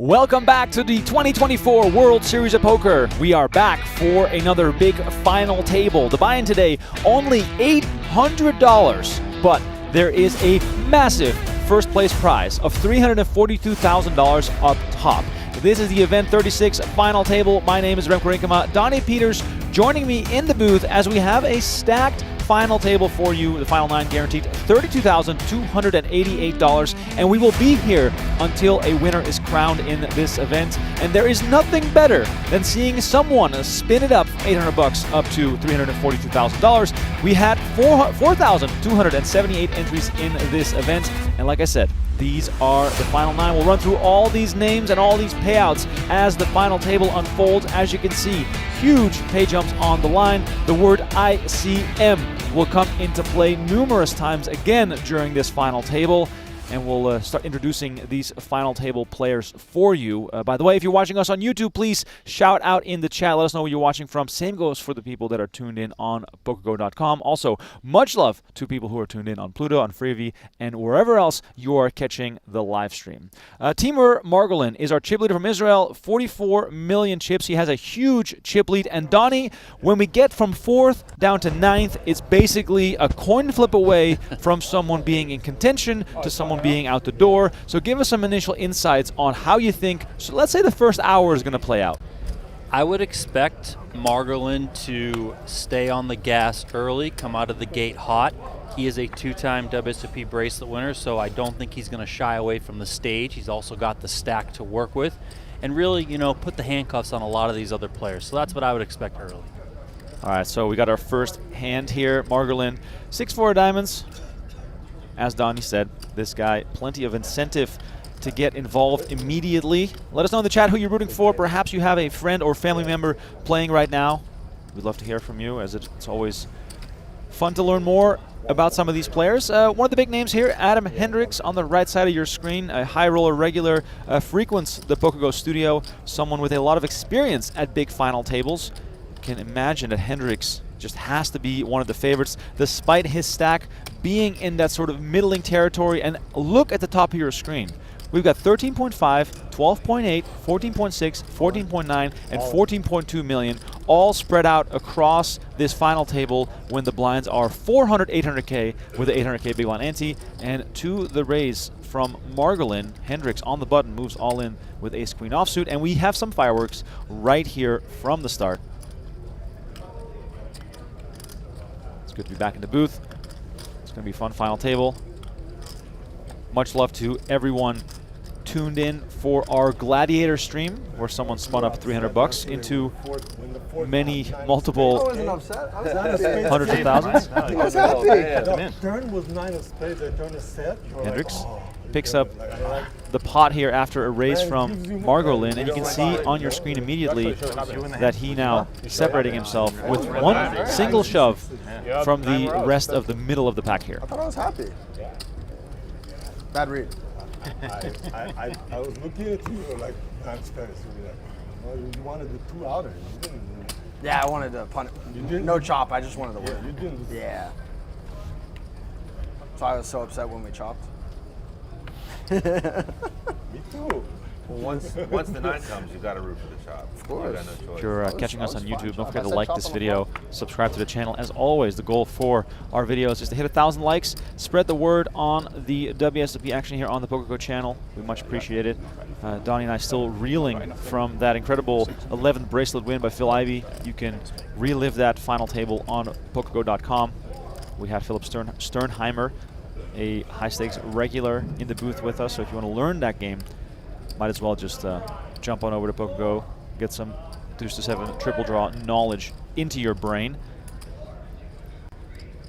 Welcome back to the 2024 World Series of Poker. We are back for another big final table. The buy-in today, only $800, but there is a massive first place prize of $342,000 up top. This is the Event 36 final table. My name is Remko Rinkema. Donnie Peters joining me in the booth as we have a stacked final table for you. The final nine guaranteed $32,288, and we will be here until a winner is crowned in this event. And there is nothing better than seeing someone spin it up $800 up to $342,000. We had 4,278 entries in this event, and like I said, these are the final nine. We'll run through all these names and all these payouts as the final table unfolds. As you can see, huge pay jumps on the line. The word ICM will come into play numerous times again during this final table. And we'll start introducing these final table players for you. By the way, if you're watching us on YouTube, please shout out in the chat. Let us know where you're watching from. Same goes for the people that are tuned in on PokerGO.com. Also, much love to people who are tuned in on Pluto, on Freevee, and wherever else you are catching the live stream. Timur Margolin is our chip leader from Israel. 44 million chips. He has a huge chip lead. And Donnie, when we get from 4th down to 9th, it's basically a coin flip away from someone being in contention to someone being out the door. So give us some initial insights on how you think, so let's say the first hour is going to play out. I would expect Margolin to stay on the gas early, come out of the gate hot. He is a two-time WSOP bracelet winner, so I don't think he's going to shy away from the stage. He's also got the stack to work with and really, put the handcuffs on a lot of these other players. So that's what I would expect early. All right, so we got our first hand here. Margolin, 6-4 diamonds. As Donnie said, this guy, plenty of incentive to get involved immediately. Let us know in the chat who you're rooting for. Perhaps you have a friend or family member playing right now. We'd love to hear from you, as it's always fun to learn more about some of these players. One of the big names here, Adam Hendrix, on the right side of your screen, a high roller regular, frequents the PokerGO studio, someone with a lot of experience at big final tables. You can imagine that Hendrix just has to be one of the favorites, despite his stack being in that sort of middling territory. And look at the top of your screen. We've got 13.5, 12.8, 14.6, 14.9, and 14.2 million, all spread out across this final table when the blinds are 400, 800K with the 800K big blind ante. And to the raise from Margolin, Hendrix on the button moves all in with ace-queen offsuit. And we have some fireworks right here from the start. It's good to be back in the booth. It's going to be a fun final table. Much love to everyone tuned in for our Gladiator stream, where someone spun up $300 into many, multiple hundreds of thousands. I was happy. The turn was 9 of spades. The turn is set. Hendrix picks up the pot here after a raise from Margolin, and you can see on your screen immediately that he now separating himself with one single shove from the rest of the middle of the pack here. I thought I was happy. Bad read. I was looking at you like, I'm Spanish. You wanted the two outers. You didn't. Yeah, I wanted to punt it. You didn't? No chop, I just wanted to win. Yeah, you didn't. Yeah. So I was so upset when we chopped. Me too. Well, once the 9 comes, you've got to root for the chop. Of course. You've got no choice. If you're catching us on YouTube, don't forget to I said like chop this on the video, subscribe to the channel. As always, the goal for our videos is to hit 1,000 likes, spread the word on the WSOP action here on the PokerGO channel. We much appreciate it. Donnie and I still reeling from that incredible 11th bracelet win by Phil Ivey. You can relive that final table on PokerGO.com. We have Philip Sternheimer, a high-stakes regular, in the booth with us. So if you want to learn that game, might as well just jump on over to PokerGO, get some deuce to 7 triple draw knowledge into your brain.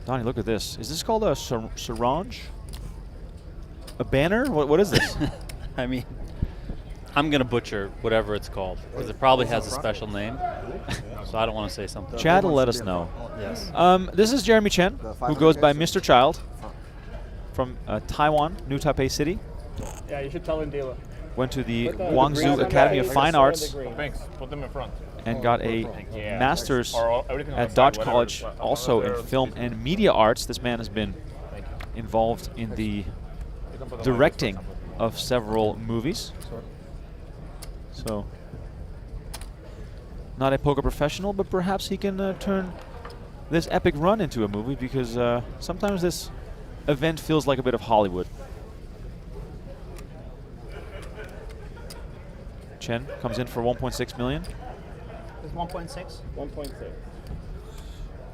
Donnie, look at this. Is this called a sarange? A banner? What is this? I mean, I'm going to butcher whatever it's called, because it probably has a special name. So I don't want to say something. Chad will let us know. Yes. This is Jeremy Chen, who goes by Mr. Child, from Taiwan, New Taipei City. Yeah, you should tell him dealer. Went to the Guangzhou Academy of Fine Arts Thanks. Put them in front. and got a master's at Dodge College, also in film and media arts. This man has been involved in the directing of several movies. So, not a poker professional, but perhaps he can turn this epic run into a movie, because sometimes this event feels like a bit of Hollywood. Chen comes in for 1.6 million. It's 1.6. 1.6.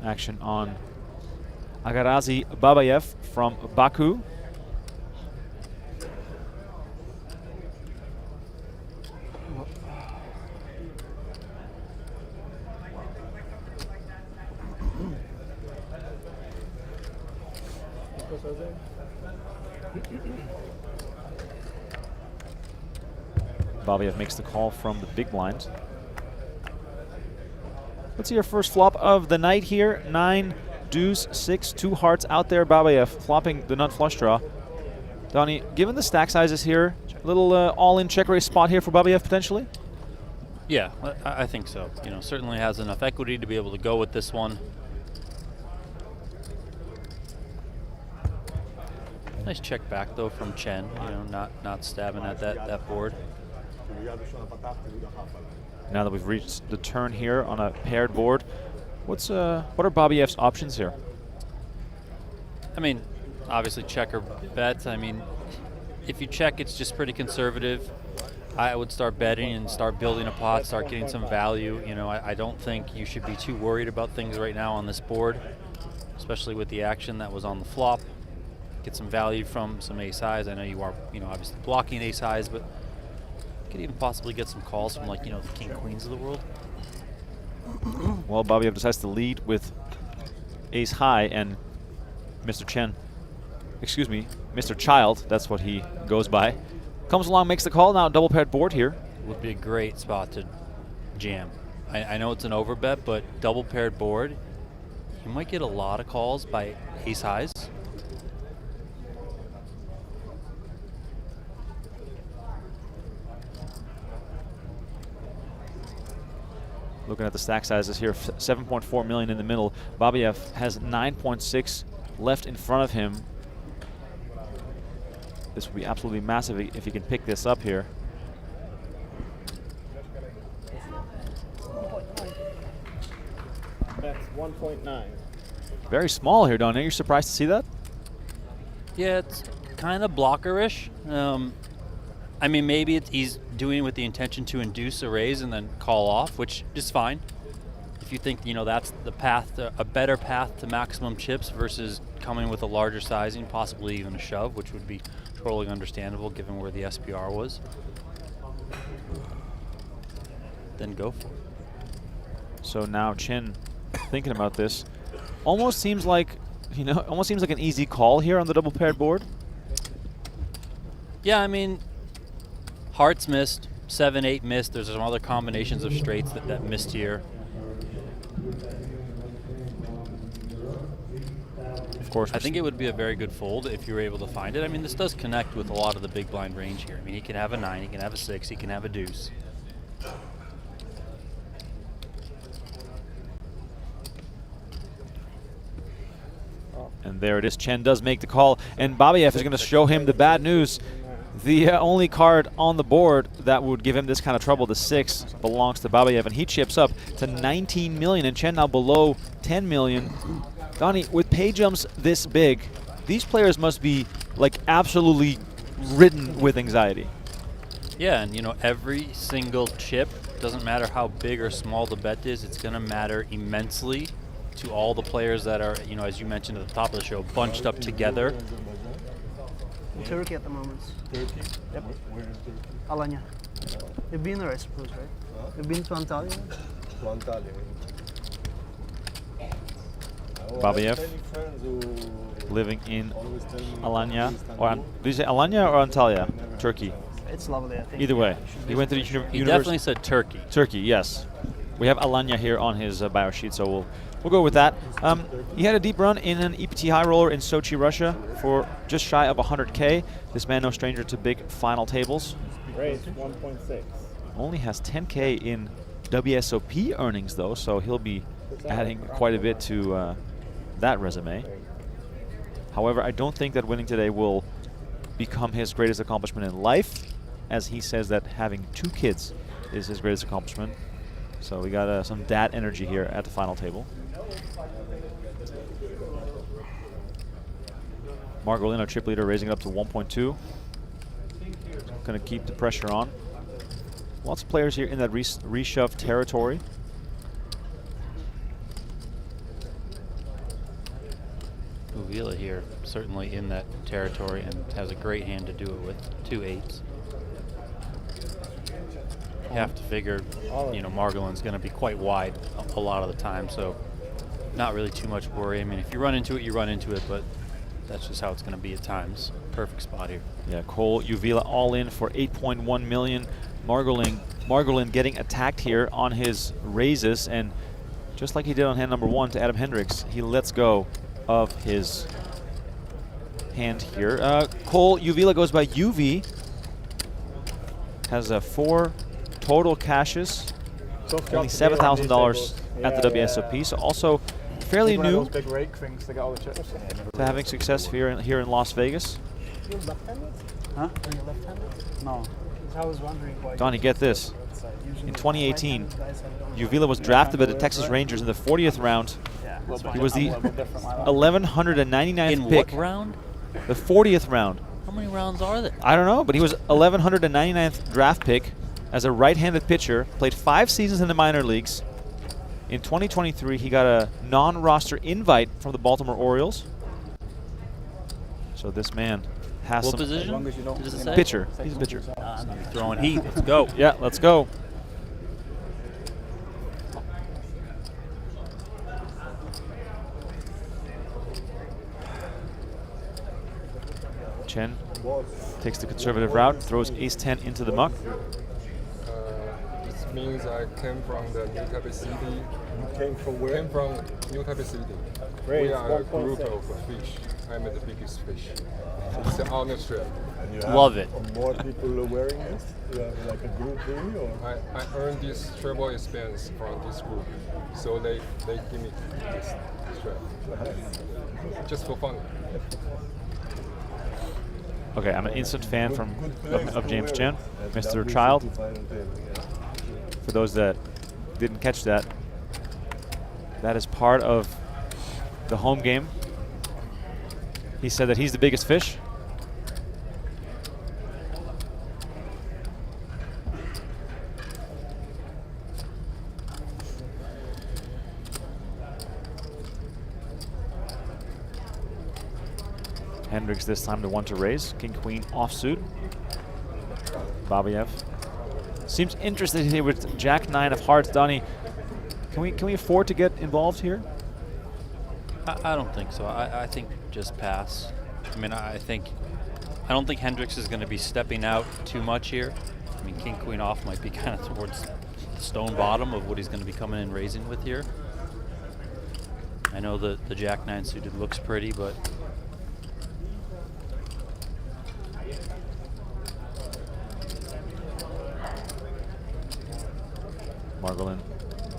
Action on Agharazi Babayev from Baku. Babayev makes the call from the big blind. Let's see our first flop of the night here. 9, deuce, 6, 2 hearts out there. Babayev flopping the nut flush draw. Donnie, given the stack sizes here, a little all-in check raise spot here for Babayev potentially? Yeah, I think so. You know, certainly has enough equity to be able to go with this one. Nice check back though from Chen. You know, not stabbing at that board. Now that we've reached the turn here on a paired board, what are Babayev's options here? I mean, obviously check or bet. I mean, if you check, it's just pretty conservative. I would start betting and start building a pot, start getting some value. You know, I don't think you should be too worried about things right now on this board, especially with the action that was on the flop. Get some value from some ace highs. I know you are, you know, obviously blocking ace highs, but could even possibly get some calls from, like, you know, the king queens of the world. Well, Babayev decides to lead with ace high, and Mr. Chen, excuse me, Mr. Child, that's what he goes by, comes along, makes the call. Now double paired board here. Would be a great spot to jam. I know it's an overbet, but double paired board, you might get a lot of calls by ace highs. Looking at the stack sizes here, 7.4 million in the middle. Babayev has 9.6 left in front of him. This would be absolutely massive if he can pick this up here. That's 1.9. Very small here, Donnie. Are you surprised to see that? Yeah, it's kind of blockerish. I mean, maybe he's doing it with the intention to induce a raise and then call off, which is fine. If you think, you know, that's the path, a better path to maximum chips versus coming with a larger sizing, possibly even a shove, which would be totally understandable given where the SPR was, then go for it. So now Chen, thinking about this, almost seems like, you know, almost seems like an easy call here on the double paired board. Yeah, I mean, hearts missed, 7, 8 missed. There's some other combinations of straights that missed here. Of course, I think it would be a very good fold if you were able to find it. I mean, this does connect with a lot of the big blind range here. I mean, he can have a 9, he can have a 6, he can have a deuce. And there it is. Chen does make the call, and Babayev is going to show him the bad news. The only card on the board that would give him this kind of trouble, the 6, belongs to Babayev, and he chips up to 19 million, and Chen now below 10 million. Donnie, with pay jumps this big, these players must be like absolutely ridden with anxiety. Yeah, and you know, every single chip, doesn't matter how big or small the bet is, it's going to matter immensely to all the players that are, you know, as you mentioned at the top of the show, bunched up together. In Turkey at the moment. Turkey? Yep. Where in Turkey? Alanya. You've been there, I suppose, right? You've been to Antalya? To Antalya. Babayev. I have many friends who Living in always tell me Alanya, Istanbul. or did you say Alanya or Antalya? Turkey. It's lovely, I think. Either way, he went to the He university. definitely said Turkey. Turkey, yes. We have Alanya here on his bio sheet, so we'll go with that. He had a deep run in an EPT high roller in Sochi, Russia, for just shy of 100K. This man, no stranger to big final tables. Raise 1.6. Only has 10K in WSOP earnings, though, so he'll be adding quite a bit to that resume. However, I don't think that winning today will become his greatest accomplishment in life, as he says that having 2 kids is his greatest accomplishment. So we got some dad energy here at the final table. Margolin, our chip leader, raising it up to 1.2. Going to keep the pressure on. Lots of players here in that reshove territory. Uvila here, certainly in that territory, and has a great hand to do it with. 2 8s. You have to figure, you know, Margolin's going to be quite wide a lot of the time, so not really too much worry. I mean, if you run into it, you run into it, but that's just how it's going to be at times. Perfect spot here. Yeah, Cole Uvila all in for 8.1 million. Margolin getting attacked here on his raises, and just like he did on hand number 1 to Adam Hendrix, he lets go of his hand here. Cole Uvila goes by UV. Has 4 total cashes. Only $7,000 at the WSOP. So also fairly new Those big rake things to get all the chips. to having success here in Las Vegas. Huh? Are you left-handed? No. I was wondering why. Donnie, get this. In 2018, Uvila was drafted by the Texas Rangers in the 40th round. Yeah. He was the 1199th In pick. what round? The 40th round. How many rounds are there? I don't know, but he was 1199th draft pick as a right-handed pitcher. Played 5 seasons in the minor leagues. In 2023, he got a non-roster invite from the Baltimore Orioles. So this man has What some position? Did it say? pitcher. He's a pitcher. Throwing heat. Let's go. Yeah, let's go. Chen takes the conservative route, throws ace-10 into the muck. This means I came from the New Taipei City. You came from where? Came from New Taipei City. Great, We are a 1.6. group of fish. I'm the biggest fish. It's an honor trip. And you Love have it. More people are wearing this? You have like a group really, or? I earned this travel expense from this group. So they give me this trip. Just for fun. Okay, I'm an instant fan Good of James place Chen, at Mr. WSOP Child. final table, yeah. For those that didn't catch that, that is part of the home game. He said that he's the biggest fish. Hendrix this time to 1 to raise. King Queen offsuit. Babayev seems interested here with Jack 9 of hearts. Donnie, can we afford to get involved here? I don't think so. I think just pass. I mean, I don't think Hendrix is going to be stepping out too much here. I mean, King Queen off might be kind of towards the stone bottom of what he's going to be coming in raising with here. I know the Jack 9 suited looks pretty, but Margolin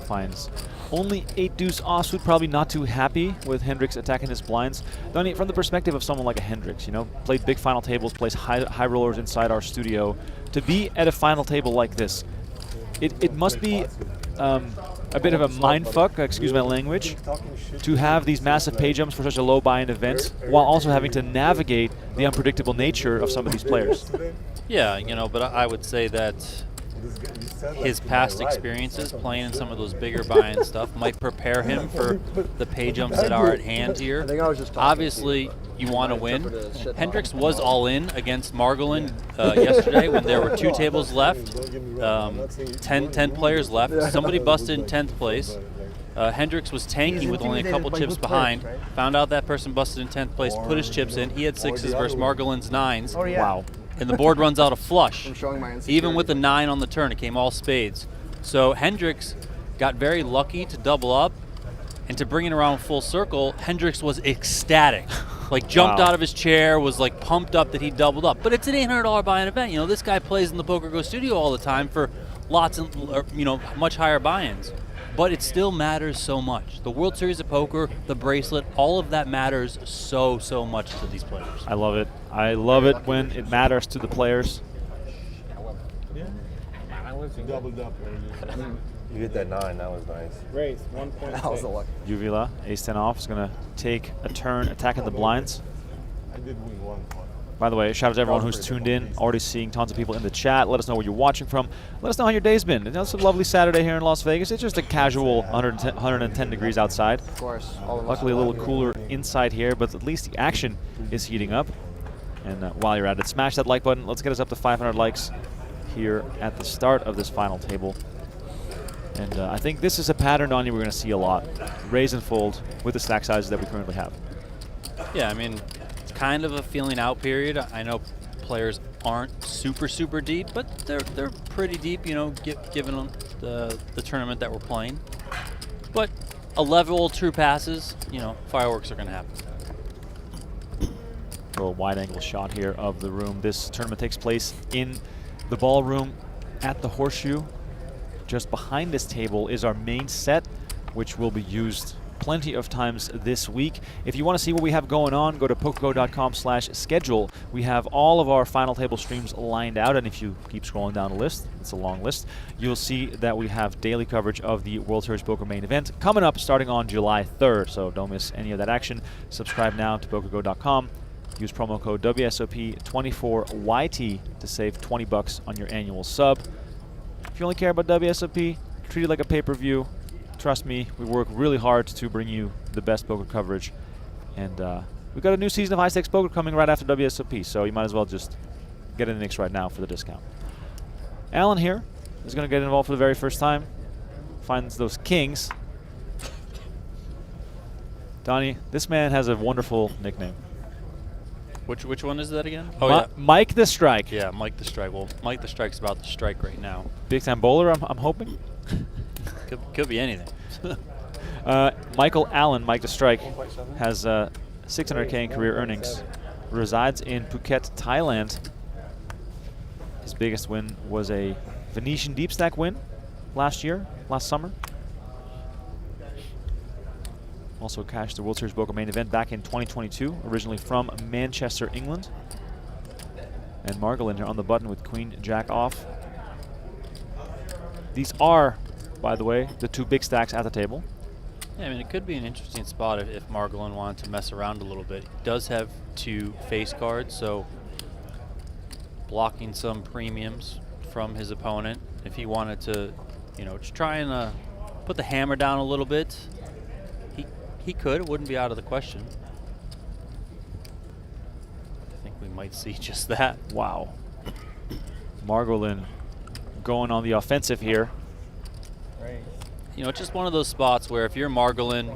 finds only 8 deuce offsuit, probably not too happy with Hendrix attacking his blinds. Donnie, from the perspective of someone like a Hendrix, you know, played big final tables, plays high rollers inside our studio, to be at a final table like this, it must be a bit of a mind fuck, excuse my language, to have these massive pay jumps for such a low buy-in event, while also having to navigate the unpredictable nature of some of these players. yeah, you know, but I would say that his past experiences playing in some of those bigger buy-in stuff might prepare him for the pay jumps that are at hand here. Obviously, you want to win. Hendrix was all in against Margolin yesterday when there were 2 tables left, 10 players left. Somebody busted in 10th place. Hendrix was tanking with only a couple chips behind. Found out that person busted in 10th place, put his chips in. He had 6s versus Margolin's 9s. Oh, yeah. Wow. And the board runs out a flush. I'm showing my Even with the 9 on the turn, it came all spades. So Hendrix got very lucky to double up, and to bring it around full circle, Hendrix was ecstatic. Like jumped Wow. out of his chair, was like pumped up that he doubled up. But it's an $800 buy-in event. You know, this guy plays in the PokerGO studio all the time for lots of, you know, much higher buy-ins. But it still matters so much. The World Series of Poker, the bracelet, all of that matters so much to these players. I love it. I love it when it matters to the players. doubled up. You hit that 9, that was nice. Raise 1.6. That was a luck. Uvila, ace-10 off, is going to take a turn attacking the blinds. I did win one pot. By the way, shout out to everyone who's tuned in. Already seeing tons of people in the chat. Let us know where you're watching from. Let us know how your day's been. It's a lovely Saturday here in Las Vegas. It's just a casual 110 degrees outside. Of course. All of us. Luckily, a little cooler inside here, but at least the action is heating up. And while you're at it, smash that like button. Let's get us up to 500 likes here at the start of this final table. And I think this is a pattern, Donnie, we're going to see a lot. Raise and fold with the stack sizes that we currently have. Yeah, I mean, it's kind of a feeling out period. I know players aren't super deep, but they're pretty deep, you know, given them the tournament that we're playing. But a level true passes, you know, fireworks are going to happen. A little wide-angle shot here of the room. This tournament takes place in the ballroom at the Horseshoe. Just behind this table is our main set, which will be used plenty of times this week. If you want to see what we have going on, go to PokerGO.com/schedule. We have all of our final table streams lined out, and if you keep scrolling down the list, it's a long list, you'll see that we have daily coverage of the World Series Poker main event coming up starting on July 3rd, so don't miss any of that action. Subscribe now to PokerGO.com. Use promo code WSOP24YT to save 20 bucks on your annual sub. If you only care about WSOP, treat it like a pay-per-view. Trust me, we work really hard to bring you the best poker coverage. And we've got a new season of high stakes poker coming right after WSOP, so you might as well just get in the mix right now for the discount. Alan here is going to get involved for the very first time. Finds those kings. Donnie, this man has a wonderful nickname. Which one is that again? Oh, yeah. Mike the Strike. Yeah, Mike the Strike. Well, Mike the Strike's about to strike right now. Big time bowler, I'm hoping. Could be anything. Michael Allen, Mike the Strike, has 600K in career earnings. Resides in Phuket, Thailand. His biggest win was a Venetian Deepstack win last summer. Also cashed the World Series Poker main event back in 2022, originally from Manchester, England. And Margolin here on the button with Queen Jack off. These are, by the way, the two big stacks at the table. Yeah, I mean, it could be an interesting spot if Margolin wanted to mess around a little bit. He does have 2 face cards, so blocking some premiums from his opponent. If he wanted to, you know, just try and put the hammer down a little bit, he could. It wouldn't be out of the question. I think we might see just that. Wow. Margolin going on the offensive here. You know, it's just one of those spots where if you're Margolin,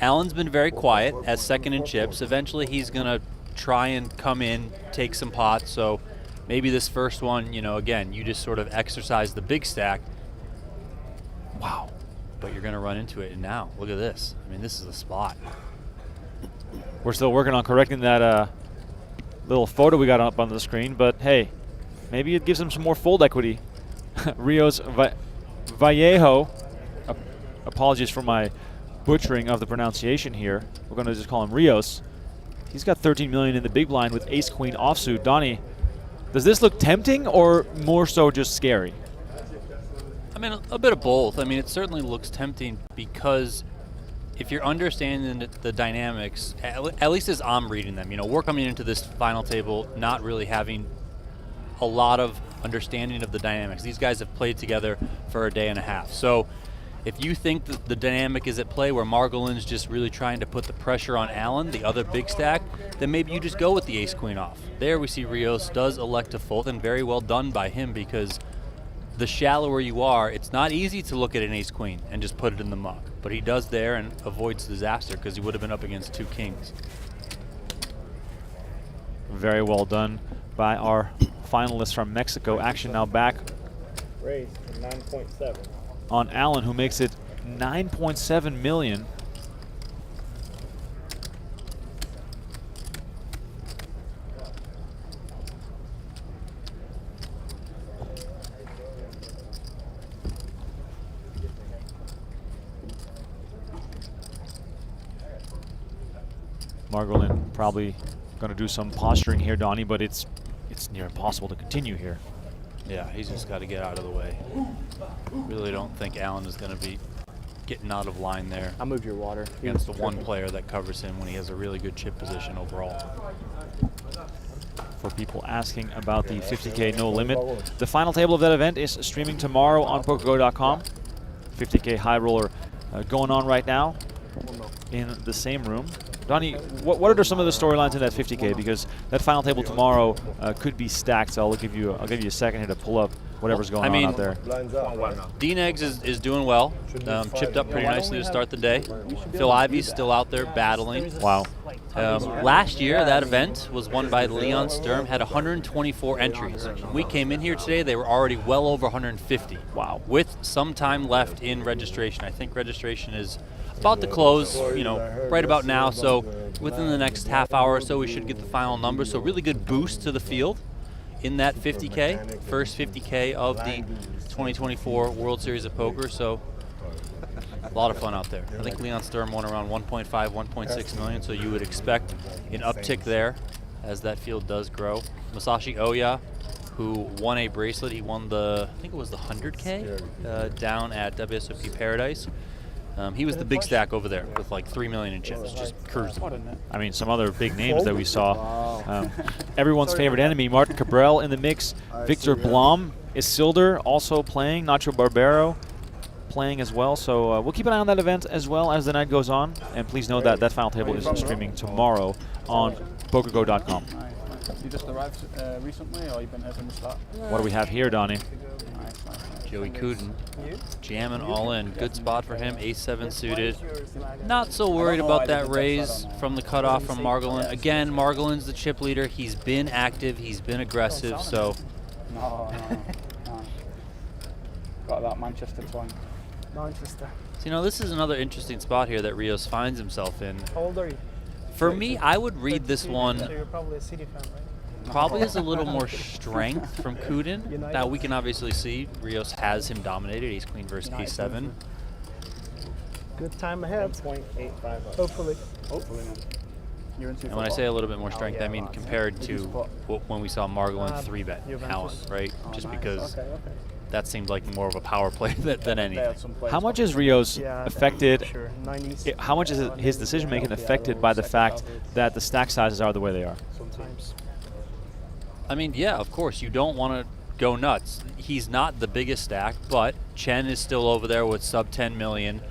Allen's been very quiet as second in chips. Eventually he's going to try and come in, take some pots. So maybe this first one, you know, again, you just sort of exercise the big stack. Wow. But you're going to run into it. And now, look at this. I mean, this is the spot. We're still working on correcting that little photo we got up on the screen. But, hey, maybe it gives him some more fold equity. Rios Vallejo. Apologies for my butchering of the pronunciation here. We're going to just call him Rios. He's got 13 million in the big blind with ace-queen offsuit. Donnie, does this look tempting or more so just scary? I mean, a bit of both. I mean, it certainly looks tempting because if you're understanding the dynamics, at least as I'm reading them, you know, we're coming into this final table not really having a lot of understanding of the dynamics. These guys have played together for a day and a half. So if you think that the dynamic is at play where Margolin's just really trying to put the pressure on Allen, the other big stack, then maybe you just go with the ace-queen off. There we see Rios does elect to fold, and very well done by him because the shallower you are, it's not easy to look at an ace-queen and just put it in the muck. But he does there and avoids disaster because he would have been up against 2 kings. Very well done by our finalists from Mexico. Action now back Raise to 9.7. on Allen, who makes it 9.7 million. Margolin probably going to do some posturing here, Donnie, but it's near impossible to continue here. Yeah, he's just got to get out of the way. Really don't think Allen is going to be getting out of line there I'll move your water. against the one player that covers him when he has a really good chip position overall. For people asking about the 50K No Limit, the final table of that event is streaming tomorrow on PokerGO.com. 50K High Roller going on right now in the same room. Donnie, what are some of the storylines in that 50K? Because that final table tomorrow could be stacked. So I'll give you a second here to pull up whatever's going on out there. Blinds out, right? D-Negs is doing well. Chipped up pretty nicely to start the day. Phil Ivey's still out there battling. Wow. Last year, that event was won by Leon Sturm, had 124 entries. When we came in here today, they were already well over 150. Wow. With some time left in registration. I think registration is about to close, right about now. So within the next half hour or so, we should get the final number. So really good boost to the field in that 50K, first 50K of the 2024 World Series of Poker. So a lot of fun out there. I think Leon Sturm won around 1.5, 1.6 million, so you would expect an uptick there as that field does grow. Masashi Oya, who won a bracelet, he won I think it was the 100K down at WSOP Paradise. He was the big stack over there with like 3 million in chips, just cruising. I mean, some other big names that we saw. Everyone's favorite enemy, Martin Cabral in the mix. Victor Blom, Isildur also playing. Nacho Barbero playing as well. So we'll keep an eye on that event as well as the night goes on. And please know that that final table is streaming tomorrow on PokerGO.com. You just arrived recently, or you've been here from the start? What do we have here, Donnie? Joey Couden jamming all in. Good spot for him, ace-7 suited. Not so worried about that raise from the cutoff from Margolin. Again, Margolin's the chip leader. He's been active, he's been aggressive, so. No. Got that Manchester twang. Manchester. So, this is another interesting spot here that Rios finds himself in. How old are you? For me, I would read this one. So you're probably a City fan, right? Probably has a little more strength from Couden. Now we can obviously see Rios has him dominated, ace queen versus a7. Good time ahead. 1.85. Hopefully. Man. You're in And when I say a little bit more strength, I mean compared to when we saw Margolin 3-bet Allen, right? Just because that seemed like more of a power play than anything. How much is Rios affected? How much is his decision making affected by the fact that the stack sizes are the way they are? Sometimes. I mean, yeah, of course, you don't want to go nuts. He's not the biggest stack, but Chen is still over there with sub 10 million.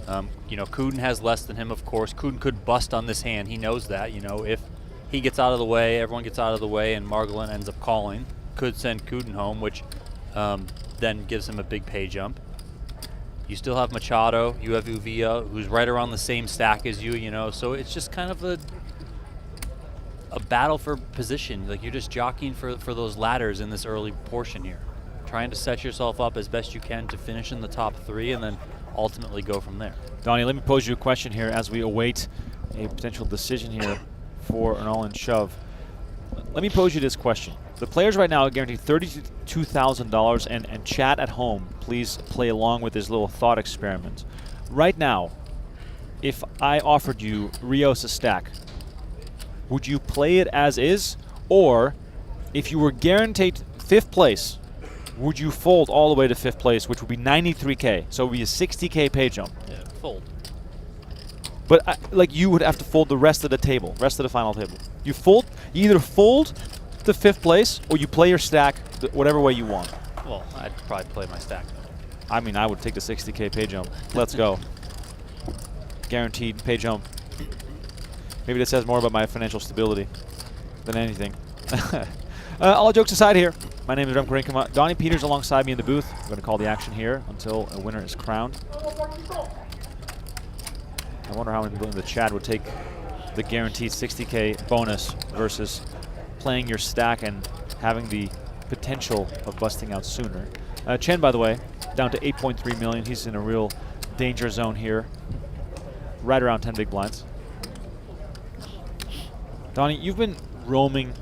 Couden has less than him, of course. Couden could bust on this hand. He knows that. If he gets out of the way, everyone gets out of the way, and Margolin ends up calling, could send Couden home, which then gives him a big pay jump. You still have Machado. You have Uvila, who's right around the same stack as you, So it's just kind of a battle for position. Like, you're just jockeying for those ladders in this early portion here. Trying to set yourself up as best you can to finish in the top 3 and then ultimately go from there. Donnie, let me pose you a question here as we await a potential decision here for an all-in shove. Let me pose you this question. The players right now are guaranteed $32,000, and chat at home, please play along with this little thought experiment. Right now, if I offered you Rios a stack, would you play it as is? Or if you were guaranteed 5th place, would you fold all the way to 5th place, which would be 93K? So it would be a 60K pay jump. Yeah, fold. But you would have to fold the rest of the table, rest of the final table. You either fold the 5th place or you play your stack whatever way you want. Well, I'd probably play my stack. I mean, I would take the 60K pay jump. Let's go. Guaranteed pay jump. Maybe that says more about my financial stability than anything. All jokes aside here, my name is Remko Rinkema. Donnie Peters alongside me in the booth. I'm going to call the action here until a winner is crowned. I wonder how many people in the chat would take the guaranteed 60K bonus versus playing your stack and having the potential of busting out sooner. Chen, by the way, down to 8.3 million. He's in a real danger zone here. Right around 10 big blinds. Donnie, you've been roaming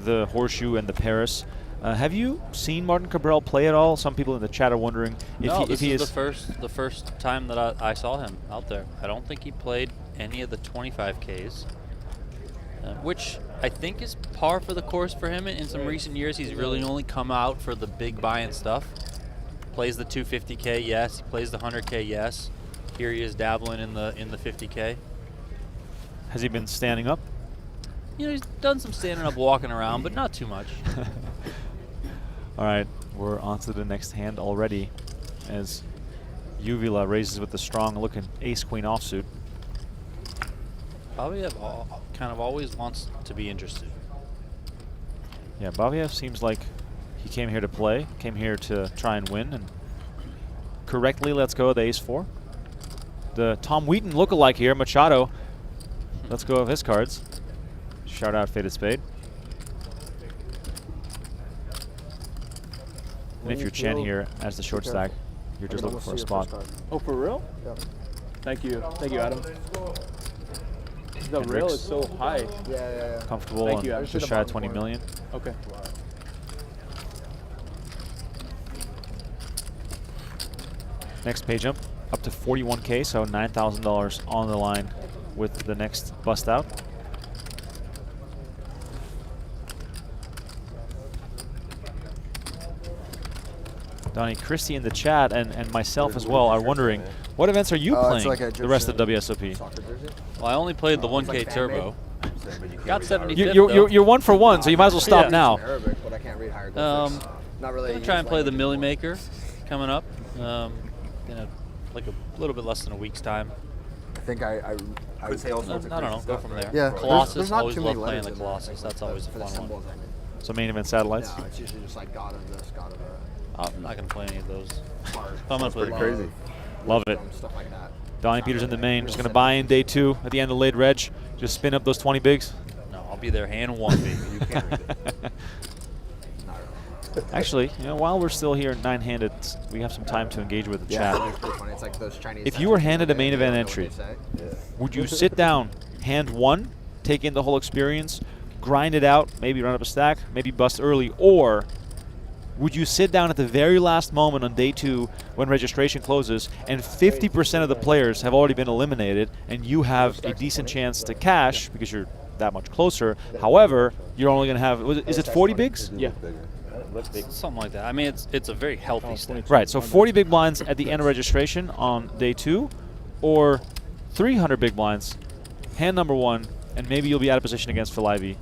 the Horseshoe and the Paris. Have you seen Martin Cabral play at all? Some people in the chat are wondering if he is the first time that I saw him out there. I don't think he played any of the 25Ks. which I think is par for the course for him. In some recent years, he's really only come out for the big buy-in stuff. Plays the 250K, yes. He plays the 100K, yes. Here he is dabbling in the 50K. Has he been standing up? You know, he's done some standing up, walking around, but not too much. All right, we're on to the next hand already as Uvila raises with the strong-looking ace-queen offsuit. Babayev kind of always wants to be interested. Yeah, Babayev seems like he came here to play, came here to try and win, and correctly lets go of the ace-4. The Tom Wheaton lookalike here, Machado, lets go of his cards. Shout out Faded Spade. And if you're Chen here as the short stack, you're just looking for a spot. Oh, for real? Yeah. Thank you, Adam. The rail is so high. Yeah. Comfortable Thank and you, Adam. just shy of 20 million. Okay. Next pay jump up to 41K, so $9,000 on the line with the next bust out. Donnie, Christy in the chat and myself as well are wondering, what events are you playing like a the rest of Egyptian WSOP? soccer jersey. Well, I only played the It's 1K like Turbo. But Got 75th, You're 1 for 1, so you might as well stop Yeah. now. Arabic, but I can't read hieroglyphics. Not really. I'm gonna try and play the Millie Maker coming up. Like a little bit less than a week's time. I think I Could say all I sorts don't of crazy know. Go stuff, from right? there. Yeah, Colossus, there's not always too love many playing letters the in there, Colossus. That's always a for the fun one. symbols, I mean. So main event satellites. No, it's usually just like God of this, God of that. I'm not gonna play any of those. Heart, I'm gonna play Pretty the crazy. Love it. stuff like that. Donnie Peters in the main, just going to buy in day 2 at the end of late reg. Just spin up those 20 bigs. No, I'll be there hand 1, baby. You can't read it. Not really. Actually, while we're still here nine-handed, we have some time to engage with the Yeah, chat. it's pretty funny. It's like those Chinese. If you were tattoos, handed a they main don't event know entry, what they say. would you sit down, hand 1, take in the whole experience, grind it out, maybe run up a stack, maybe bust early, or would you sit down at the very last moment on day 2 when registration closes and 50% of the players have already been eliminated and you have a decent chance to cash because you're that much closer? However, you're only going to have, is it 40 bigs? Yeah. Something like that. I mean, it's a very healthy stack. Right, so 40 big blinds at the end of registration on day 2, or 300 big blinds, hand number 1, and maybe you'll be out of position against Phil Ivey.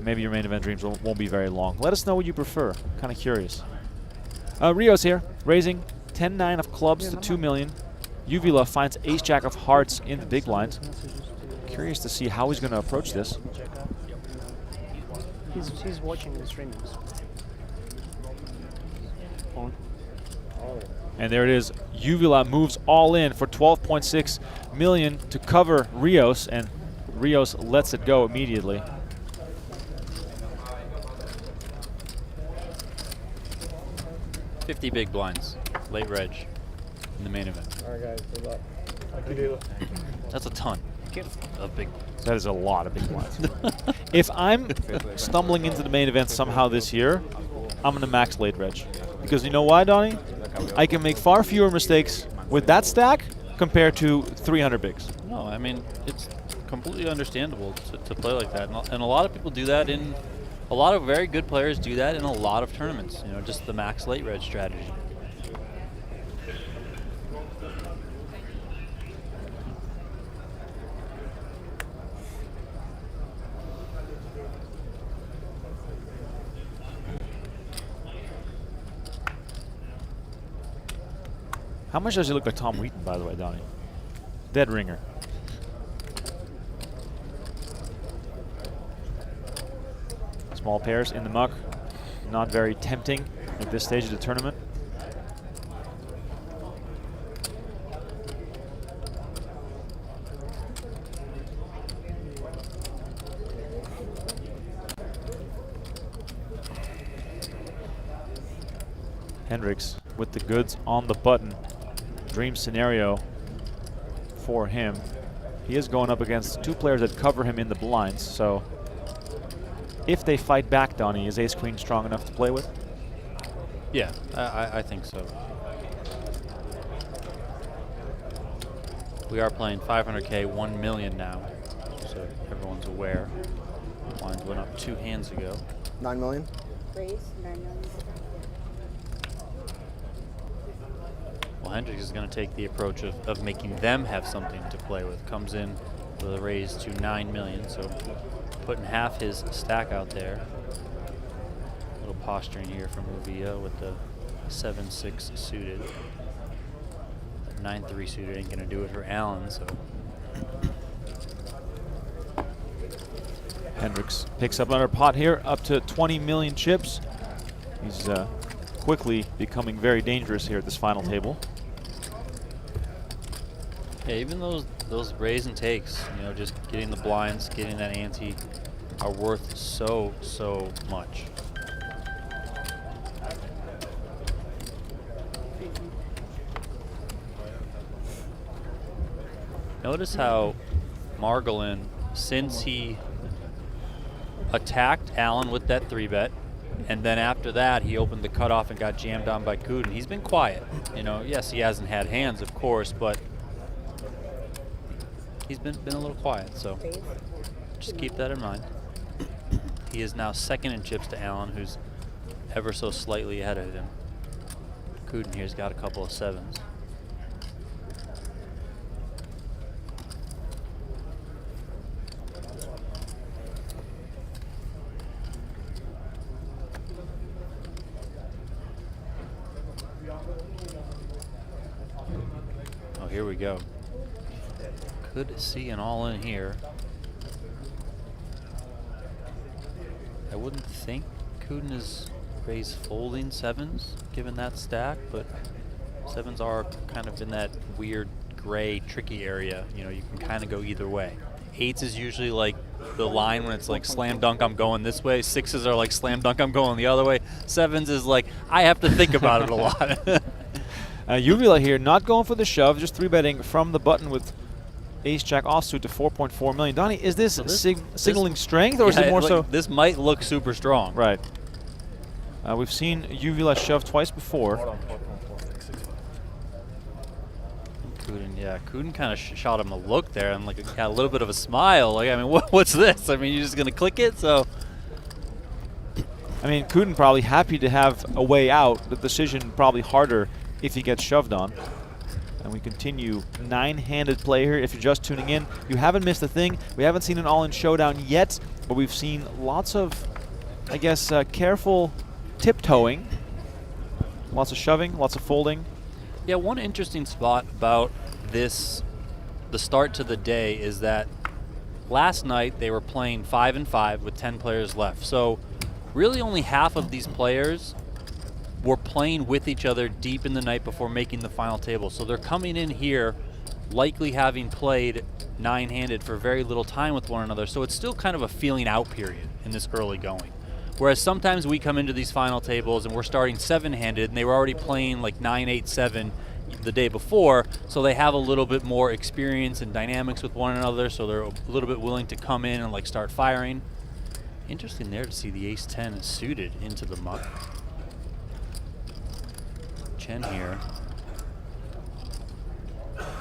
Maybe your main event dreams won't be very long. Let us know what you prefer. Kind of curious. Rios here, raising 10-9 of clubs to 2 million. Uvila finds ace-jack of hearts in the big blind. Curious to see how he's going to approach this. He's watching the streamers. And there it is. Uvila moves all in for 12.6 million to cover Rios, and Rios lets it go immediately. $50 big blinds, late reg, in the main event. All right, guys. Good luck. Like you do. That's a ton of big. That is a lot of big blinds. If I'm stumbling into the main event somehow this year, I'm going to max late reg. Because you know why, Donnie? I can make far fewer mistakes with that stack compared to 300 bigs. No, I mean, it's completely understandable to play like that. And a lot of people do that in, a lot of very good players do that in a lot of tournaments. You know, just the max late reg strategy. How much does he look like Tom Wheaton, by the way, Donnie? Dead ringer. Small pairs in the muck. Not very tempting at this stage of the tournament. Hendrix with the goods on the button. Dream scenario for him. He is going up against 2 players that cover him in the blinds, so if they fight back, Donnie, is ace-queen strong enough to play with? Yeah, I think so. We are playing 500K, 1 million now. so everyone's aware. Lines went up 2 hands ago. 9 million. Raise 9 million. Well, Hendrix is going to take the approach of making them have something to play with. Comes in with a raise to 9 million, so putting half his stack out there. A little posturing here from Uvila with the 7-6 suited. That 9-3 suited ain't going to do it for Allen, so. Hendrix picks up another pot here, up to 20 million chips. He's quickly becoming very dangerous here at this final table. Yeah, even those raise and takes, you know, just getting the blinds, getting that ante, are worth so much. Notice how Margolin, since he attacked Allen with that 3-bet, and then after that he opened the cutoff and got jammed on by Couden, he's been quiet. You know, yes, he hasn't had hands, of course, but he's been a little quiet, so just keep that in mind. He is now second in chips to Allen, who's ever so slightly ahead of him. Couden here's got a couple of 7s. Oh, here we go. Could see an all-in here. I wouldn't think Couden is raised folding 7s, given that stack, but 7s are kind of in that weird gray, tricky area. You know, you can kind of go either way. 8s is usually like the line when it's like slam dunk, I'm going this way. 6s are like slam dunk, I'm going the other way. 7s is like, I have to think about it a lot. Uvila here not going for the shove, just 3-betting from the button with ace-jack offsuit to 4.4 million. Donnie, is this, signaling strength, or is it more so? This might look super strong. Right. We've seen Uvila shove twice before. Couden kind of shot him a look there and like got a little bit of a smile. Like, I mean, what's this? I mean, you're just gonna click it? So, I mean, Couden probably happy to have a way out. The decision probably harder if he gets shoved on. And we continue 9-handed play here. If you're just tuning in, you haven't missed a thing. We haven't seen an all-in showdown yet, but we've seen lots of, I guess, careful tiptoeing. Lots of shoving, lots of folding. yeah, one interesting spot about this, the start to the day, is that last night they were playing 5-5 with 10 players left. So really only half of these players were playing with each other deep in the night before making the final table. So they're coming in here likely having played 9-handed for very little time with one another. So it's still kind of a feeling out period in this early going. Whereas sometimes we come into these final tables and we're starting 7-handed and they were already playing like 9-8-7 the day before, so they have a little bit more experience and dynamics with one another, so they're a little bit willing to come in and like start firing. Interesting there to see the ace-10 suited into the muck. Chen here.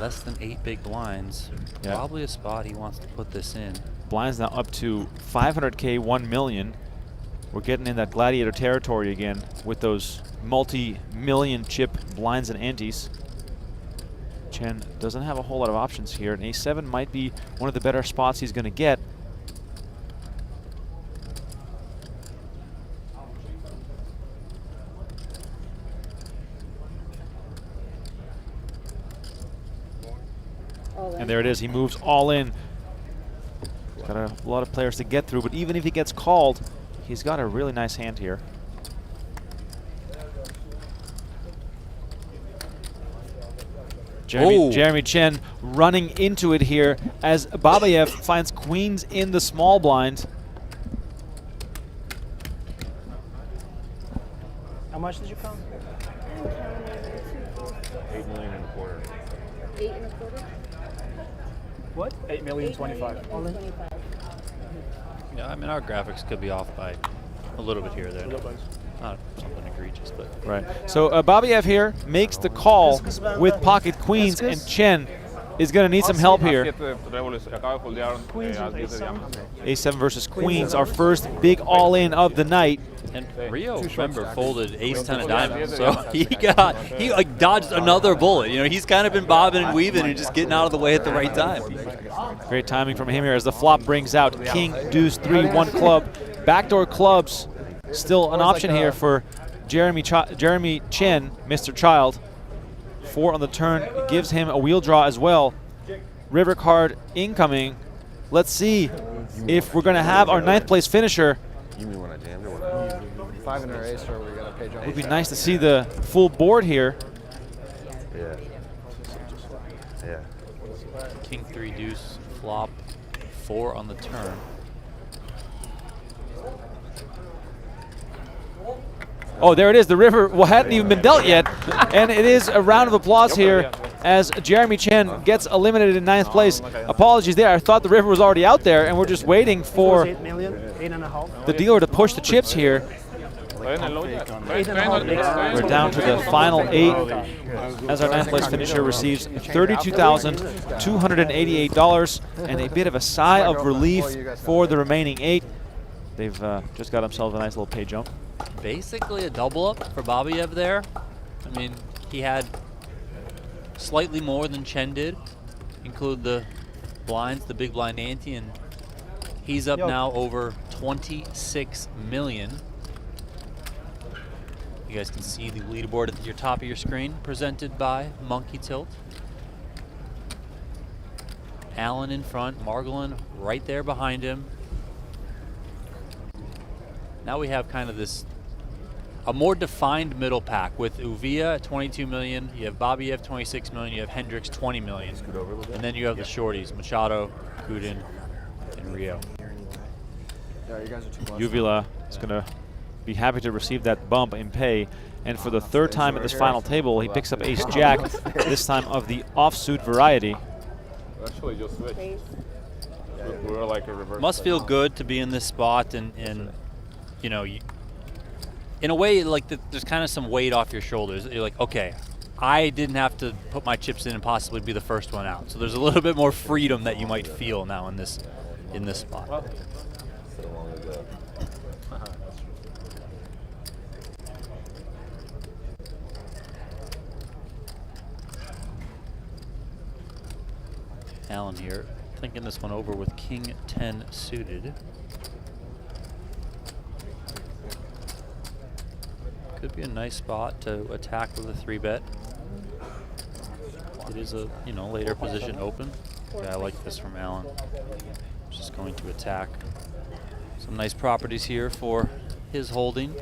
Less than 8 big blinds. Yeah. Probably a spot he wants to put this in. Blinds now up to 500K, 1 million. We're getting in that gladiator territory again with those multi-million chip blinds and antes. Chen doesn't have a whole lot of options here. An ace-7 might be one of the better spots he's going to get. And there it is. He moves all in. He's got a lot of players to get through, but even if he gets called, he's got a really nice hand here. Jeremy Chen running into it here as Babayev finds queens in the small blind. How much did you count? 8 million and a quarter. 8 and a quarter? What? 8,025,000. All in 25. Yeah, I mean, our graphics could be off by a little bit here or there. A little bit. Not something egregious, but Right. So Babayev here makes the call with pocket queens, and Chen is going to need some help here. Ace-7 versus Queens, our first big all-in of the night. And Rio, remember, folded ace-10 of diamonds, so he like dodged another bullet. You know, he's kind of been bobbing and weaving and just getting out of the way at the right time. Great timing from him here as the flop brings out king, deuce, 3, 1 club. Backdoor clubs, still an option here for Jeremy Chen, Mr. Child. 4 on the turn, gives him a wheel draw as well. River card incoming. Let's see if we're going to have our 9th place finisher. 5 in our ace, or we got a page on. It would be nice to see the full board here. Yeah. Yeah. King 3 deuce, flop, 4 on the turn. Oh, there it is. The river hadn't even been dealt yet. And it is a round of applause here as Jeremy Chen gets eliminated in 9th place. Apologies there. I thought the river was already out there, and we're just waiting for 8 million, 8.5. the dealer to push the chips here. We're down to the final 8 as our 9th place finisher receives $32,288 and a bit of a sigh of relief for the remaining 8. They've just got themselves a nice little pay jump. Basically a double up for Babayev there. I mean, he had slightly more than Chen did, include the blinds, the big blind ante, and he's up now over 26 million. You guys can see the leaderboard at your top of your screen, presented by Monkey Tilt. Allen in front, Margolin right there behind him. Now we have kind of this, a more defined middle pack with Uvila at 22 million, you have Babayev 26 million, you have Hendrix 20 million. And then you have the shorties, Machado, Couden, and Rio. Yeah, you guys are too close. Uvila is going to be happy to receive that bump in pay. And for the 3rd time at this final table, he picks up ace-jack, this time of the offsuit variety. Actually, just switch. Raise. We were like a reverse. Must feel good to be in this spot and you know, in a way, like there's kind of some weight off your shoulders. You're like, okay, I didn't have to put my chips in and possibly be the first one out. So there's a little bit more freedom that you might feel now in this spot. Well, so long ago. Allen here, thinking this one over with King 10 suited. Could be a nice spot to attack with a 3-bet. It is a later position open. Yeah, I like this from Allen. Just going to attack. Some nice properties here for his holding.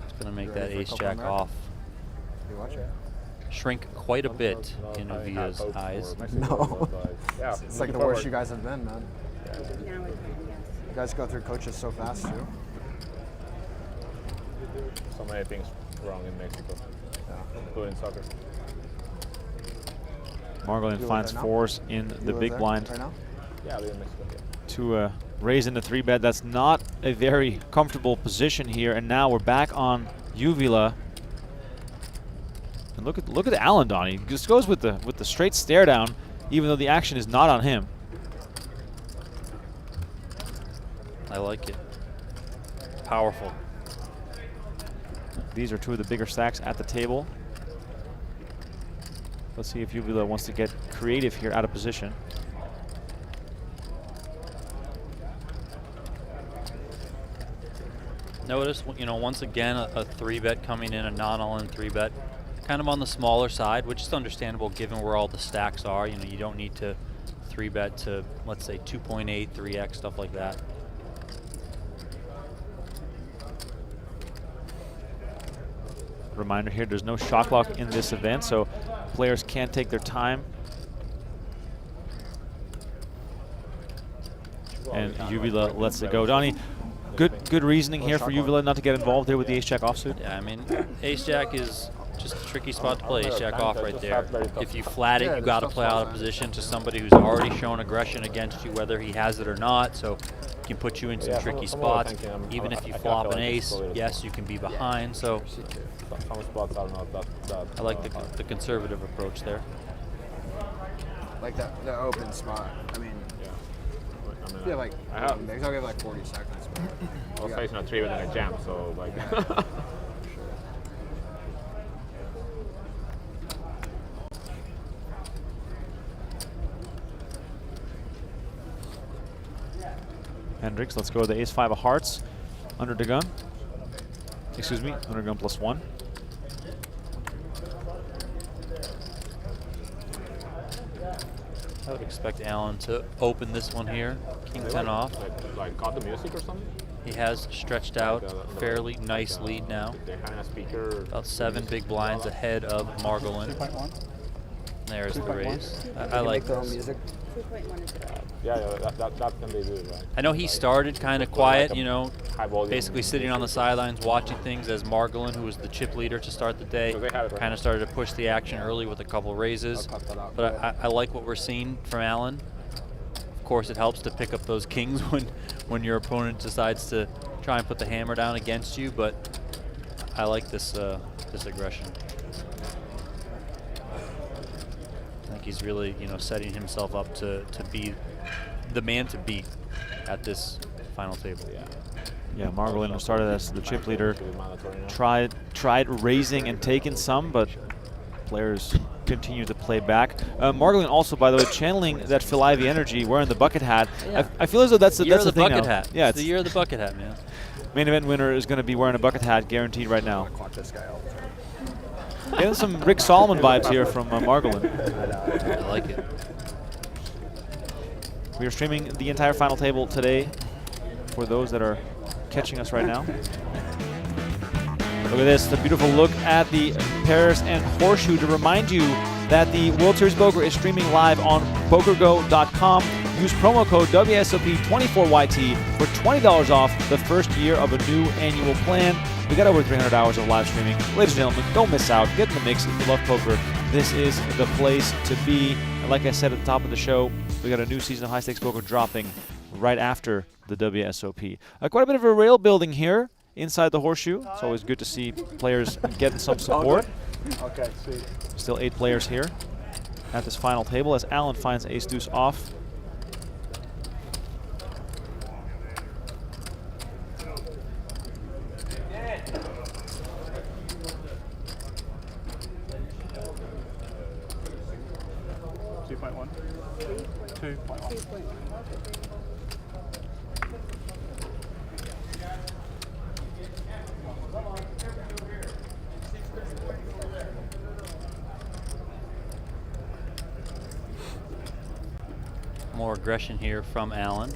It's going to make that ace-jack off shrink quite a bit in Uvila's eyes. No. Yeah, It's like the worst you guys have been, man. Now we can, yes. You guys go through coaches so fast, too. so many things wrong in Mexico, including soccer. Margolin finds 4s in the big blind Yeah, I live in Mexico. Yeah. to raise in the 3-bet. That's not a very comfortable position here. And now we're back on Uvila. And look at Allen, Donnie. He just goes with the straight stare down, even though the action is not on him. I like it. Powerful. These are 2 of the bigger stacks at the table. Let's see if Uvila wants to get creative here out of position. Notice, once again, a 3-bet coming in, a non-all-in 3-bet. Kind of on the smaller side, which is understandable given where all the stacks are. You don't need to 3-bet to, let's say, 2.8, 3x, stuff like that. Reminder here, there's no shot clock in this event, so players can take their time. And Uvila lets it go. Donnie, good reasoning here for Uvila not to get involved there with the ace-jack offsuit. Yeah, I mean, ace-jack is just a tricky spot to play. Ace-jack off right there. If you flat it, you got to play out of position to somebody who's already shown aggression against you, whether he has it or not. So it can put you in some tricky spots. Even if you flop an ace, yes, you can be behind. So some spots are not that that. I like the conservative approach there. Like the open spot. I mean, I mean, yeah, like I have. I'll give like 40 seconds. I was facing a 3 within a jam, so like. Hendrix, let's go to the ace-5 of hearts. Under the gun. Excuse me, under gun +1. I would expect Allen to open this one here. King 10 off. Like got the music or something? He has stretched out fairly nice lead now. They had a speaker. About 7 big blinds ahead of Margolin. 2.1. There's the raise. I Like like their own this. music. 2.1 is good. Yeah, that can be good, right? I know he started kind of quiet, like a you know, high volume basically sitting on the sidelines watching things as Margolin, who was the chip leader to start the day, So they have it right kind of started to push the action early with a couple raises. I'll cut that out. But I like what we're seeing from Allen. Of course, it helps to pick up those kings when your opponent decides to try and put the hammer down against you. But I like this this aggression. I think he's really, you know, setting himself up to be the man to beat at this final table. Yeah, Margolin started as the chip leader. Mandatory now. Tried raising and taking some, but players continue to play back. Margolin also, by the way, channeling that Phil Ivey energy, wearing the bucket hat. Yeah. I feel as though that's the Year of the thing bucket now. hat. Yeah, it's the year of the bucket hat, man. main event winner is going to be wearing a bucket hat, guaranteed right now. Clock this guy all the time. Getting some Rick Solomon vibes here from Margolin. I like it. We are streaming the entire final table today for those that are catching us right now. Look at this, the beautiful look at the pairs and horseshoe. To remind you that the World Series Poker is streaming live on PokerGO.com. Use promo code WSOP24YT for $20 off the first year of a new annual plan. We got over 300 hours of live streaming. Ladies and gentlemen, don't miss out. Get in the mix if you love poker. This is the place to be. And like I said at the top of the show, we got a new season of High Stakes Poker dropping right after the WSOP. Quite a bit of a rail building here inside the horseshoe. It's always good to see players getting some support. Okay, sweet. Still 8 players here at this final table as Allen finds ace-deuce off. More aggression here from Allen.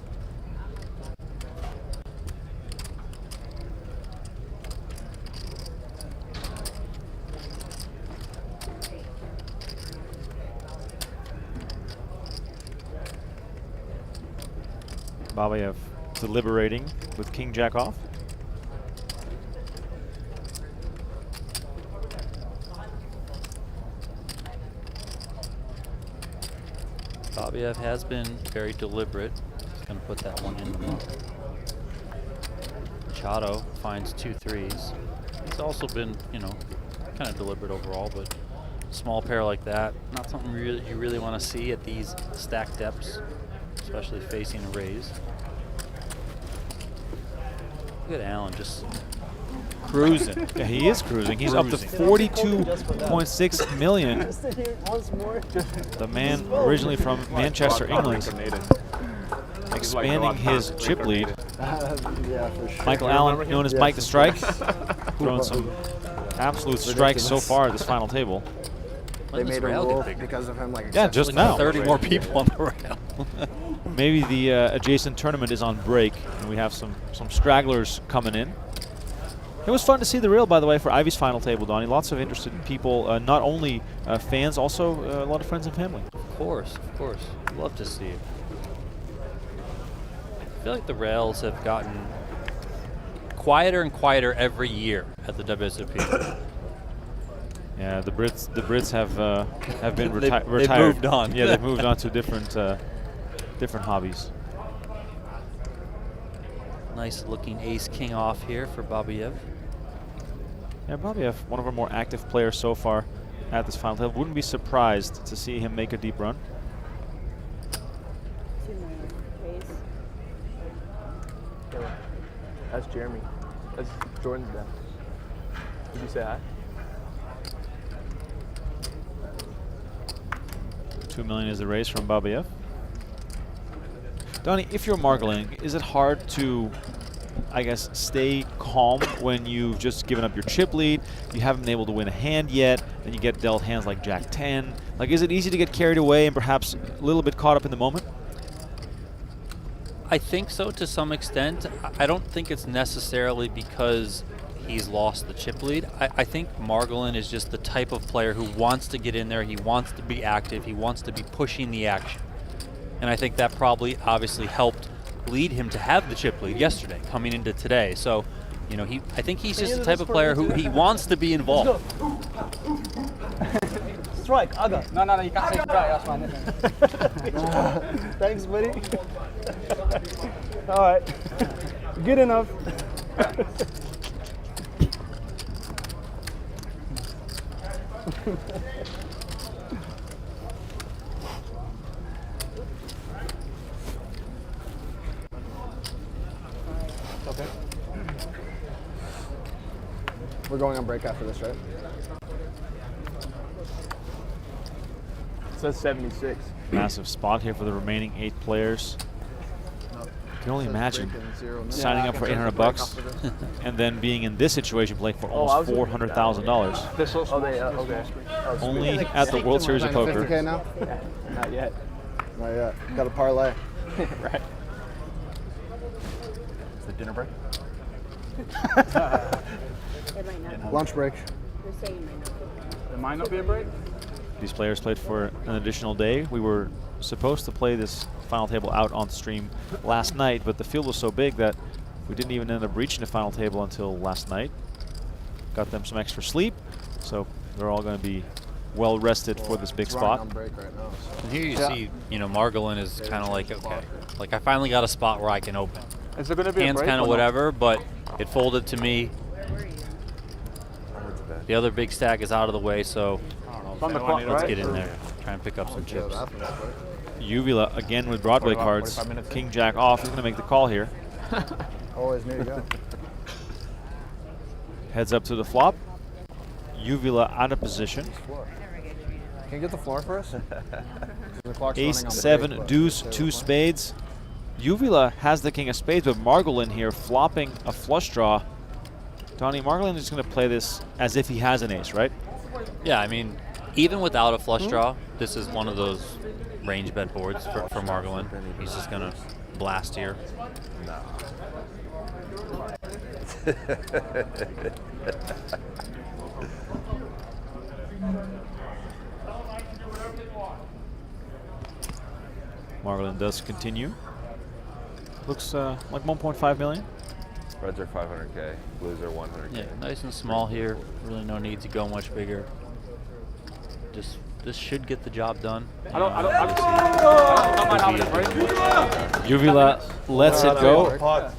Babayev deliberating with King Jack off. Babayev has been very deliberate. He's going to put that one in. Machado finds 2 threes. He's also been, you know, kind of deliberate overall, but small pair like that, not something you really want to see at these stack depths, especially facing a raise. Look at Allen just cruising. Yeah, he is cruising. He's up to 42.6 million. The man originally from Manchester, England, expanding his chip lead. Yeah, for sure. Michael Allen, known as Mike the Strike, throwing some absolute strikes so far at this final table. They made a rule because of him, like, Yeah, just now. 30 more people on the rail. Maybe the adjacent tournament is on break, and we have some stragglers coming in. It was fun to see the reel, by the way, for Ivy's final table, Donnie. Lots of interested people, not only fans, also a lot of friends and family. Of course. Love to see it. I feel like the rails have gotten quieter and quieter every year at the WSOP. Yeah, the Brits have been retired. They've moved on. Yeah, they've moved on to different hobbies. Nice looking ace king off here for Babayev. Yeah, Babayev, one of our more active players so far at this final table. Wouldn't be surprised to see him make a deep run. 2 million. Raise. That's Jeremy. That's Jordan's dad. Did you say hi? $2 million is the raise from Babayev. Donnie, if you're Margolin, is it hard to, I guess, stay calm when you've just given up your chip lead, you haven't been able to win a hand yet, then you get dealt hands like Jack 10? Like, is it easy to get carried away and perhaps a little bit caught up in the moment? I think so to some extent. I don't think it's necessarily because he's lost the chip lead. I think Margolin is just the type of player who wants to get in there, he wants to be active, he wants to be pushing the action. And I think that probably obviously helped lead him to have the chip lead yesterday, coming into today. So, you know, I think he's just the type of player who he wants to be involved. Strike, Aga. No, you can't say strike. That's my nickname. Thanks, buddy. All right. Good enough. Okay. We're going on break after this, right? It says 76. Massive spot here for the remaining 8 players. You can only imagine signing up for $800 and then being in this situation playing for almost $400,000. Okay. Only at the World Series of Poker. 50K now? Not yet. Not yet. Got a parlay. Right. Is it dinner break? It might not. Lunch break. You're saying it might not. There might not be a break. These players played for an additional day. We were supposed to play this final table out on stream last night, but the field was so big that we didn't even end up reaching the final table until last night. Got them some extra sleep, so they're all going to be well rested for this big spot. On break right now, so. And here you see, you know, Margolin is kind of like, okay, like I finally got a spot where I can open. Is there going to be Hands a break? kind of whatever, but it folded to me. The other big stack is out of the way, so On the clock, let's right? get in there. Try and pick up some chips. Uvila again with Broadway cards. King Jack off. He's going to make the call here. Always knew you go. Heads up to the flop. Uvila out of position. Can you get the floor for us? Ace, 7, deuce, 2 spades. Uvila has the king of spades, but Margolin here flopping a flush draw. Donnie, Margolin is going to play this as if he has an ace, right? Yeah, I mean, even without a flush draw, this is one of those range bet boards for Margolin. He's just going to blast here. Margolin does continue. Looks like 1.5 million. Reds are 500K, blues are 100K. Yeah, nice and small here. Really no need to go much bigger. Just this should get the job done. Uvila lets it go,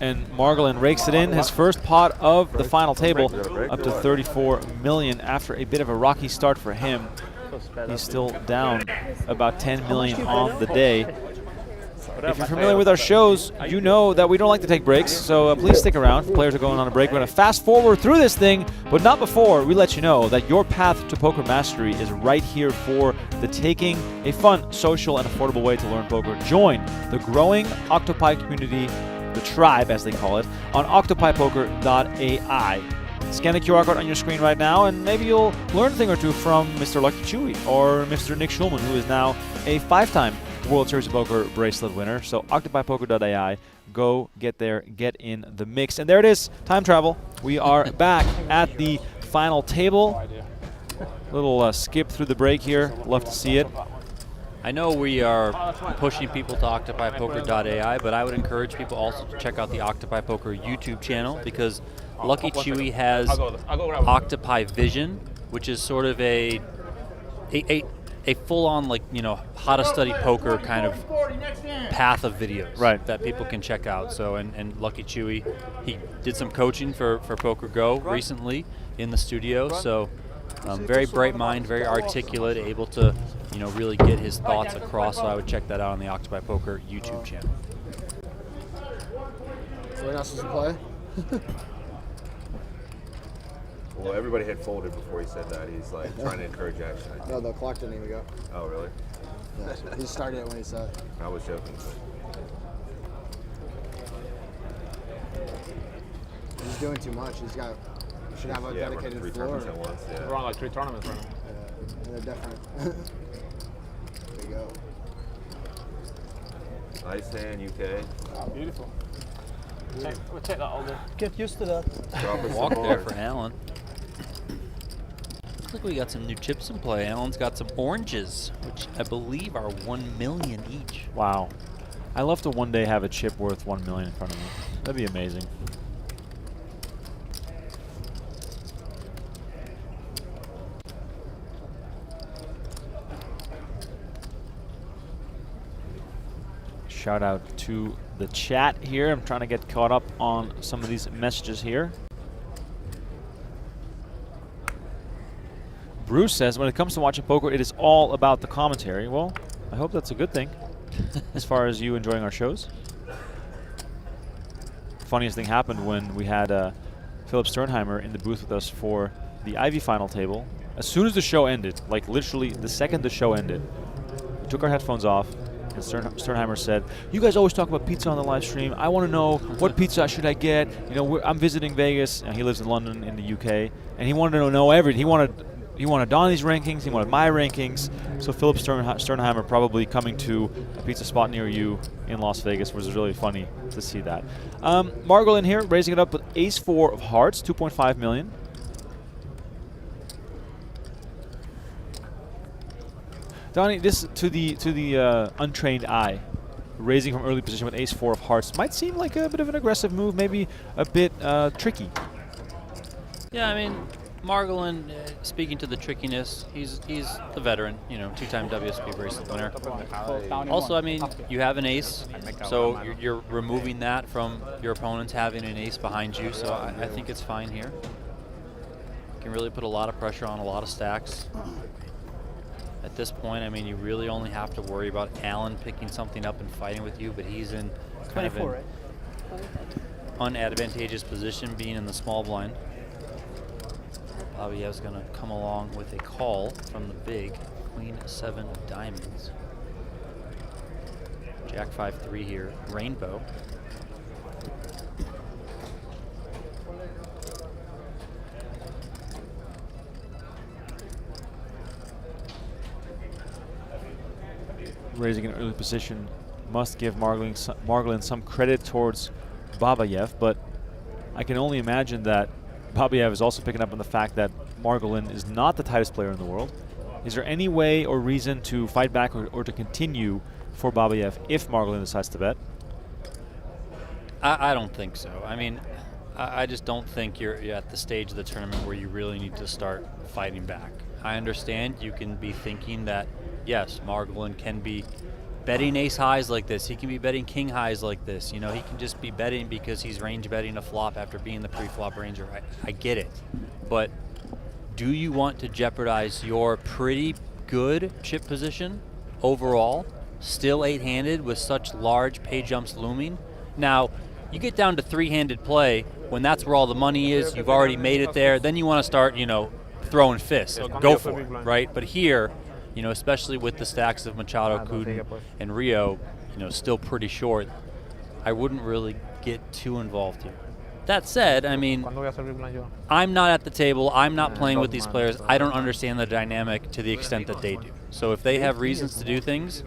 and Margolin rakes it in. His first pot of the final table, up to 34 million after a bit of a rocky start for him. He's still down about 10 million on the day. If you're familiar with our shows, you know that we don't like to take breaks, so please stick around. Players are going on a break. We're going to fast forward through this thing, but not before we let you know that your path to poker mastery is right here for the taking. A fun, social, and affordable way to learn poker. Join the growing Octopi community, the tribe as they call it, on octopipoker.ai. Scan the QR code on your screen right now, and maybe you'll learn a thing or two from Mr. Lucky Chewy or Mr. Nick Schulman, who is now a 5-time World Series of Poker bracelet winner. So octopipoker.ai, go get there, get in the mix. And there it is, time travel. We are back at the final table. Little skip through the break here. Love to see it. I know we are pushing people to octopipoker.ai, but I would encourage people also to check out the Octopi Poker YouTube channel, because Lucky Chewy has Octopi Vision, which is sort of a full-on, like, you know, how to study poker kind of path of videos that people can check out. So, and Lucky Chewy, he did some coaching for PokerGO recently, in the studio. So very bright mind, very articulate, able to really get his thoughts across. So I would check that out on the Occupy Poker YouTube channel. So we're not supposed to play? Well, everybody had folded before he said that. He's like trying to encourage action. I think. No, the clock didn't even go. Oh, really? Yeah, he started it when he said. I was joking. He's doing too much. He should have a dedicated three floor. tournaments at once. Yeah. We're on like 3 tournaments right now. Yeah, and they're different. There you go. Nice hand, UK. Beautiful. We'll take that all day. Get used to that. Drop us Walk some there bars. for Alan. Looks like we got some new chips in play. Alan's got some oranges, which I believe are 1 million each. Wow. I love to one day have a chip worth 1 million in front of me. That'd be amazing. Shout out to the chat here. I'm trying to get caught up on some of these messages here. Bruce says, when it comes to watching poker, it is all about the commentary. Well, I hope that's a good thing as far as you enjoying our shows. Funniest thing happened when we had Philip Sternheimer in the booth with us for the Ivy final table. As soon as the show ended, like literally the second the show ended, we took our headphones off, and Sternheimer said, "You guys always talk about pizza on the live stream. I want to know what pizza should I get. You know, I'm visiting Vegas, and he lives in London in the UK, and he wanted to know everything. He wanted Donnie's rankings, he wanted my rankings. So Philip Sternheimer probably coming to a pizza spot near you in Las Vegas, which was really funny to see that. Margolin here, raising it up with ace-4 of hearts, 2.5 million. Donnie, this to the untrained eye, raising from early position with ace-4 of hearts might seem like a bit of an aggressive move, maybe a bit tricky. Yeah, I mean, Margolin, speaking to the trickiness, he's the veteran, you know, 2-time WSOP bracelet winner. Also, I mean, you have an ace, so you're removing that from your opponents having an ace behind you, so I think it's fine here. You can really put a lot of pressure on a lot of stacks. At this point, I mean, you really only have to worry about Alan picking something up and fighting with you, but he's in kind of an unadvantageous position being in the small blind. Babayev's going to come along with a call from the big Queen-7 of diamonds. Jack 5-3 here, rainbow. Raising an early position must give Margolin some credit towards Babayev, but I can only imagine that Babayev is also picking up on the fact that Margolin is not the tightest player in the world. Is there any way or reason to fight back or to continue for Babayev if Margolin decides to bet? I don't think so. I mean, I just don't think you're at the stage of the tournament where you really need to start fighting back. I understand you can be thinking that, yes, Margolin can be betting ace highs like this. He can be betting king highs like this. You know, he can just be betting because he's range betting a flop after being the pre-flop ranger. I get it. But do you want to jeopardize your pretty good chip position overall, still 8-handed with such large pay jumps looming? Now, you get down to 3-handed play when that's where all the money is. You've already made it there. Then you want to start, you know, throwing fists. Go for it, right? But here, you know, especially with the stacks of Machado, Couden, and Rio, you know, still pretty short, I wouldn't really get too involved here. That said, I mean, I'm not at the table. I'm not playing with these players. I don't understand the dynamic to the extent that they do. So if they have reasons to do things,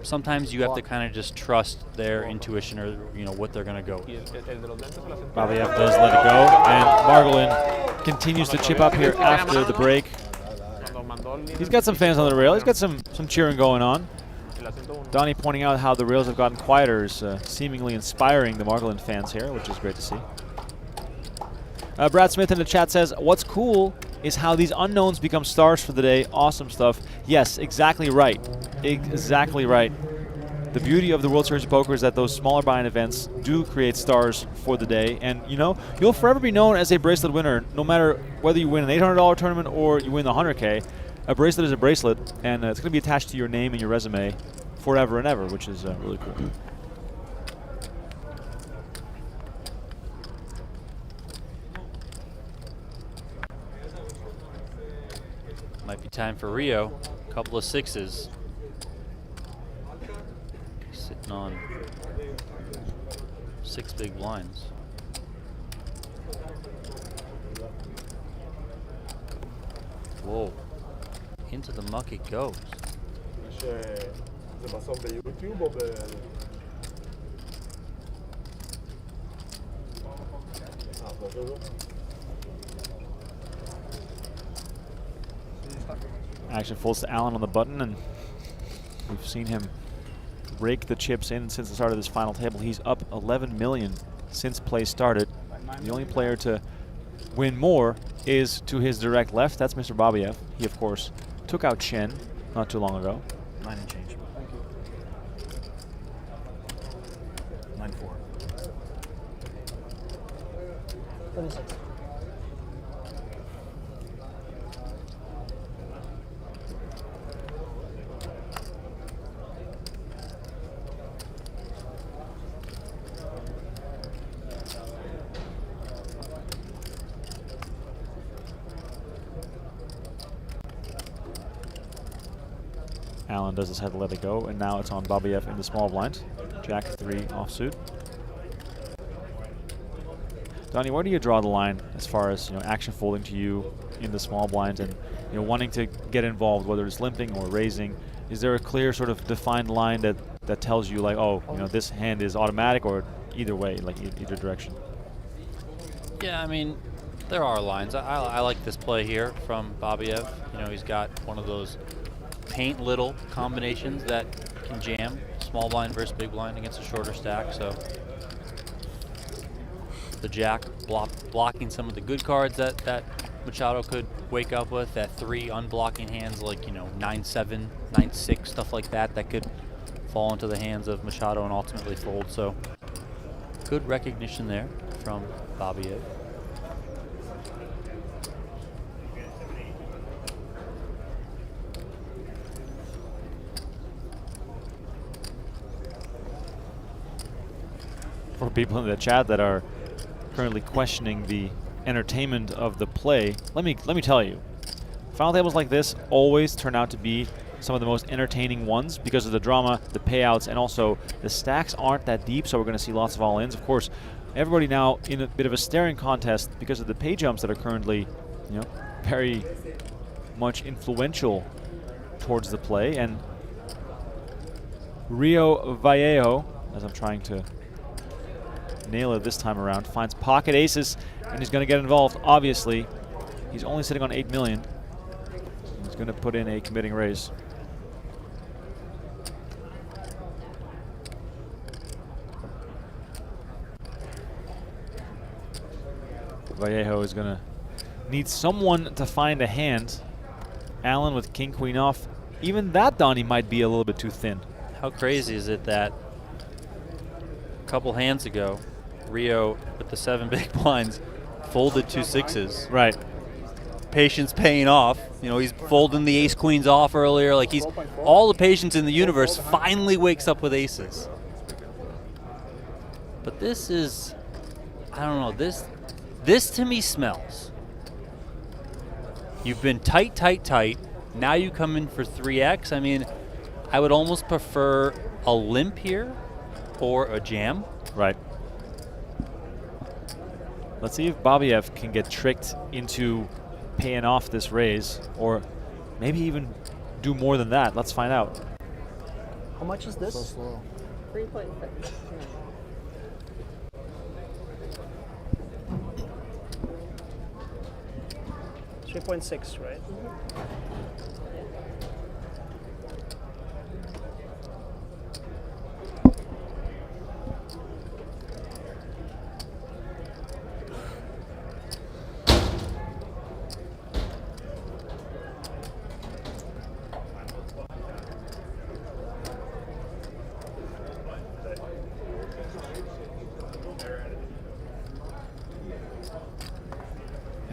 sometimes you have to kind of just trust their intuition or, you know, what they're going to go with. Babayev does let it go, and Margolin continues to chip up here after the break. He's got some fans on the rail. He's got some cheering going on. Donnie pointing out how the rails have gotten quieter is seemingly inspiring the Margolin fans here, which is great to see. Brad Smith in the chat says, what's cool is how these unknowns become stars for the day. Awesome stuff. Yes, exactly right. Exactly right. the beauty of the World Series of Poker is that those smaller buy-in events do create stars for the day. And, you know, you'll forever be known as a bracelet winner, no matter whether you win an $800 tournament or you win the 100K. A bracelet is a bracelet, and it's going to be attached to your name and your resume forever and ever, which is really cool. Might be time for Rio. A couple of sixes. Sitting on 6 big blinds. Whoa. Into the muck it goes. Action folds to Allen on the button, and we've seen him rake the chips in since the start of this final table. He's up 11 million since play started. The only player to win more is to his direct left. That's Mr. Babayev. He, of course, took out Chen not too long ago. 9 and change. Thank you. 9-4. 26. Allen does decide to let it go, and now it's on Babayev in the small blind. Jack 3 offsuit. Donnie, where do you draw the line as far as, you know, action folding to you in the small blinds and, you know, wanting to get involved, whether it's limping or raising? Is there a clear sort of defined line that tells you, like, oh, you know, this hand is automatic, or either way, like either direction? Yeah, I mean, there are lines. I like this play here from Babayev. You know, he's got one of those paint little combinations that can jam small blind versus big blind against a shorter stack. So the Jack blocking some of the good cards that Machado could wake up with. That 3 unblocking hands, like, you know, 9-7, 9-6, stuff like that could fall into the hands of Machado and ultimately fold. So good recognition there from Babayev. For people in the chat that are currently questioning the entertainment of the play, let me tell you, final tables like this always turn out to be some of the most entertaining ones because of the drama, the payouts, and also the stacks aren't that deep, so we're going to see lots of all-ins. Of course, everybody now in a bit of a staring contest because of the pay jumps that are currently, you know, very much influential towards the play. And Rio Vallejo, as I'm trying to nail it this time around, finds pocket aces, and he's going to get involved. Obviously, he's only sitting on 8 million. He's going to put in a committing raise. Vallejo is going to need someone to find a hand. Allen with king queen off. Even that Donnie might be a little bit too thin. How crazy is it that a couple hands ago, Rio with the 7 big blinds folded 2 6s. Right. Patience paying off. You know, he's folding the ace queens off earlier. Like, he's all the patience in the universe. Finally wakes up with aces. But this is, I don't know. This to me smells. You've been tight, tight, tight. Now you come in for 3x. I mean, I would almost prefer a limp here or a jam. Right. Let's see if Babayev can get tricked into paying off this raise, or maybe even do more than that. Let's find out. How much is this? So slow. 3.6. 3.6, right?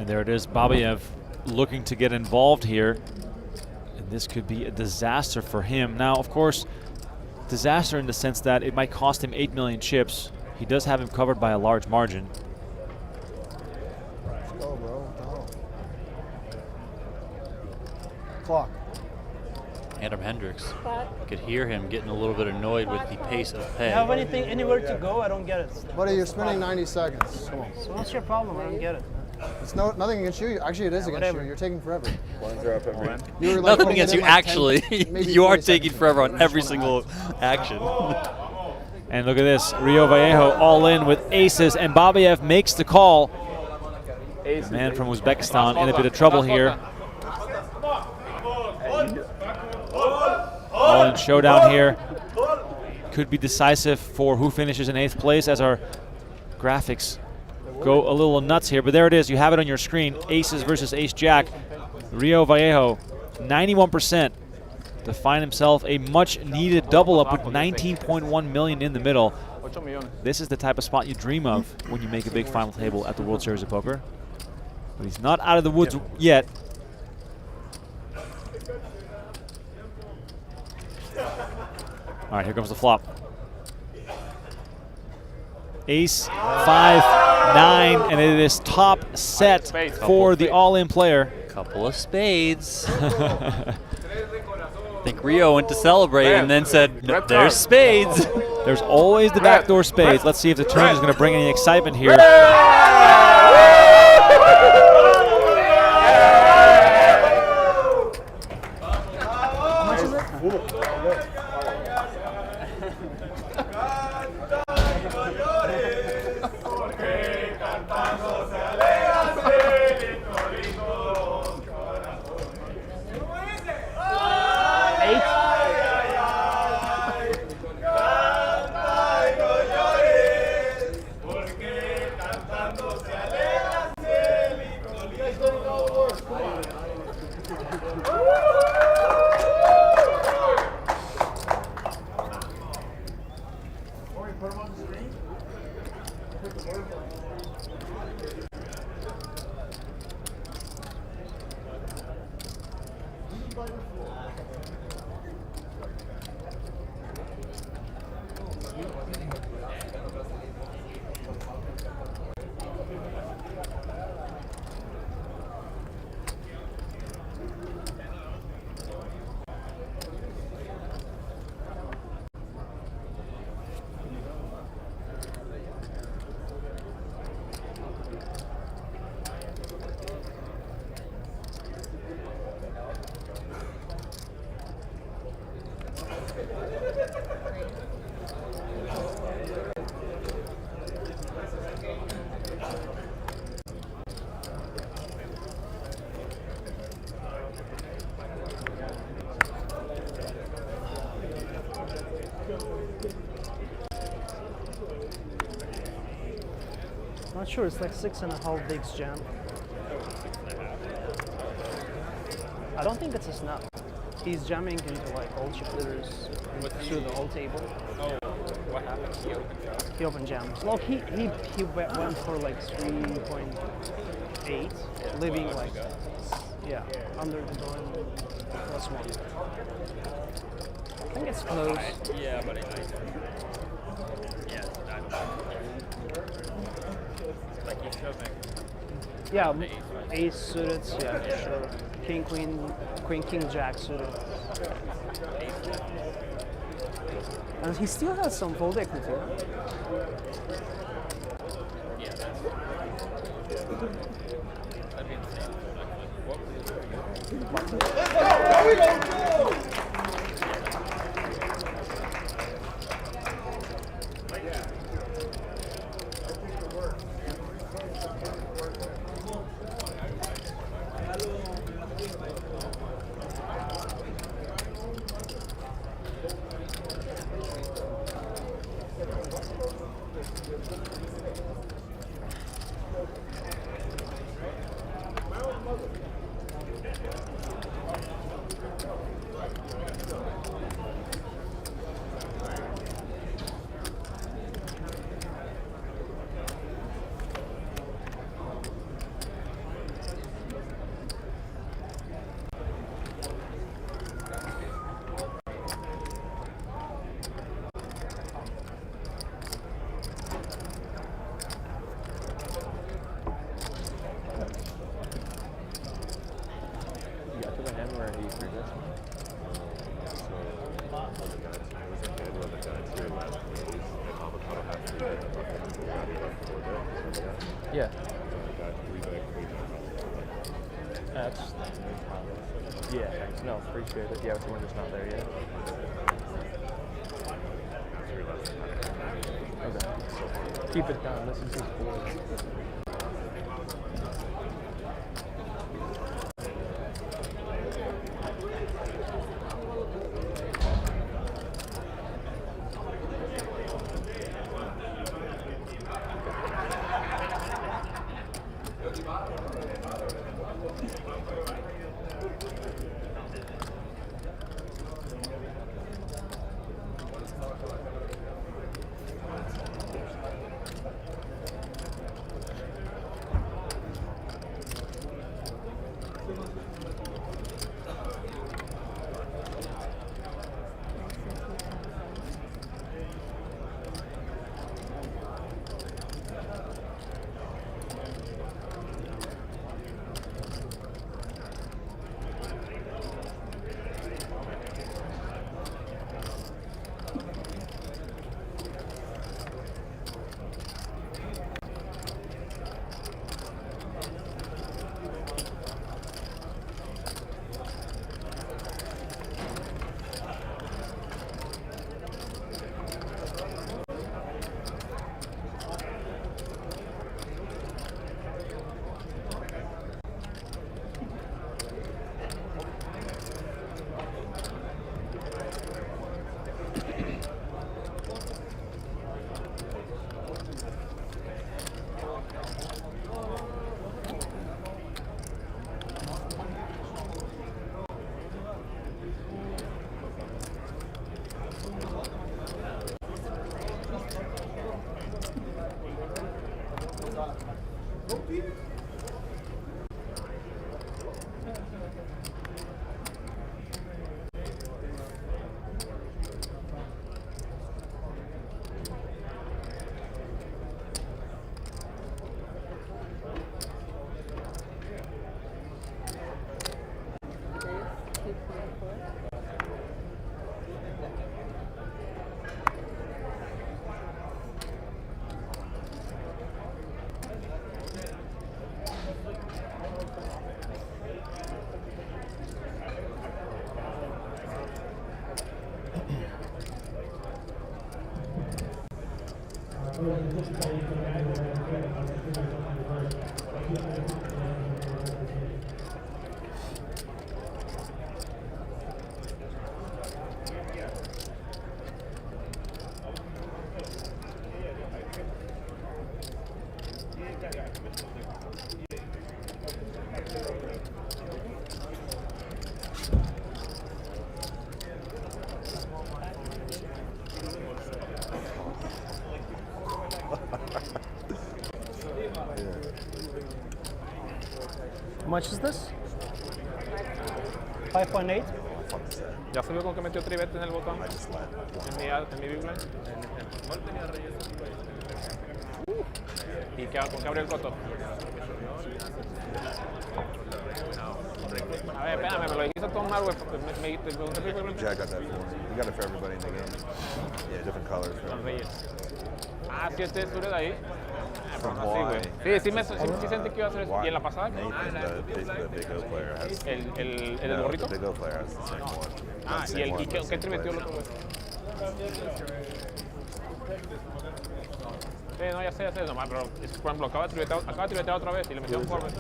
And there it is, Babayev looking to get involved here. And this could be a disaster for him. Now, of course, disaster in the sense that it might cost him 8 million chips. He does have him covered by a large margin. Let's go, bro. Go. Clock. Adam Hendrix. Could hear him getting a little bit annoyed with the pace of You pay. have anything anywhere to go? I don't get it. Buddy, you're spending 90 seconds. Come on. So what's your problem? I don't get it. It's nothing against you. Actually, it is against whatever. you. You're taking forever. Lines are up every. You were, like, Nothing putting against it you, in, like, actually. 10, maybe You are 20 taking seconds. forever on I just every wanna single action. And look at this, Rio Vallejo all in with aces, and Babayev makes the call. The man from Uzbekistan in a bit of trouble here. All in showdown here. Could be decisive for who finishes in 8th place as our graphics go a little nuts here. But there it is, you have it on your screen. Aces versus ace-jack. Rio Vallejo, 91% to find himself a much-needed double-up with 19.1 million in the middle. This is the type of spot you dream of when you make a big final table at the World Series of Poker. But he's not out of the woods yet. All right, here comes the flop. Ace, 5, 9, and it is top set for the all-in player. Couple of spades. I think Rio went to celebrate and then said, there's spades. There's always the backdoor spades. Let's see if the turn is going to bring any excitement here. Not sure, it's like 6.5 bigs jam. I don't think it's a snap. He's jamming into like all chip leaders through the whole table. Oh, what happened? He opened jam? He opened jams. Well, he went for like 3.8, leaving like, yeah, under the gun +1. I think it's close. Yeah, but it's yeah, like he's shoving. Yeah, ace suited, yeah, sure. King, queen, king, jack suited. And he still has some fold equity. Yeah, that'd be insane. Yeah. That's. Yeah, thanks. No, appreciate it. Yeah, we're just not there yet. Okay. Keep it down. This is just cool. How much is this? 5.8. ¿Ya se vio con que metió tribet en el botón? En mi Big Blind. ¿Y con qué abrió el coto? A ver, espérame, me lo dijiste todo mal, güey, porque me pregunté primero. Yeah, I got that for him. We got it for everybody in the game. Yeah, different colors. Los Reyes. Ah, sí, este es de ahí. From Sí, Hawaii. güey. Sí sentí que iba a hacer eso. ¿Y en la pasada? Nathan, the Big O player, has ¿El gorrito? The Big O player has the same one. Ah, Not the ¿y same one, qué but same tribetió el player. otro, güey? Sí, no, ya sé, nomás, pero por ejemplo, acaba de tribetear otra vez y le metió un forward. ¿Eh?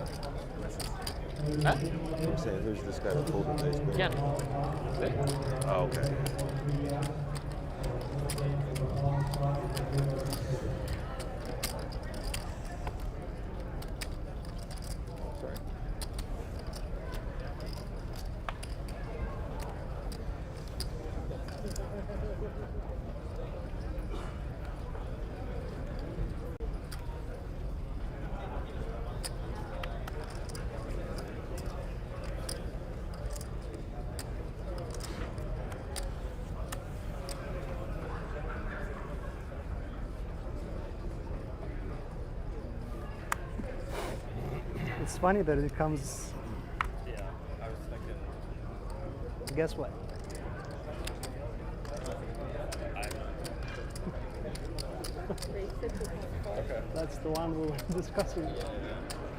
I'm saying, who's this guy who pulled the baseball? ¿Quién? ¿Sí? Oh, okay. It's funny that it comes. Yeah, I was thinking. Guess what? Okay. That's the one we were discussing.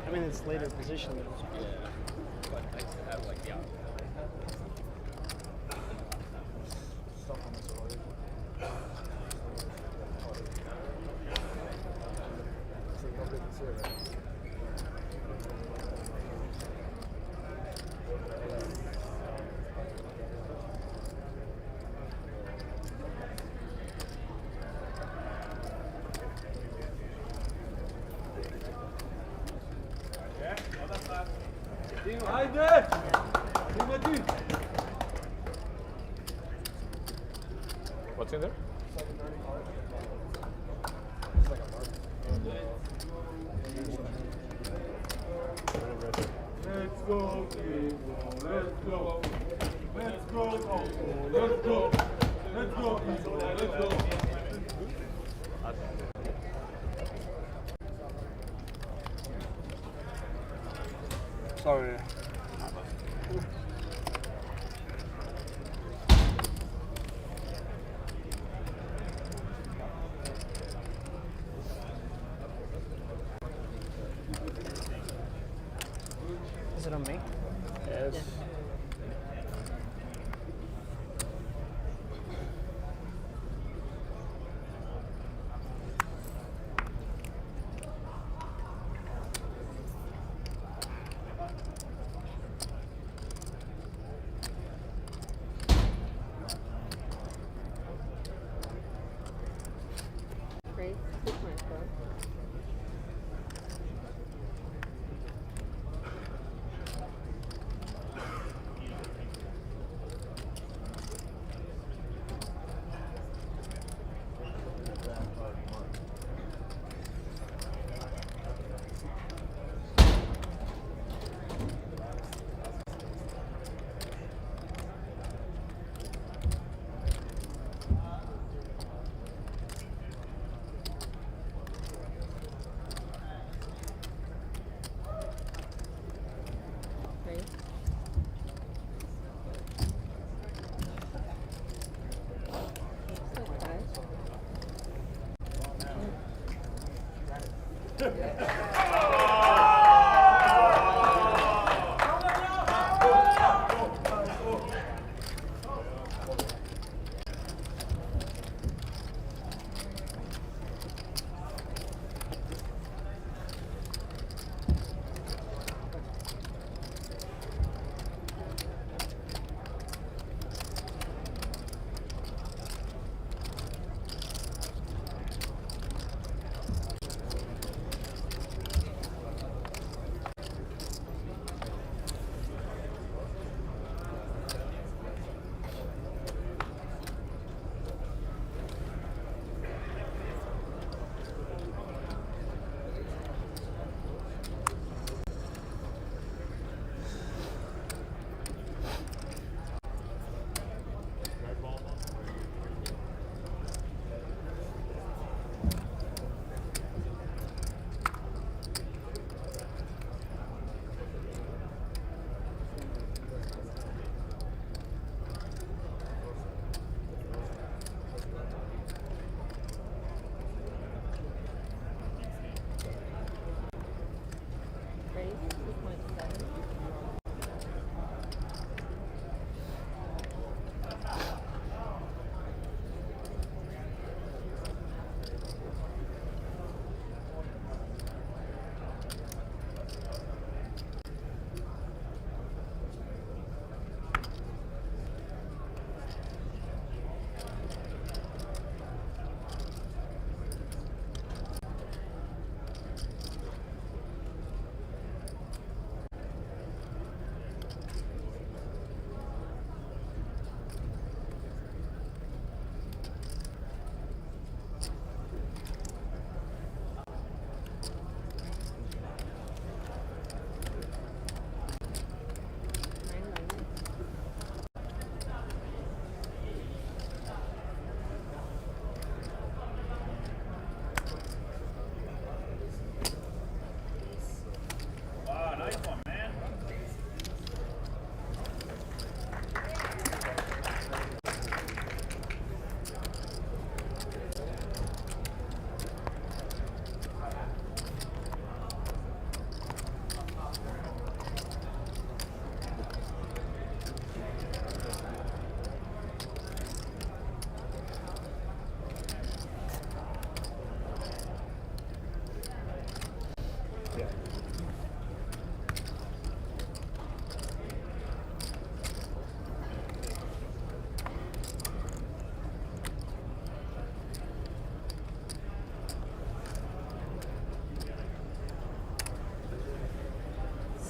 I mean, it's later position. But I used to have like the What's in there? Let's go, let's go, let's go, let's go, let's go, let's go. Sorry. Is it on me? Yes. Raise, keep my phone. Raise.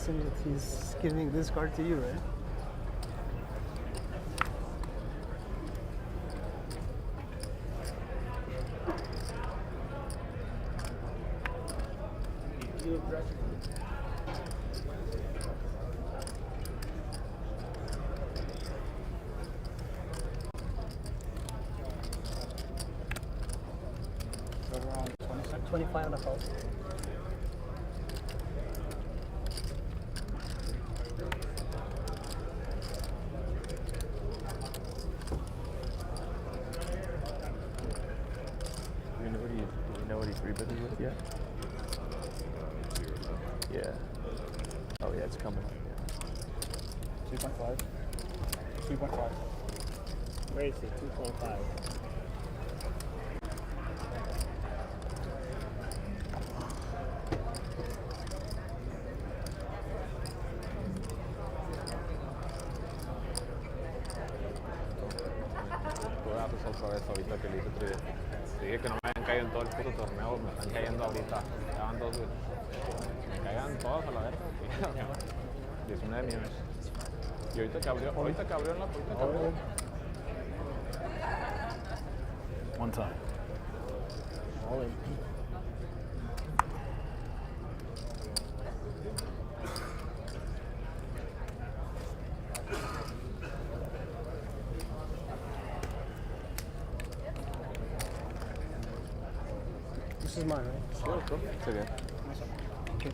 guessing that he's giving this card to you, right? Around 26. 25 and a half. Do you know what he three betted with yet? Yeah. Oh yeah, it's coming. Yeah. 2.5. 2.5. Where is it? 2.5. Datos otra vez ahorita que le hice trivia. Dije que no me habían caído en todo el puto torneo, me están cayendo ahorita. Ya van dos, güey. Me caigan todos a la verga. 19 millones. Y ahorita que abrió, ahorita que abrió. One time. All in. This is mine, right? Sure, cool. It's okay. Okay.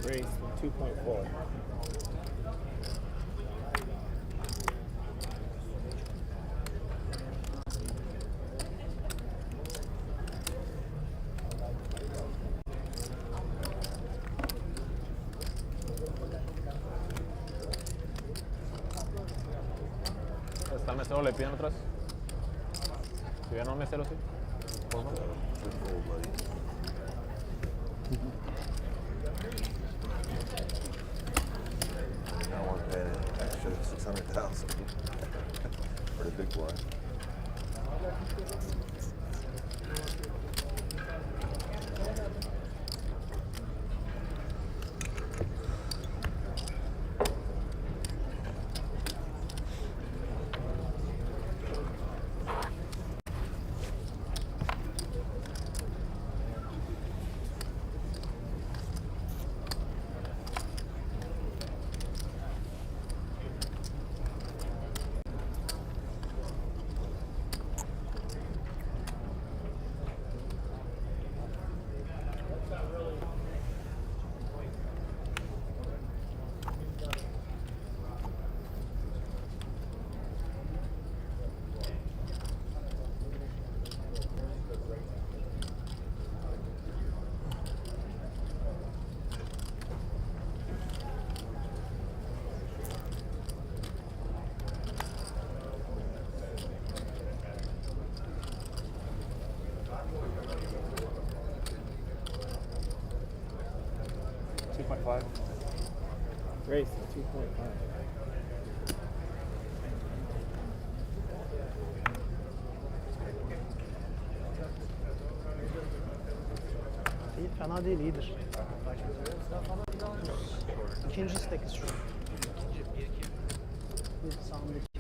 Raise 2.4. Está el mesero, le piden otras. Si viene un mesero, sí. Por favor. I want to pay an extra 600,000 for the big blind. 2.5. Race 2.5. İyi, fena değil, iyidir. İkinci 8 şu. Bir sağındaki.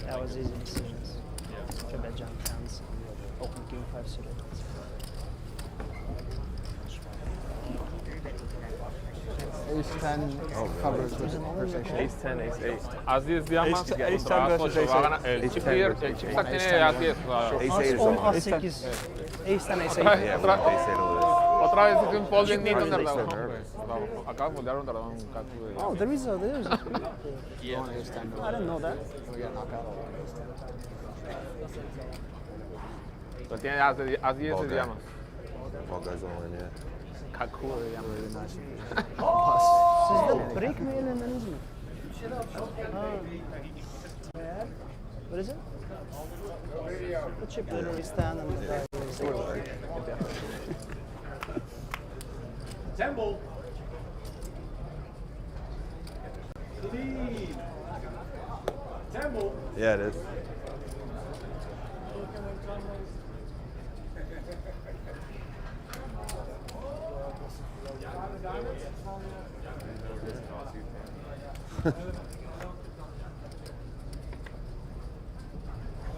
That was easy decisions. Too bad jump hands. Open king 5 suited. Ace-10 covers with precision. Ace-10, Ace-8. Así es diamas Ace-10 contra versus As-8. Va a ganar. Ace-8. El chip leader, el chip stack tiene As-10. Ace 8 is On all. As 8. Ace 10, Ace 8. Yeah, we have Ace 8 to lose. Otra vez es un folding need Really under so the nervous. Acaba de foldear un dragón. Oh, there is a. Yeah. Ace-10 I didn't know that. we got knocked out. Pero tiene As-10 de Okay. diamas. All guys don't win yet. Kakura de diamas. Really nice. Sizde break mi elemeniz mi? What is it? The chip literally stand and the guy is Temple. Lead. Temple. Yeah, it is.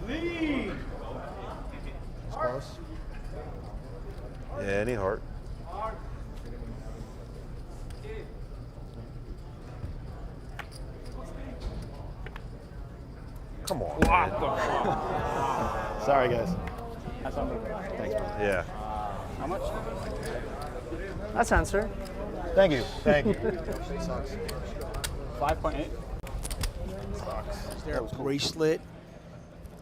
Lead. It's close. Yeah, any heart. Come on. Sorry, guys. That's unbelievable. Thanks, man. Yeah. How much? That's answer. Thank you. Thank you. 5.8. Is there a bracelet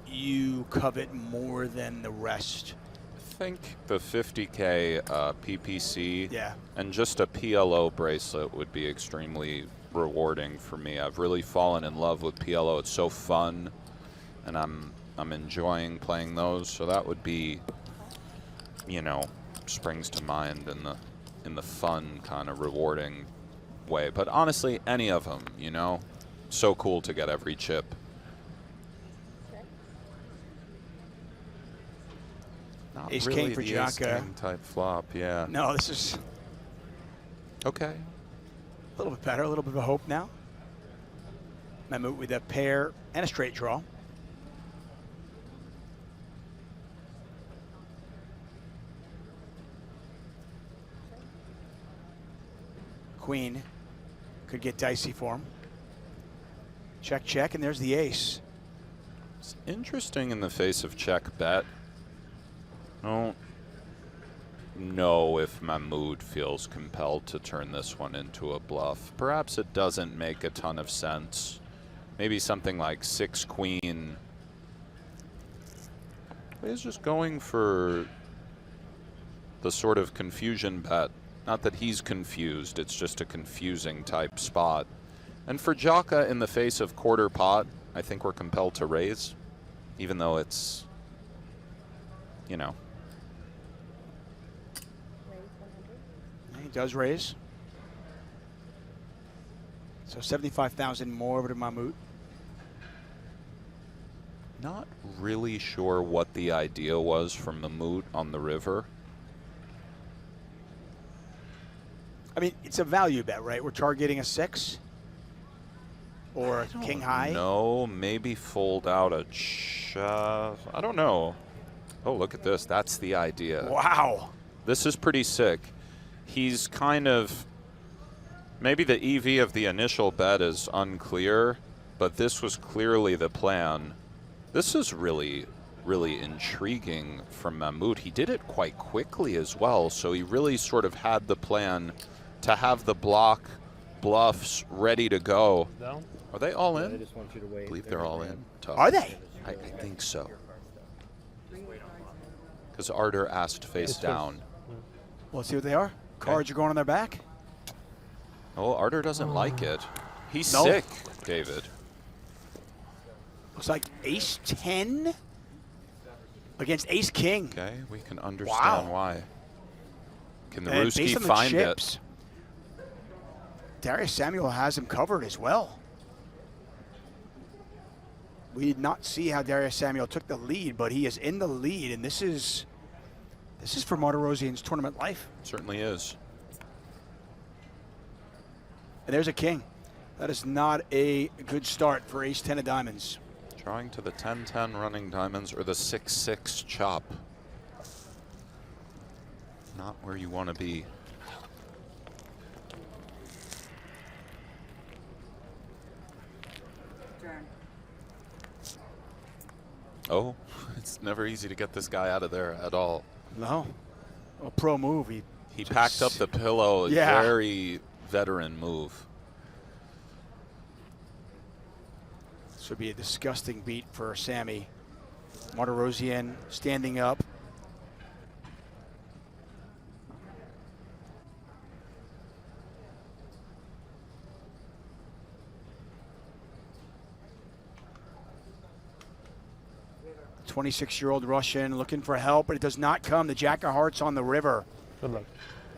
you covet more than the rest? I think the 50K PPC Yeah. and just a PLO bracelet would be extremely rewarding for me. I've really fallen in love with PLO. It's so fun, and I'm enjoying playing those. So that would be, you know, springs to mind in the fun kind of rewarding way. But honestly, any of them, you know, so cool to get every chip. Not Ace really king for the ace Jaka. king type flop, yeah. No, this is okay. A little bit better, a little bit of a hope now. Remember, with a pair and a straight draw. Queen could get dicey for him. Check, check, and there's the ace. It's interesting in the face of check bet. I don't know if Mahmoud feels compelled to turn this one into a bluff. Perhaps it doesn't make a ton of sense. Maybe something like 6 queen. He's just going for the sort of confusion bet. Not that he's confused, it's just a confusing type spot. And for Jaka in the face of quarter pot, I think we're compelled to raise, even though it's, you know. He does raise. So 75,000 more over to Mahmoud. Not really sure what the idea was from the moot on the river. I mean, it's a value bet, right? We're targeting a 6 or a king high. No, maybe fold out a I don't know. Oh, look at this. That's the idea. Wow. This is pretty sick. He's kind of, maybe the EV of the initial bet is unclear, but this was clearly the plan. This is really, really intriguing from Mahmoud. He did it quite quickly as well, so he really sort of had the plan to have the block bluffs ready to go. Are they all in? They just want you to wait. I believe they're all in. Tough. Are they? I think so. Because Arter asked face down. Well, let's see what they are. Cards are going on their back. Oh, Arter doesn't like it. He's No. sick, David. Looks like ace 10, against Ace King. Okay, we can understand why. Can the Ruski based on find the chips, Darius Samuel has him covered as well. We did not see how Darius Samuel took the lead, but he is in the lead, and this is for Martirosian's tournament life. Certainly is. And there's a king. That is not a good start for ace-10 of diamonds. Drawing to the 10-10 running diamonds or the 6-6 chop. Not where you want to be. Oh, it's never easy to get this guy out of there at all. No. A pro move. He packed up the pillow. Yeah. Very veteran move. This would be a disgusting beat for Sammy. Martirosian standing up. The 26-year-old Russian looking for help, but it does not come. The Jack of Hearts on the river. Good luck.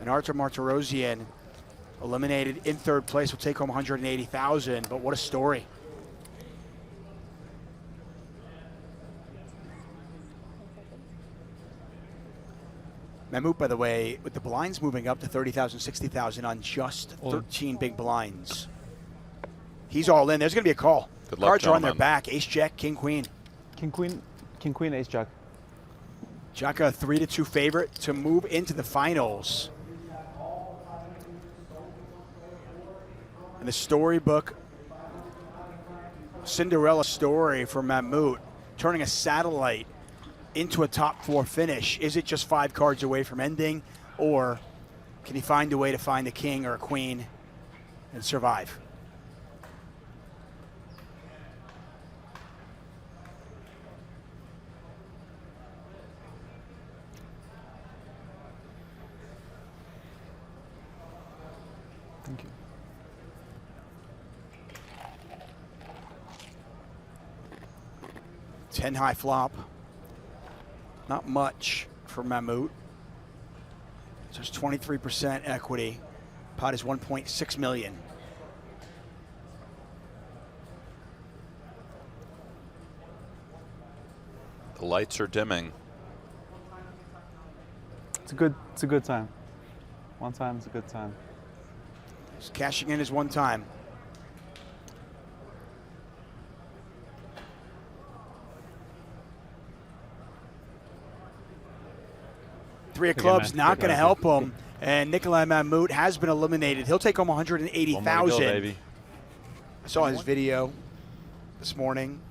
And Artur Martirosian, eliminated in third place, will take home $180,000. But what a story! Mahmoud, by the way, with the blinds moving up to 30,000, 60,000 on just 13 big blinds. He's all in. There's going to be a call. Good luck, Cards are on their gentlemen. back. Ace, Jack, King, Queen. King, Queen, Ace, Jack. Jack a 3-2 favorite to move into the finals. And the storybook Cinderella story for Mahmoud, turning a satellite into a top 4 finish. Is it just 5 cards away from ending, or can he find a way to find a king or a queen and survive? Thank you. Ten high flop. Not much for Mahmoud. So it's 23% equity. Pot is 1.6 million. The lights are dimming. It's a good time. One time is a good time. He's cashing in his one time. Three of clubs not going to help him, and Nikolai Mahmoud has been eliminated. He'll take home 180,000. Baby. I saw his video this morning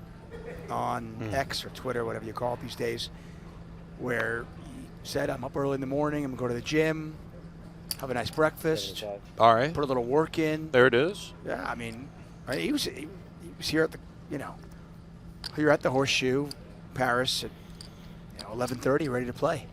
on X or Twitter, whatever you call it these days, where he said, "I'm up early in the morning. I'm going to go to the gym, have a nice breakfast, All right. put a little work in." There it is. Yeah, I mean, he was here at the, here at the Horseshoe, Paris at 11:30, ready to play.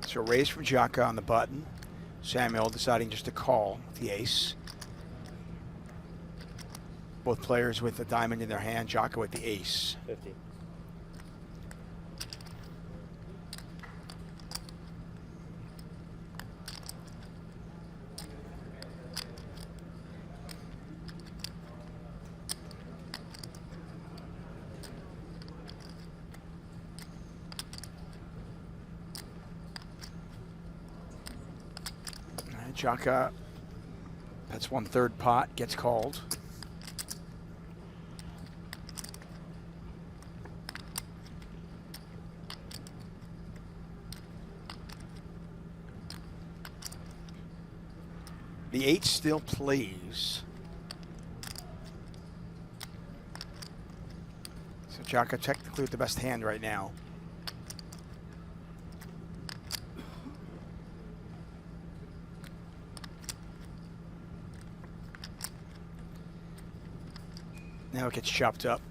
So raise from Jaka on the button. Samuel deciding just to call with the ace. Both players with a diamond in their hand. Jaka with the ace. 50. Jaka, that's 1/3 pot, gets called. The 8 still plays. So Jaka technically with the best hand right now. Now it gets chopped up.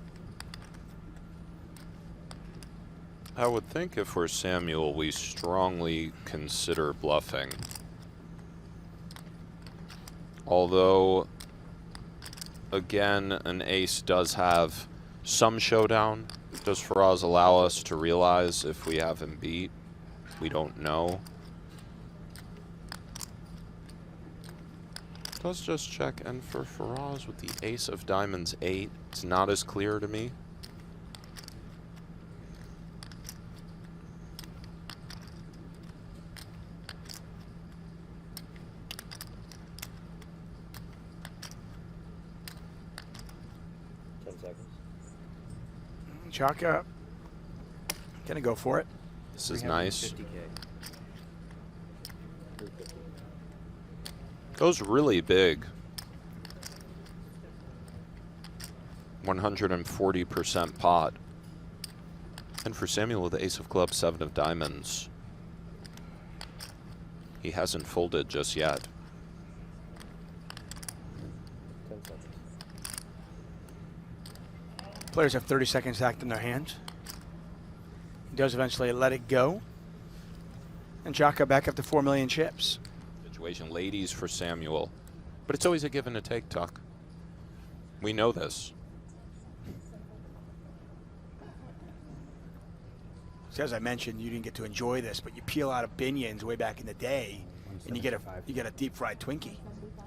I would think if we're Samuel, we strongly consider bluffing. Although, again, an ace does have some showdown. Does Faraz allow us to realize if we have him beat? We don't know. Does just check, and for Faraz with the ace of diamonds 8, it's not as clear to me. Chaka, gonna go for it. This is nice. Goes really big. 140% pot. And for Samuel with the ace of clubs, 7 of diamonds, he hasn't folded just yet. 10 seconds. Players have 30 seconds to act in their hands. He does eventually let it go. And Chaka back up to 4 million chips. Situation, ladies for Samuel. But it's always a give and a take, Tuck. We know this. So as I mentioned, you didn't get to enjoy this, but you peel out of Binion's way back in the day, and you get a deep fried Twinkie.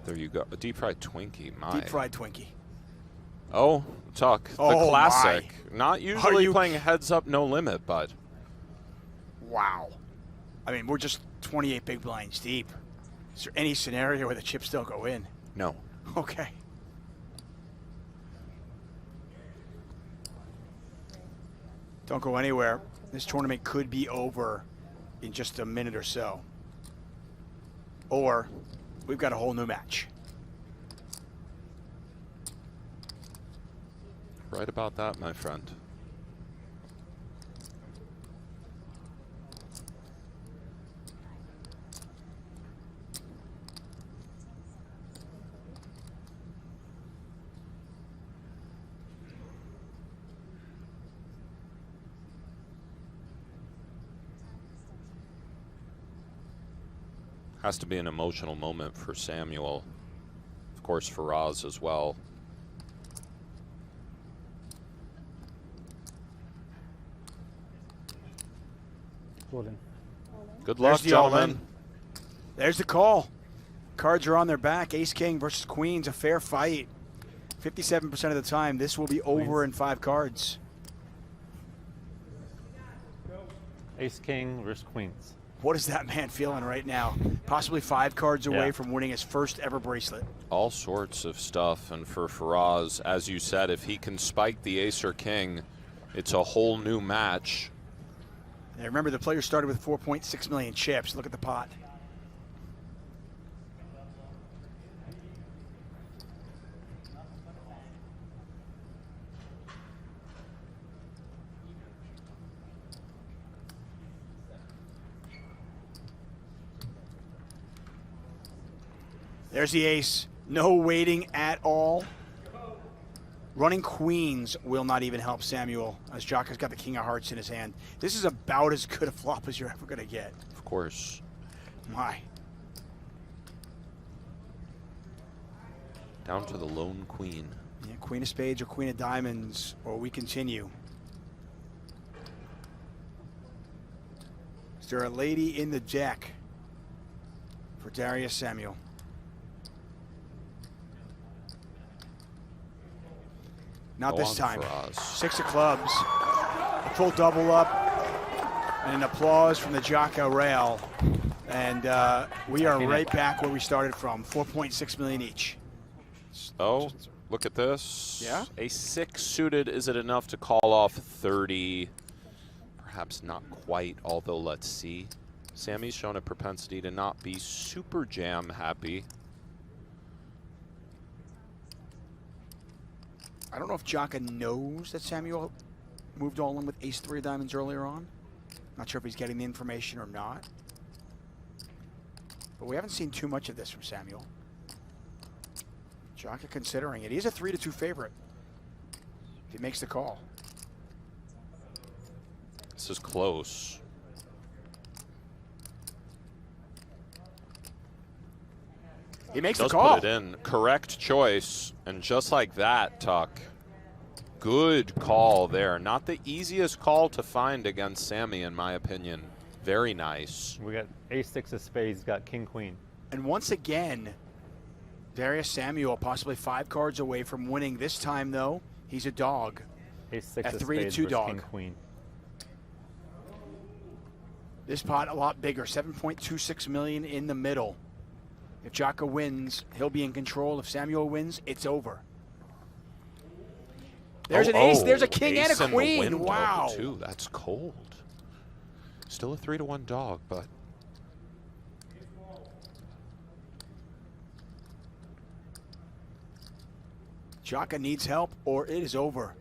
There you go. A deep fried Twinkie, my. Deep fried Twinkie. Oh, Tuck, the Oh, classic. my. Not usually playing heads up, no limit, but. Wow. I mean, we're just 28 big blinds deep. Is there any scenario where the chips don't go in? No. Okay. Don't go anywhere. This tournament could be over in just a minute or so. Or we've got a whole new match. Right about that, my friend. Has to be an emotional moment for Samuel. Of course, Faraz as well. Good luck, gentlemen. There's the call. Cards are on their back. Ace King versus Queens, a fair fight. 57% of the time, this will be over in 5 cards. Ace King versus Queens. What is that man feeling right now? Possibly 5 cards away from winning his first ever bracelet. All sorts of stuff, and for Faraz, as you said, if he can spike the ace or king, it's a whole new match. And remember, the player started with 4.6 million chips. Look at the pot. There's the ace. No waiting at all. Running queens will not even help Samuel, as Jaka's got the king of hearts in his hand. This is about as good a flop as you're ever going to get. Of course. My. Down to the lone queen. Yeah, queen of spades or queen of diamonds, or we continue. Is there a lady in the deck for Darius Samuel? Not this time. 6 of clubs. A full double up. And an applause from the Jaka rail. And we are right back where we started from. 4.6 million each. Oh, look at this. Yeah? A 6 suited. Is it enough to call off 30? Perhaps not quite, although let's see. Sammy's shown a propensity to not be super jam happy. I don't know if Jaka knows that Samuel moved all in with ace-3 of diamonds earlier on. Not sure if he's getting the information or not. But we haven't seen too much of this from Samuel. Jaka considering it. He's a 3-2 favorite. He makes the call. This is close. He makes Does the call. put it in. Correct choice. And just like that, Tuck. Good call there. Not the easiest call to find against Sammy, in my opinion. Very nice. We got ace-6 of spades, got king-queen. And once again, Darius Samuel possibly 5 cards away from winning. This time, though, he's a dog. Ace-6 a of 3-2 spades versus dog. king-queen. This pot a lot bigger, 7.26 million in the middle. If Jaka wins, he'll be in control. If Samuel wins, it's over. There's an ace, there's a king and a queen. Wow. Too. That's cold. Still a 3-1 dog, but Jaka needs help or it is over.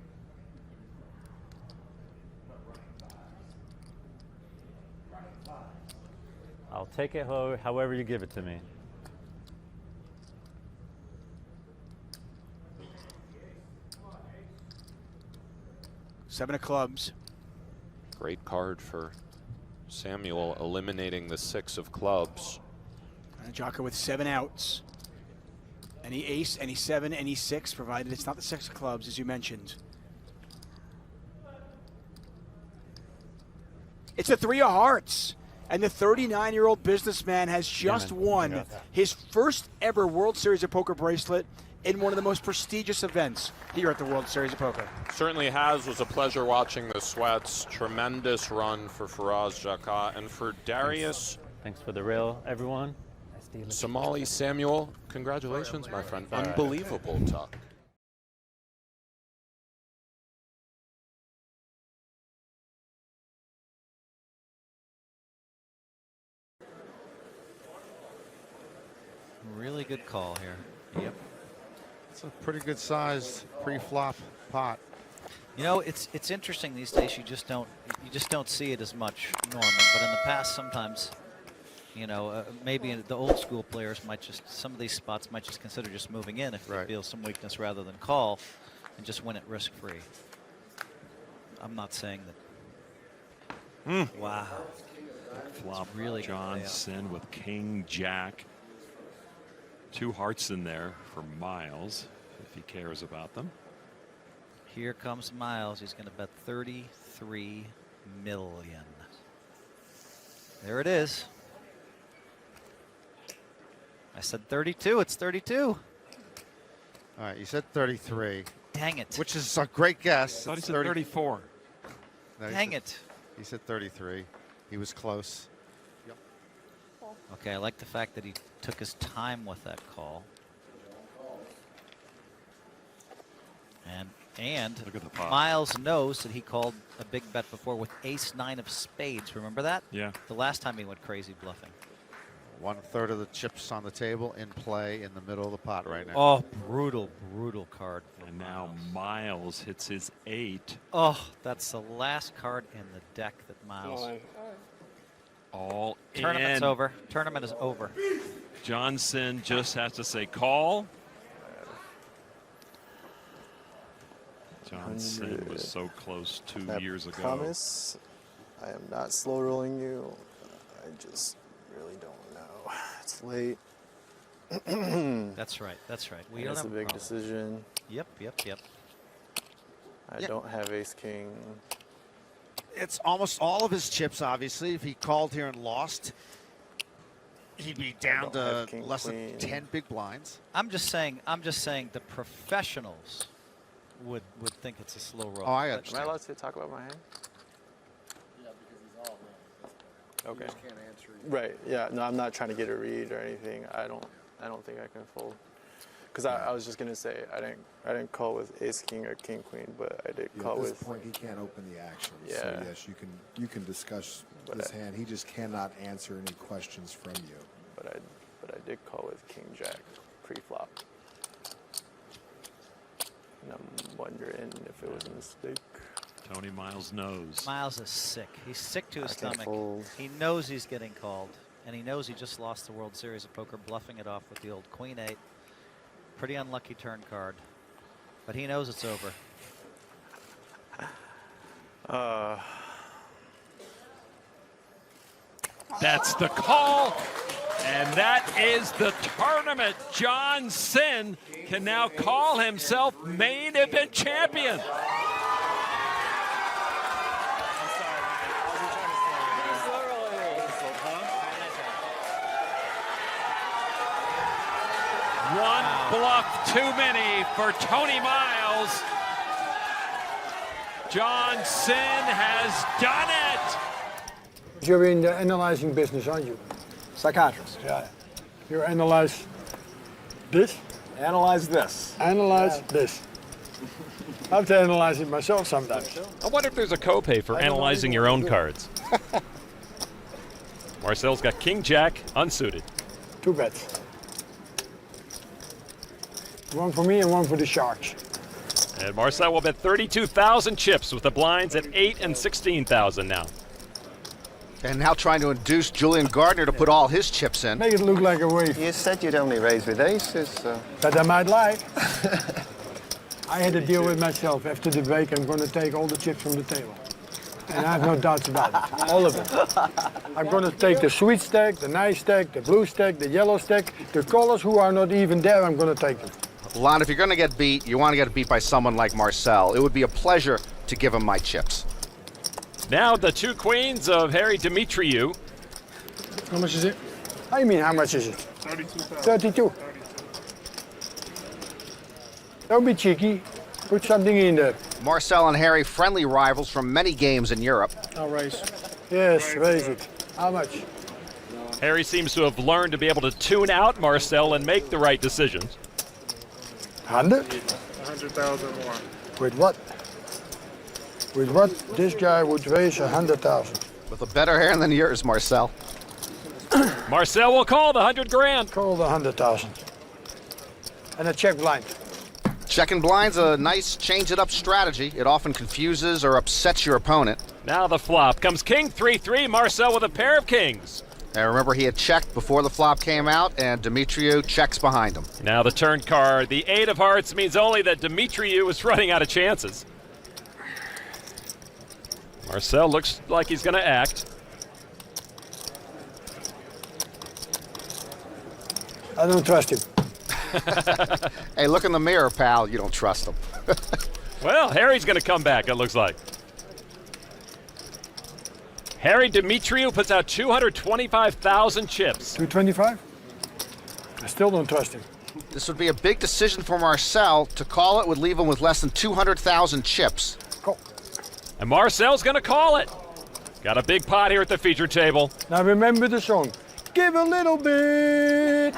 I'll take it however you give it to me. Seven of clubs. great card for Samuel, eliminating the 6 of clubs. Jaka with 7 outs. Any ace, any 7, any 6, provided it's not the 6 of clubs, as you mentioned. It's a 3 of hearts. And the 39-year-old businessman has just won his first ever World Series of Poker bracelet in one of the most prestigious events here at the World Series of Poker. Certainly has. Was a pleasure watching the sweats. Tremendous run for Faraz Jaka and for Darius. Thanks for the rail, everyone. Somali Samuel, congratulations, my friend. Unbelievable, Tuck. Really good call here. Yep. It's a pretty good sized pre-flop pot. You know, it's interesting these days. You just don't see it as much, Norman. But in the past, sometimes, you know, maybe the old school players might just, some of these spots might just consider just moving in if they feel some weakness rather than call, and just win it risk free. I'm not saying that. Wow. Flop. It's really Johnson with King Jack. 2 hearts in there for Miles, if he cares about them. Here comes Miles. He's going to bet 33 million. There it is. I said 32. It's 32. All right, you said 33. Dang it. Which is a great guess. I thought he said 34. No, Dang it. He said 33. He was close. Okay, I like the fact that he took his time with that call. And look at the pot. Miles knows that he called a big bet before with ace-9 of spades. Remember that? Yeah. The last time he went crazy bluffing. 1/3 of the chips on the table in play in the middle of the pot right now. Oh, brutal, brutal card. And now Miles hits his 8. Oh, that's the last card in the deck that Miles. All Tournament's in. over. Tournament is over. Johnson just has to say call. Johnson was so close 2 years ago. Promise, I am not slow rolling you. I just really don't know. It's late. That's right. That's right. We It's don't a have big problem. decision. Yep. I don't have ace king. It's almost all of his chips, obviously. If he called here and lost, he'd be down to less than 10 big blinds. I'm just saying the professionals would think it's a slow roll. Oh, I Am understand. I allowed to talk about my hand? Yeah, because he's all in. Okay. He just can't answer you. Right. Yeah. No, I'm not trying to get a read or anything. I don't think I can fold. Because I was just gonna say I didn't call with ace king or king queen, but I did call at this with. point, he can't open the action. Yeah. So yes, you can discuss this hand. He just cannot answer any questions from you. But I did call with king jack pre-flop. And I'm wondering if it was a mistake. Tony Miles knows. Miles is sick. He's sick to his I can stomach. fold. He knows he's getting called, and he knows he just lost the World Series of Poker, bluffing it off with the old Queen 8. Pretty unlucky turn card, but he knows it's over. That's the call, and that is the tournament. John Chen can now call himself main event champion. One bluff too many for Tony Miles. John Chen has done it. You're in the analyzing business, aren't you? Psychiatrist. Yeah. You analyze this? Analyze this. Analyze this. I have to analyze it myself sometimes. I wonder if there's a copay for analyzing your own cards. Marcel's got King Jack unsuited. 2 bets. One for me and one for the Sharks. And Marcel will bet 32,000 chips with the blinds at 8 and 16,000 now. And now trying to induce Julian Gardner to put all his chips in. Make it look like a wave. You said you'd only raise with aces. But I might lie. I had a deal with myself. After the break, I'm going to take all the chips from the table. And I have no doubts about it. All of them. I'm going to take the sweet stack, the nice stack, the blue stack, the yellow stack. The colors who are not even there, I'm going to take them. Lon, if you're going to get beat, you want to get beat by someone like Marcel. It would be a pleasure to give him my chips. Now the 2 queens of Harry Dimitriou. How much is it? How do you mean, how much is it? 32. Don't be cheeky. Put something in there. Marcel and Harry, friendly rivals from many games in Europe. I'll raise. Yes, raise it. How much? Harry seems to have learned to be able to tune out Marcel and make the right decisions. 100? 100,000 more. With what? With what? This guy would raise 100,000. With a better hand than yours, Marcel. Marcel will call the 100 grand. Call the 100,000. And a check blind. Checking blind's a nice change-it-up strategy. It often confuses or upsets your opponent. Now the flop comes King 3-3. Marcel with a pair of kings. And remember, he had checked before the flop came out, and Dimitriou checks behind him. Now the turn card. The 8 of hearts means only that Dimitriou is running out of chances. Marcel looks like he's going to act. I don't trust him. Hey, look in the mirror, pal. You don't trust him. Well, Harry's going to come back, it looks like. Harry Dimitriou puts out 225,000 chips. 225? I still don't trust him. This would be a big decision for Marcel. To call it would leave him with less than 200,000 chips. Call. And Marcel's going to call it. Got a big pot here at the feature table. Now remember the song. Give a little bit.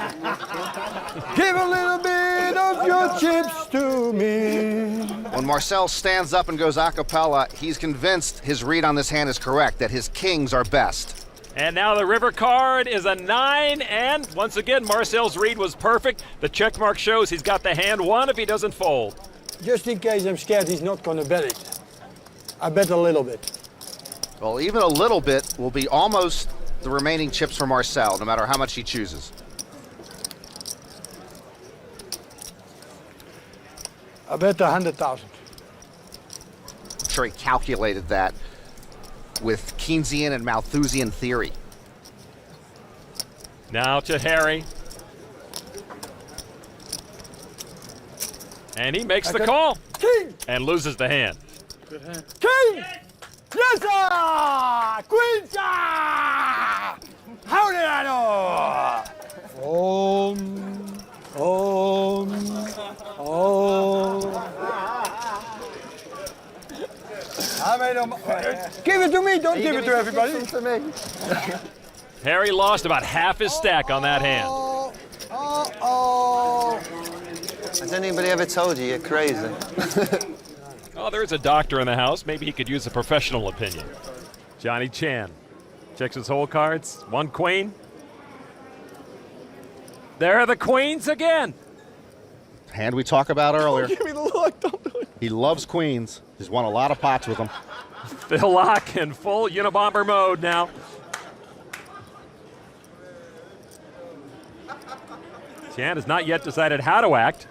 Give a little bit of your chips to me. When Marcel stands up and goes a cappella, he's convinced his read on this hand is correct, that his kings are best. And now the river card is a 9, and once again, Marcel's read was perfect. The check mark shows he's got the hand won if he doesn't fold. Just in case I'm scared he's not going to bet it. I bet a little bit. Well, even a little bit will be almost the remaining chips for Marcel, no matter how much he chooses. I bet 100,000. I'm sure he calculated that with Keynesian and Malthusian theory. Now to Harry. And he makes the call. King! And loses the hand. Good hand. King! Yes, sir! Queen, sir! How did I know? I made him. Give it to me, don't give it to everybody. To me. Harry lost about half his stack on that hand. Has anybody ever told you you're crazy? Oh, there's a doctor in the house. Maybe he could use a professional opinion. Johnny Chan checks his whole cards. 1 queen. There are the queens again. Hand we talked about earlier. Give me the look, don't do it. He loves queens. He's won a lot of pots with them. Phil Lock in full Unabomber mode now. Chan has not yet decided how to act.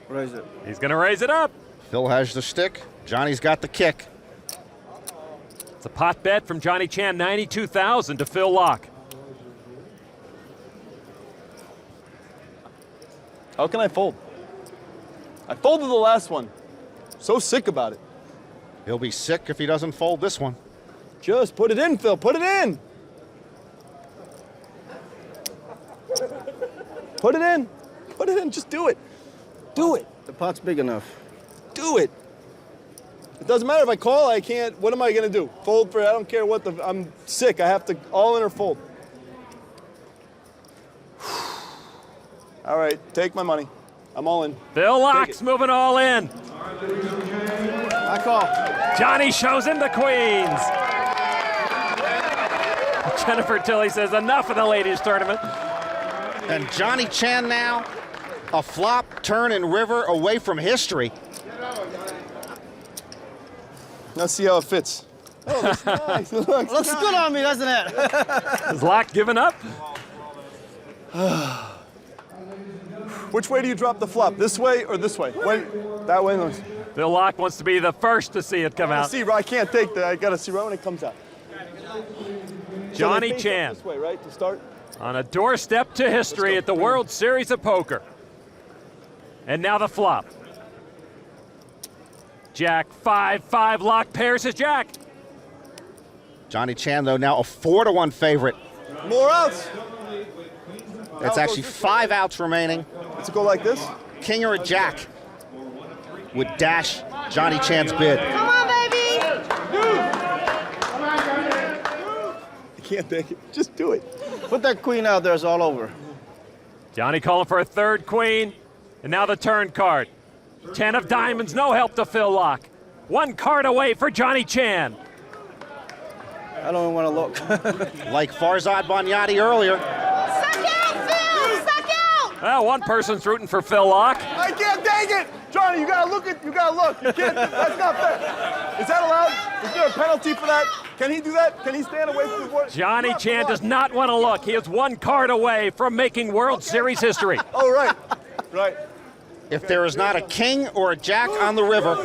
Raise it. He's going to raise it up. Phil has the stick. Johnny's got the kick. It's a pot bet from Johnny Chan, 92,000 to Phil Lock. How can I fold? I folded the last one. So sick about it. He'll be sick if he doesn't fold this one. Just put it in, Phil. Put it in. Put it in. Put it in. Just do it. Do it. The pot's big enough. Do it. It doesn't matter if I call, I can't. What am I going to do? Fold for, I don't care what I'm sick. I have to all in or fold. All right, take my money. I'm all in. Phil Lock's moving all in. I call. Johnny shows him the queens. Jennifer Tilley says enough of the ladies tournament. And Johnny Chan now, a flop, turn, and river away from history. Let's see how it fits. Oh, that's nice. It looks good on me, doesn't it? Is Lock giving up? Which way do you drop the flop? This way or this way? That way? No. Phil Lock wants to be the first to see it come out. See, I can't take that. I got to see right when it comes out. Johnny So Chan. This way, right, to start? On a doorstep to history at the World Series of Poker. And now the flop. Jack, 5-5, Lock pairs his jack. Johnny Chan, though, now a 4-1 favorite. More outs. It's actually 5 outs remaining. Let's go like this. King or a jack would dash Johnny Chan's bid. Come on, baby! I can't take it. Just do it. Put that queen out there, it's all over. Johnny calling for a third queen. And now the turn card. 10 of diamonds, no help to Phil Lock. 1 card away for Johnny Chan. I don't even want to look. Like Farzad Banyadi earlier. Suck out, Phil! Suck out! Well, one person's rooting for Phil Lock. I can't take it! Johnny, you gotta look. You gotta look. You can't, that's not fair. Is that allowed? Is there a penalty for that? Can he do that? Can he stand away from the board? Johnny Chan does not want to look. He is 1 card away from making World Series history. Oh, right. Right. If there is not a king or a jack on the river,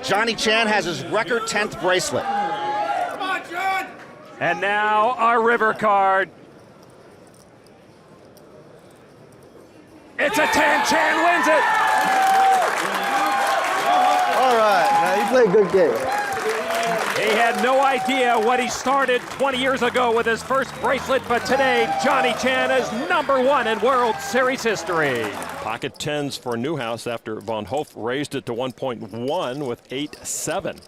Johnny Chan has his record 10th bracelet. Come on, John! And now our river card. It's a 10. Chan wins it. All right, now you played a good game. He had no idea what he started 20 years ago with his first bracelet, but today Johnny Chan is #1 in World Series history. Pocket 10s for Newhouse after Von Hof raised it to 1.1 with 8-7.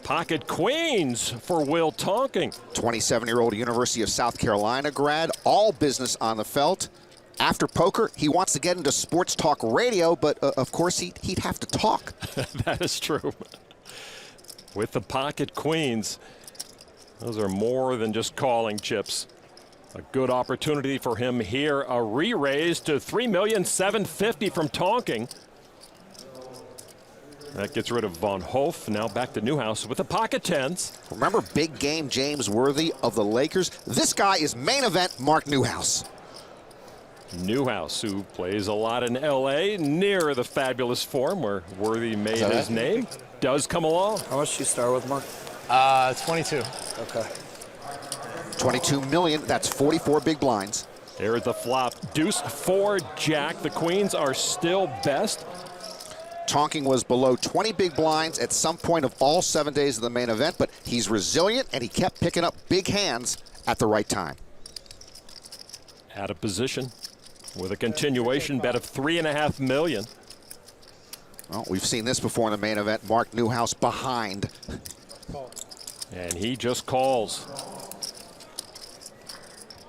Pocket queens for Will Tonking. 27-year-old University of South Carolina grad, all business on the felt. After poker, he wants to get into sports talk radio, but of course he'd have to talk. That is true. With the pocket queens, those are more than just calling chips. A good opportunity for him here. A re-raise to $3,750,000 from Tonking. That gets rid of Von Hof. Now back to Newhouse with the pocket 10s. Remember big game James Worthy of the Lakers? This guy is main event Mark Newhouse. Newhouse, who plays a lot in LA, near the fabulous Forum where Worthy made his name, does come along. How much did you start with, Mark? 22. Okay. 22 million, that's 44 big blinds. There's the flop. Deuce 4 jack. The queens are still best. Tonking was below 20 big blinds at some point of all 7 days of the main event, but he's resilient and he kept picking up big hands at the right time. Out of position with a continuation bet of $3.5 million. Well, we've seen this before in the main event. Mark Newhouse behind. And he just calls.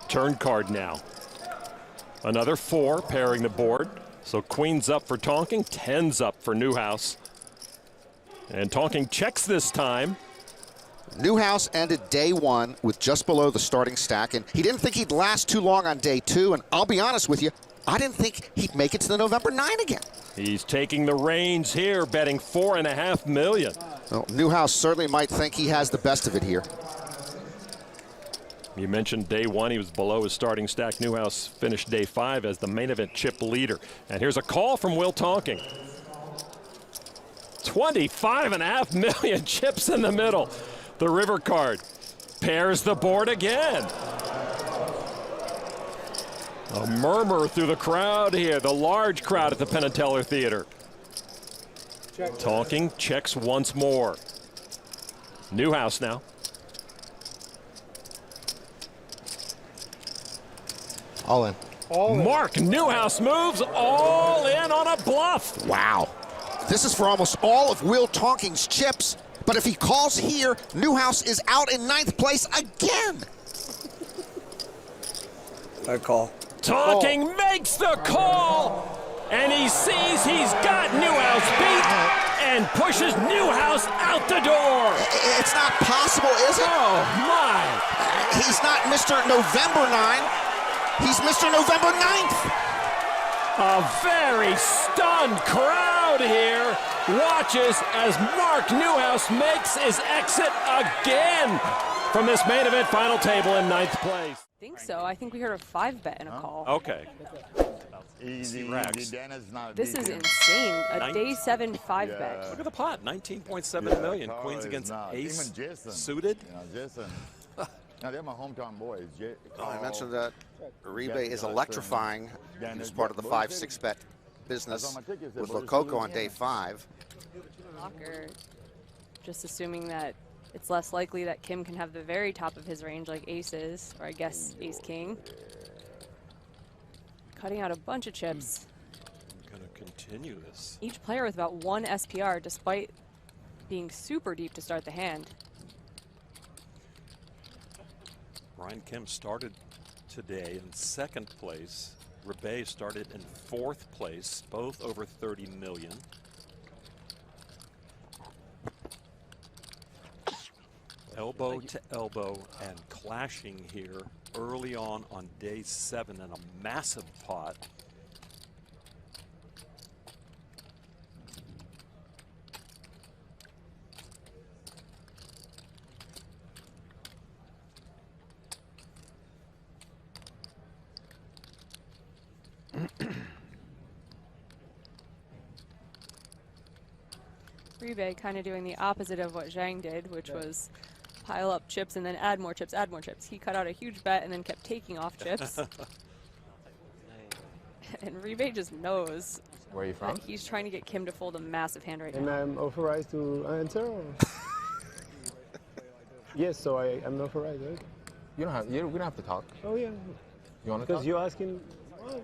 Turn card now. Another 4 pairing the board. So queens up for Tonking, 10s up for Newhouse. And Tonking checks this time. Newhouse ended day 1 with just below the starting stack, and he didn't think he'd last too long on day 2, and I'll be honest with you, I didn't think he'd make it to the November 9 again. He's taking the reins here, betting $4.5 million. Well, Newhouse certainly might think he has the best of it here. You mentioned day 1, he was below his starting stack. Newhouse finished day 5 as the main event chip leader. And here's a call from Will Tonking. 25.5 million chips in the middle. The river card pairs the board again. A murmur through the crowd here, the large crowd at the Penn and Teller Theater. Talking, checks once more. Newhouse now. All in. Mark Newhouse moves all in on a bluff. Wow. This is for almost all of Will Tonking's chips, but if he calls here, Newhouse is out in 9th place again. I call. Tonking makes the call, and he sees he's got Newhouse beat and pushes Newhouse out the door. It's not possible, is it? Oh, my. He's not Mr. November 9. He's Mr. November 9th. A very stunned crowd here watches as Mark Newhouse makes his exit again from this main event final table in 9th place. I think so. I think we heard a 5-bet in a call. Okay. Easy, Rags. This is insane. A day 7 5-bet. Look at the pot, 19.7 million. Queens against ace, suited. Jason. Now, they're my hometown boys. I mentioned that Uribe is electrifying. He was part of the 5-6 bet business with Lococo on day 5. Blocker, just assuming that it's less likely that Kim can have the very top of his range like aces, or I guess ace-king. Cutting out a bunch of chips. I'm going to continue this. Each player with about 1 SPR, despite being super deep to start the hand. Brian Kim started today in 2nd place. Rebay started in 4th place, both over 30 million. Elbow to elbow and clashing here early on day 7 in a massive pot. Uribe kind of doing the opposite of what Zhang did, which was pile up chips and then add more chips, add more chips. He cut out a huge bet and then kept taking off chips. And Uribe just knows Where are you from? that he's trying to get Kim to fold a massive hand right And now. I'm authorized to answer? Or? Yes, so I'm authorized, right? We don't have to talk. Oh, yeah. You want to talk? Because you're asking, well,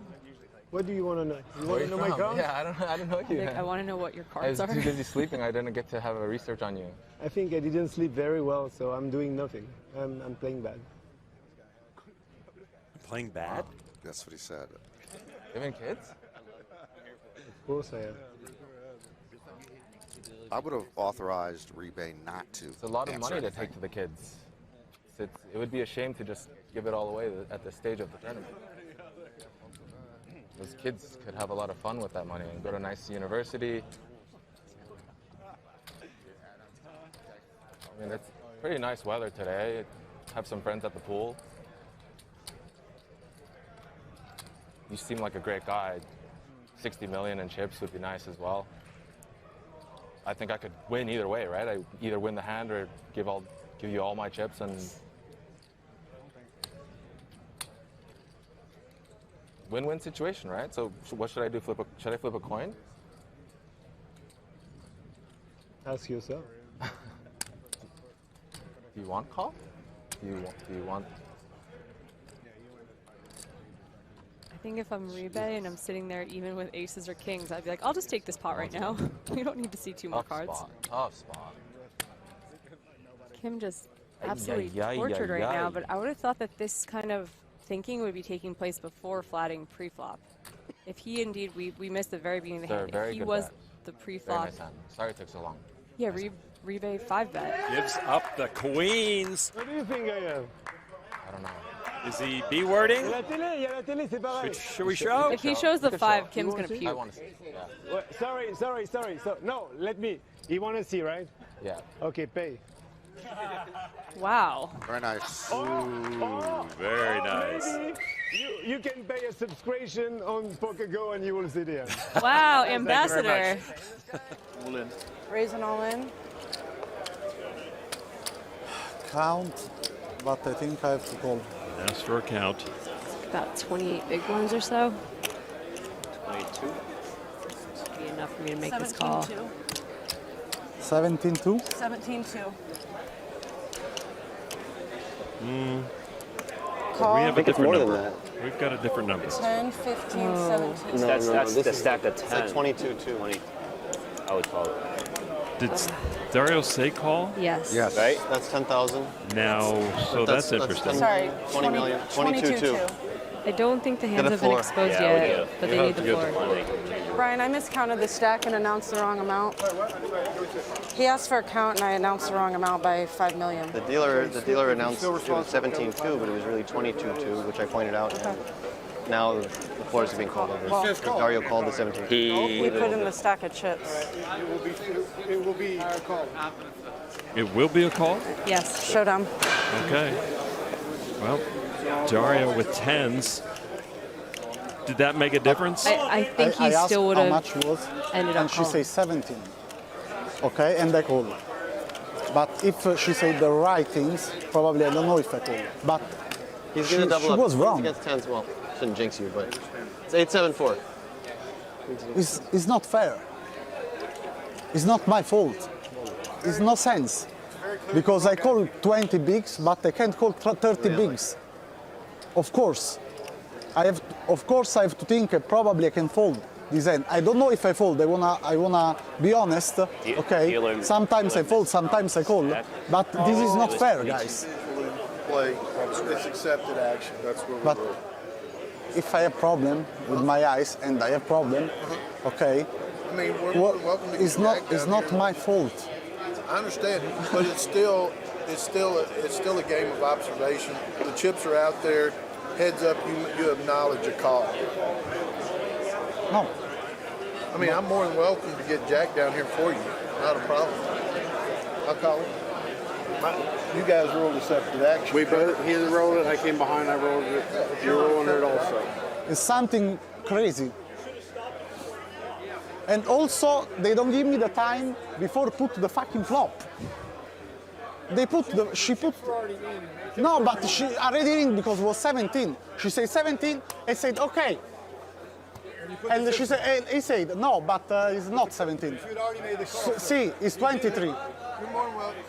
what do you want to know? You Where want you to know my from? cards? Yeah, I don't know you. Like, I want to know what your I cards was are. too busy sleeping. I didn't get to have a research on you. I think I didn't sleep very well, so I'm doing nothing. I'm playing bad. Playing bad? That's what he said. Even kids? Of course I am. I would have authorized Uribe not to. It's a lot of answer money to anything. take to the kids. It would be a shame to just give it all away at this stage of the tournament. Those kids could have a lot of fun with that money and go to a nice university. I mean, it's pretty nice weather today. Have some friends at the pool. You seem like a great guy. 60 million in chips would be nice as well. I think I could win either way, right? I either win the hand or give you all my chips and win-win situation, right? So what should I do? Should I flip a coin? Ask yourself. Do you want call? Do you want? I think if I'm Uribe and I'm sitting there even with aces or kings, I'd be like, I'll just take this pot right now. We don't need to see 2 more cards. Tough spot. Kim just absolutely tortured right now, but I would have thought that this kind of thinking would be taking place before flatting pre-flop. If he indeed, we missed the very beginning of the hand. If he was the pre-flop. Very nice hand. Sorry it took so long. Yeah, Uribe 5-bet. Gives up the queens. What do you think I am? I don't know. Is he B-wording? Il y a la télé, c'est pareil. Should we show? If he shows the 5, Kim's going to I puke. want to see. Yeah. Sorry. So, no, let me. You want to see, right? Yeah. Okay, pay. Wow. Very nice. Ooh, very nice. You can pay a subscription on PokerGO and you will see the end. Wow, ambassador. All in. Raising all in. Count, but I think I have to call. Ask for a count. About 28 big ones or so. 22. Should be enough for me to make this call. 17-2. 17-2. We have a It's different more than number. We've got a different number. 10, 15, 17. That's the stack of 10. It's like 22-2. 20. I would call it. Did Dario say call? Yes. Yes. Right? That's 10,000. Now, so that's interesting. Sorry, 20 million. 22-2. I don't think the Get hands a have been floor. exposed Yeah, we yet, do. but You they have need to the get the floor. Brian, I miscounted the stack and announced the wrong amount. He asked for a count and I announced the wrong amount by 5 million. The dealer announced it was 17-2, but it was really 22-2, which I pointed out. And now the floor is being called over. Well, Dario called the 17. We put in the stack of chips. It will be our call. It will be a call? Yes, showdown. Okay. Well, Dario with 10s. Did that make a difference? I think he I asked still would how have much was, ended and up she calling. says 17. Okay, and I call. But if she said the right things, probably I don't know if I call. But He's she, going to double she up. was wrong. Against 10s, well, shouldn't jinx you, but it's 8-7-4. It's not fair. It's not my fault. It's no sense. Because I call 20 bigs, but I can't call 30 bigs. Of course. I have to think probably I can fold this end. I don't know if I fold. I wanna be honest. Okay. Sometimes I fold, sometimes I call. But this is not fair, guys. Play. It's accepted action. That's what But we're if I have problem with my eyes and I have problem, okay. I mean, we're welcome to It's get not. back It's down not here. my fault. I understand, but it's still a game of observation. The chips are out there. Heads up, you acknowledge a call. No. I mean, I'm more than welcome to get Jack down here for you. Not a problem. I'll call it. You guys rolled accepted action. We both, he rolled it, I came behind, I rolled it. You're rolling it also. It's something crazy. And also, they don't give me the time before put the fucking flop. She put, no, but she already in because it was 17. She said 17, I said, okay. And she said, and he said, no, but it's not 17. You'd already made the call. See, it's 23. You're more than welcome.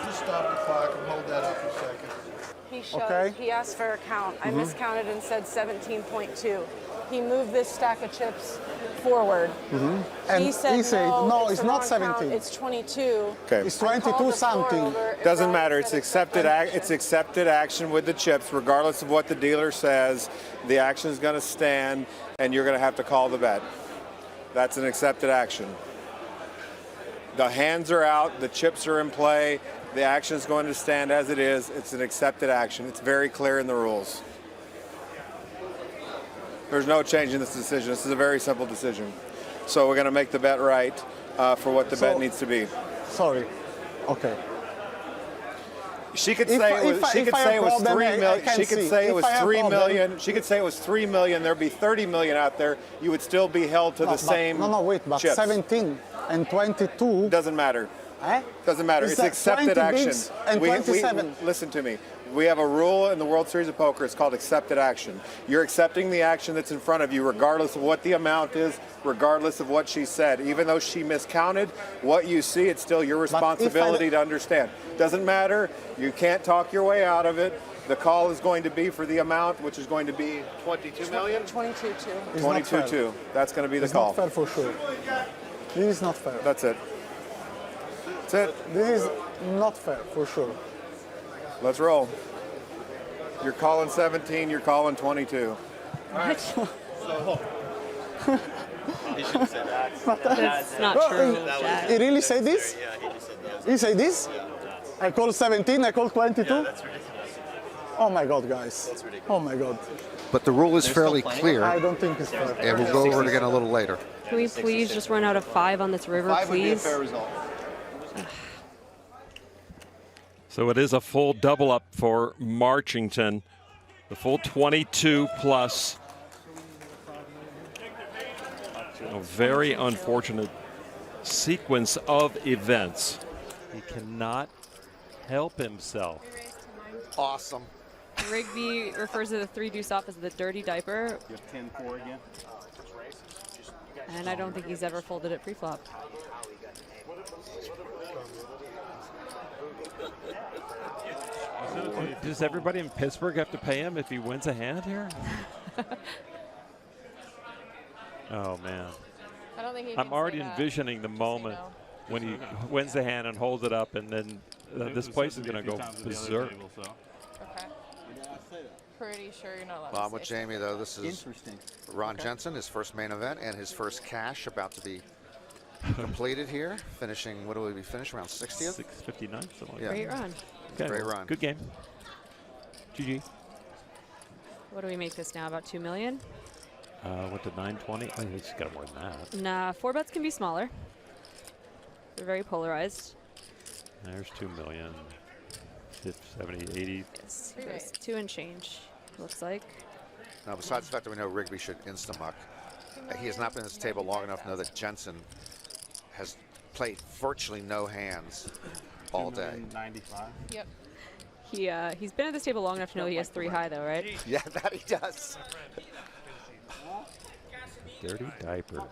Just stop the clock and hold that up a second. He showed, Okay. he asked for a count. I miscounted and said 17.2. He moved this stack of chips forward. And he said, no, it's the not wrong 17. Count. It's 22. Okay. It's I called 22 the floor something. over. If Doesn't Brian matter. said It's accepted action with the chips, regardless of what the dealer says. The action is going to stand, and you're going to have to call the bet. That's an accepted action. The hands are out. The chips are in play. The action is going to stand as it is. It's an accepted action. It's very clear in the rules. There's no change in this decision. This is a very simple decision. So we're going to make the bet right for what the bet needs to be. Sorry. Okay. She could If say I- it was. if I- She if could I say have it was problem, 3 I million. can She could see. say it If was I have 3 problem- million. She could say it was 3 million. There'd be 30 million out there. You would still be held to No, the same. No, wait, but chips. 17 and 22. Doesn't matter. Eh? Doesn't matter. It's It's that accepted 20 action. bigs and 27. Listen to me. We have a rule in the World Series of Poker. It's called accepted action. You're accepting the action that's in front of you, regardless of what the amount is, regardless of what she said. Even though she miscounted, what you see, it's still your responsibility to understand. Doesn't matter. You can't talk your way out of it. The call is going to be for the amount, which is going to be 22 million? 22.2. 22.2. That's going to be the It's call. not fair for sure. This is not fair. That's it. That's it. This is not fair for sure. Let's roll. You're calling 17, you're calling 22. What? He should have said that. That's not true, Jack. He really said this? Yeah, he just said that. He said this? I call 17, I call 22? Yeah, that's ridiculous. Oh my God, guys. That's ridiculous. Oh my God. But the rule is fairly clear, I don't think it's fair. and we'll go over it again a little later. Can we please just run out of 5 on this river, 5 would be a please? fair result. So it is a full double up for Marchington. The full 22 plus. A very unfortunate sequence of events. He cannot help himself. Awesome. Rigby refers to the 3-deuce off as the dirty diaper. You have 10-4 again? And I don't think he's ever folded it pre-flop. Does everybody in Pittsburgh have to pay him if he wins a hand here? Oh, man. I don't think he I'm already envisioning the moment when he wins the hand and holds it up, and then this place is going to go berserk. Okay. Pretty sure you're not allowed Well, I'm to with say Jamie, though. This is Ron Jensen, his first main event and his first cash about to be completed here. Finishing, what do we finish, around 60th? 659, something like that. Great run. Okay, Great run. Good game. GG. What do we make this now? About 2 million? Went to 920. Oh, he's got more than that. Nah, 4 bets can be smaller. They're very polarized. There's 2 million. 70, 80. Yes, there's 2 and change, looks like. Now, besides the fact that we know Rigby should insta-muck, he has not been at this table long enough to know that Jensen has played virtually no hands all day. 95. Yep. He's been at this table long enough to know he has 3 high, though, right? Yeah, that he does. Dirty diaper.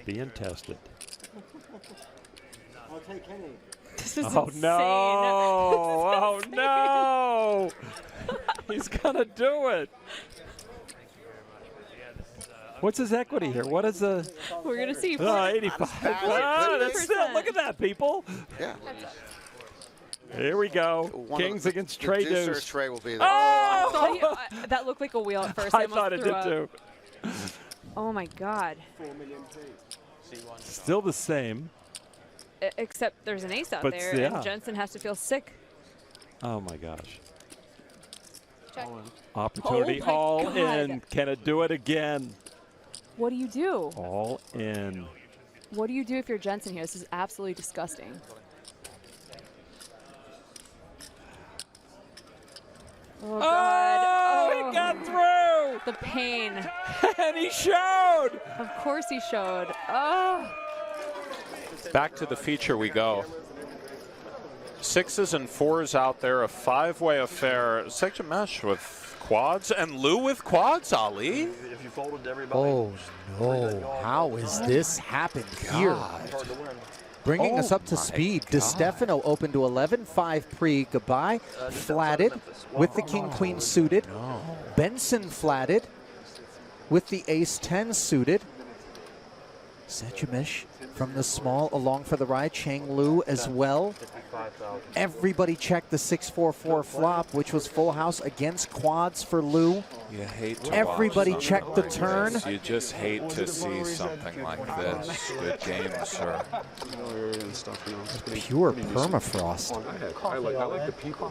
Being tested. I'll take any. This is Oh, insane. no. Oh, This is no. He's going to do it. What's his equity here? What is the... We're going to see. 85. Ah, that's it. Look at that, people. Yeah. Here we go. Kings against Trey deuce or Deuce. Trey will be there. Oh! That looked like a wheel at first. I almost thought it threw did up. too. Oh my God. Still the same. Except there's an ace out But there, yeah. and Jensen has to feel sick. Oh my gosh. Check. Opportunity Oh my all God. in. Can it do it again? What do you do? All in. What do you do if you're Jensen here? This is absolutely disgusting. Oh, God. Oh, he got through. The pain. And he showed. Of course he showed. Oh. Back to the feature we go. 6s and 4s out there, a 5-way affair. Section mesh with quads, and Lou with quads, Ali. If you folded everybody. Oh, no. How has this happened here? Bringing us up to speed. DeStefano opened to 11-5 pre. Goodbye. Flatted with the king-queen suited. Benson flatted with the ace-10 suited. Sechemish from the small along for the ride. Chang Lu as well. Everybody checked the 6-4-4 flop, which was full house against quads for Lu. You hate to Everybody watch checked the something like turn. this. You just hate to see something like this. Good game, sir. Pure permafrost. I like the people.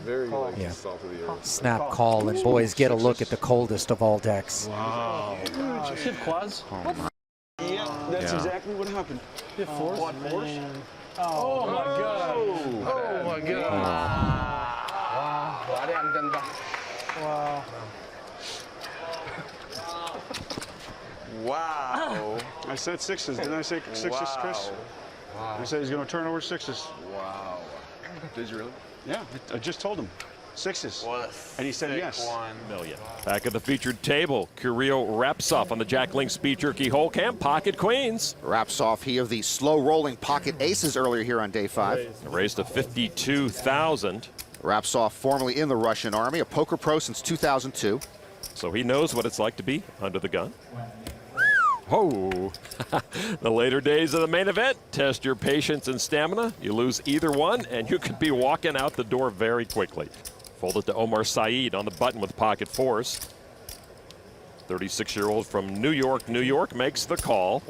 Very Yeah. south of the earth. Snap call, and boys, get a look at the coldest of all decks. Wow. Shift quads. Yeah, that's Yeah. exactly what happened. Shift fours. Quad force. Oh, my God. Oh my God. Wow. Wow. I said 6s. Didn't I say 6s, Chris? I said he's going to turn over 6s. Wow. Did you really? Yeah, I just told him. 6s. And he said yes. Million. Back at the featured table, Carrillo wraps off on the Jack Link Speed Jerky Hole Cam Pocket Queens. Wraps off he of the slow rolling pocket aces earlier here on day 5. Raised to 52,000. Wraps off formerly in the Russian Army, a poker pro since 2002. So he knows what it's like to be under the gun. Oh, the later days of the main event, test your patience and stamina. You lose either one, and you could be walking out the door very quickly. Fold it to Omar Saeed on the button with pocket fours. 36-year-old from New York, New York makes the call.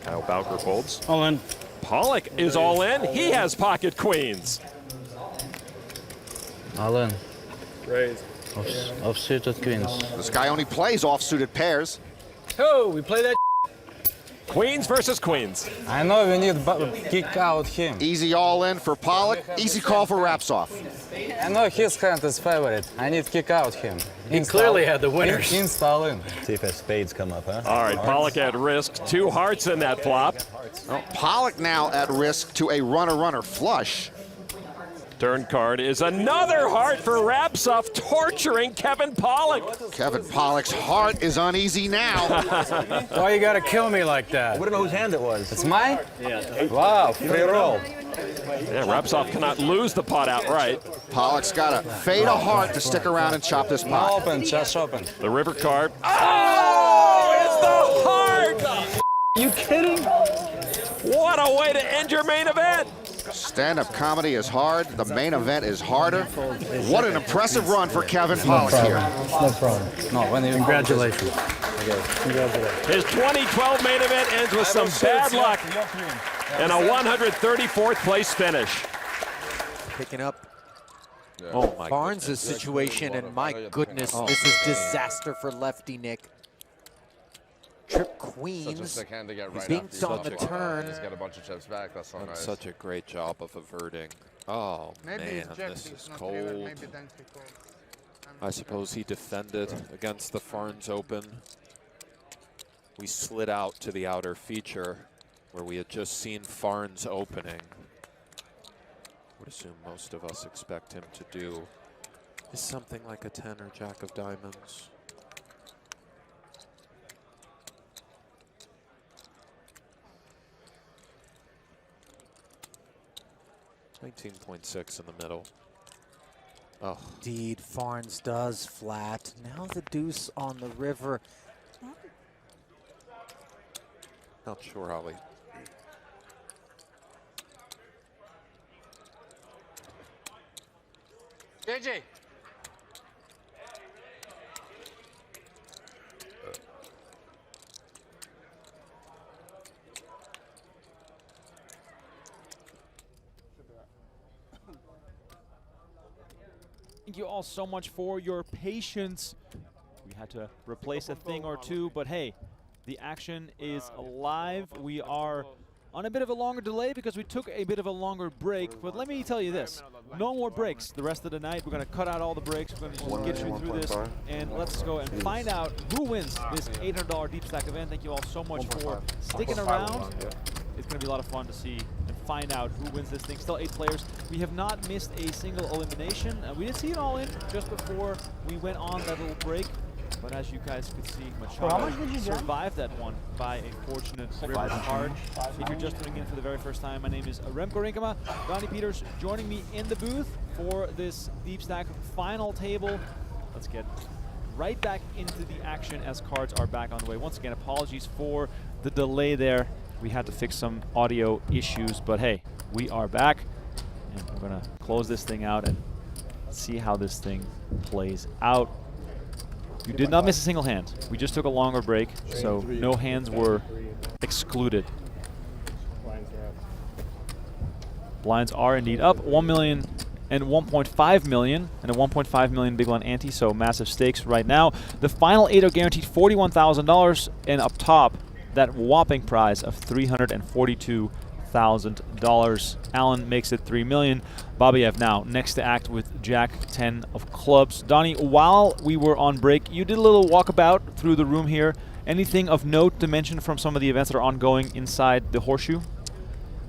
Kyle Bowker folds. All in. Pollock is all in. He has pocket queens. All in. Raise. Off-suited queens. This guy only plays off-suited pairs. Oh, we play that. Queens versus queens. I know we need kick out him. Easy all in for Pollock. Easy call for Rapsov. I know his hand is favorite. I need kick out him. He clearly had the winners. Install in. See if his spades come up, huh? All right, Pollock at risk. 2 hearts in that flop. Well, Pollock now at risk to a runner-runner flush. Turn card is another heart for Rapsov, torturing Kevin Pollock. Kevin Pollock's heart is uneasy now. Why you gotta kill me like that? We don't know whose hand it was. It's mine? Yeah. Wow, free roll. Yeah, Rapsov cannot lose the pot outright. Pollock's got to fade a heart to stick around and chop this pot. Open, just open. The river card. Oh, it's the heart! You kidding? What a way to end your main event. Stand-up comedy is hard. The main event is harder. What an impressive run for Kevin Pollock here. No problem. No, when you Congratulations. Okay, congratulations. His 2012 main event ends with some bad luck and a 134th place finish. Picking up Oh my Barnes' situation, and my goodness, this is disaster for lefty Nick. Trip queens. Such a sick hand to get right binked after on the turn. Just get a bunch of chips back. That's so nice. Such a great job of averting. Oh man, this is cold. I suppose he defended against the Farns Open. We slid out to the outer feature where we had just seen Farns opening. Would assume most of us expect him to do is something like a 10 or jack of diamonds. $19.6 in the middle. Oh. Indeed, Farns does flat. Now the deuce on the river. Not sure, Ollie. JJ. Thank you all so much for your patience. We had to replace a thing or two, but hey, the action is alive. We are on a bit of a longer delay because we took a bit of a longer break, but let me tell you this, no more breaks the rest of the night. We're going to cut out all the breaks. We're going to just get you through this, and let's go and find out who wins this $800 Deep Stack event. Thank you all so much for sticking around. It's going to be a lot of fun to see and find out who wins this thing. Still 8 players. We have not missed a single elimination. We did see it all in just before we went on that little break. But as you guys could see, Machado survived that one by a fortunate river card. If you're just tuning in for the very first time, my name is Remko Rinkema. Donnie Peters joining me in the booth for this Deep Stack final table. Let's get right back into the action as cards are back on the way. Once again, apologies for the delay there. We had to fix some audio issues, but hey, we are back. And we're going to close this thing out and see how this thing plays out. You did not miss a single hand. We just took a longer break, so no hands were excluded. Blinds are indeed up. 1 million and 1.5 million, and a 1.5 million big one ante, so massive stakes right now. The final 8 are guaranteed $41,000, and up top, that whopping prize of $342,000. Allen makes it 3 million. Babayev now next to act with Jack 10 of clubs. Donnie, while we were on break, you did a little walkabout through the room here. Anything of note to mention from some of the events that are ongoing inside the horseshoe?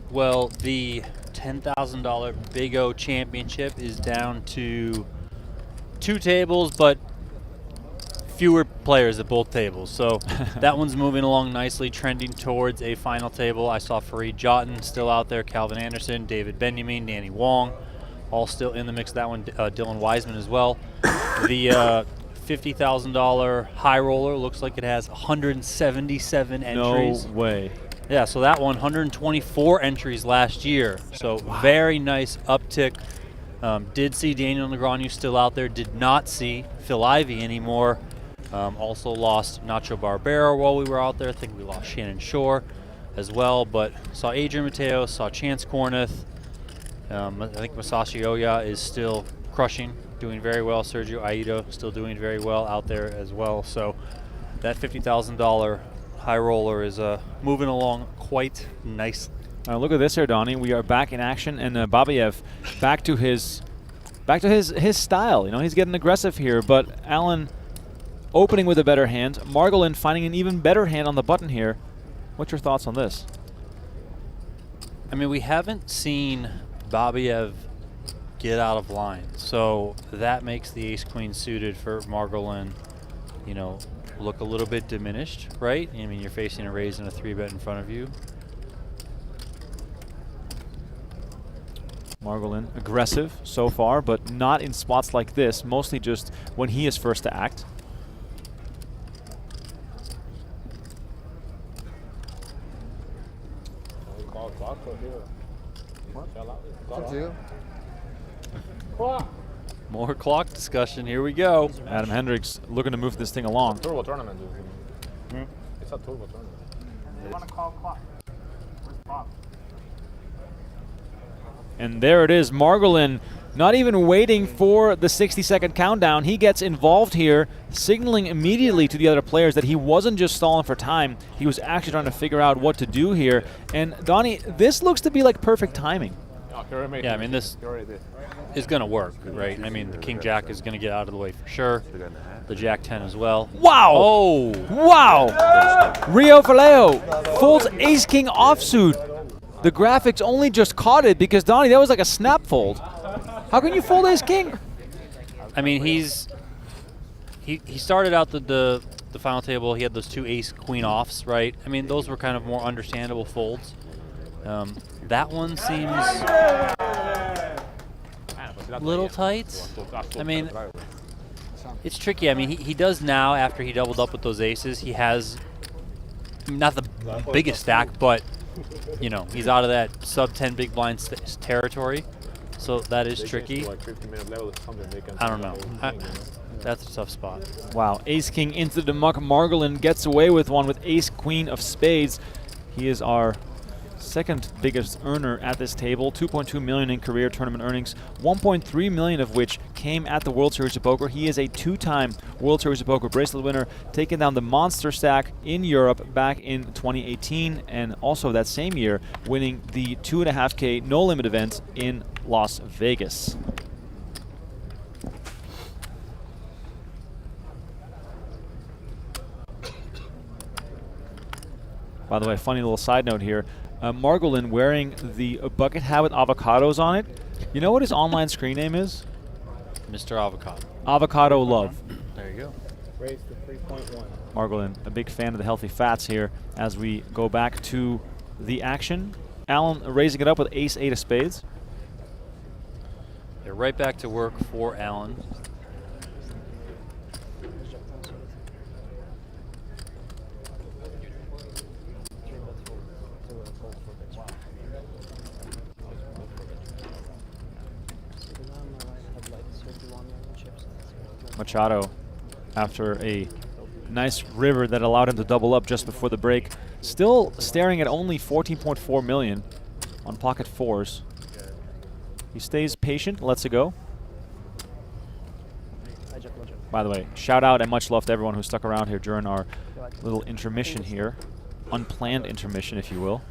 Well, the $10,000 Big O Championship is down to 2 tables, but fewer players at both tables. So that one's moving along nicely, trending towards a final table. I saw Fareed Jotun still out there, Calvin Anderson, David Benjamin, Danny Wong, all still in the mix. That one, Dylan Wiseman as well. The $50,000 high roller looks like it has 177 entries. No way. Yeah, so that one, 124 entries last year. So very nice uptick. Did see Daniel Negreanu still out there. Did not see Phil Ivey anymore. Also lost Nacho Barbero while we were out there. I think we lost Shannon Shore as well. But saw Adrian Mateo, saw Chance Corneth. I think Masashi Oya is still crushing, doing very well. Sergio Aido still doing very well out there as well. So that $50,000 high roller is moving along quite nicely. Look at this here, Donnie. We are back in action, and Babayev back to his style. You know, he's getting aggressive here, but Alan opening with a better hand. Margolin finding an even better hand on the button here. What's your thoughts on this? I mean, we haven't seen Babayev get out of line, so that makes the ace-queen suited for Margolin, you know, look a little bit diminished, right? I mean, you're facing a raise and a 3-bet in front of you. Margolin aggressive so far, but not in spots like this, mostly just when he is first to act. More clock discussion. Here we go. Adam Hendrix looking to move this thing along. Turbo tournament. It's a turbo tournament. They want to call clock. Where's Bob? And there it is. Margolin not even waiting for the 60-second countdown. He gets involved here, signaling immediately to the other players that he wasn't just stalling for time. He was actually trying to figure out what to do here. And Donnie, this looks to be like perfect timing. Yeah, I mean, this is going to work, right? I mean, the King-Jack is going to get out of the way for sure. The Jack-10 as well. Wow! Oh! Wow! Rio Vallejo folds Ace-King offsuit. The graphics only just caught it because, Donnie, that was like a snap fold. How can you fold Ace-King? I mean, he started out the final table. He had those 2 Ace-Queen offs, right? I mean, those were kind of more understandable folds. That one seems a little tight. I mean, it's tricky. I mean, he does now, after he doubled up with those aces, he has not the biggest stack, but, you know, he's out of that sub-10 big blind territory. So that is tricky. I don't know. That's a tough spot. Wow, Ace-King into the muck. Margolin gets away with one with Ace-Queen of spades. He is our second biggest earner at this table, $2.2 million in career tournament earnings, $1.3 million of which came at the World Series of Poker. He is a 2-time World Series of Poker bracelet winner, taking down the monster stack in Europe back in 2018, and also that same year winning the 2.5K No Limit event in Las Vegas. By the way, funny little side note here. Margolin wearing the bucket hat with avocados on it. You know what his online screen name is? Mr. Avocado. Avocado Love. There you go. Raise to 3.1. Margolin, a big fan of the healthy fats here as we go back to the action. Alan raising it up with Ace-8 of spades. They're right back to work for Alan. Machado, after a nice river that allowed him to double up just before the break, still staring at only 14.4 million on pocket fours. He stays patient, lets it go. By the way, shout out and much love to everyone who stuck around here during our little intermission here. Unplanned intermission, if you will.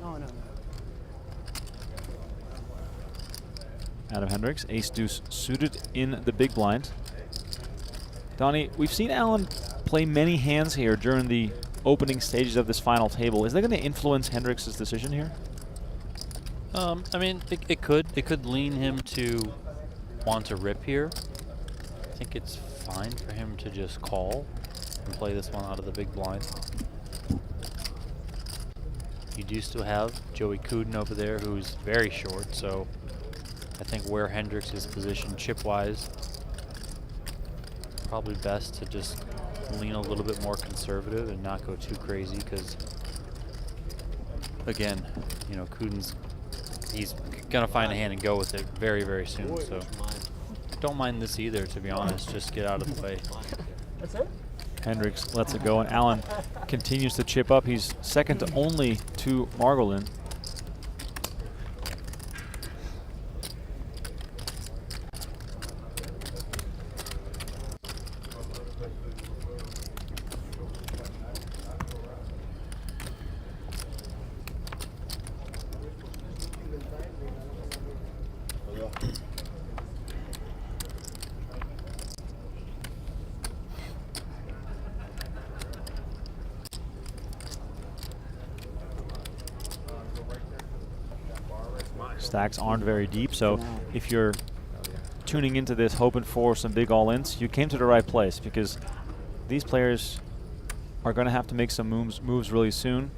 Adam Hendrix, ace-deuce suited in the big blind. Donnie, we've seen Alan play many hands here during the opening stages of this final table. Is that going to influence Hendrix's decision here? I mean, it could. It could lean him to want to rip here. I think it's fine for him to just call and play this one out of the big blind. You do still have Joey Couden over there, who's very short, so I think where Hendrix is positioned chip-wise, probably best to just lean a little bit more conservative and not go too crazy, because again, you know, he's gonna find a hand and go with it very, very soon. So don't mind this either, to be honest. Just get out of the way. That's it? Hendrix lets it go, and Alan continues to chip up. He's second only to Margolin. stacks aren't very deep, so if you're tuning into this hoping for some big all-ins, you came to the right place, because these players are going to have to make some moves really soon.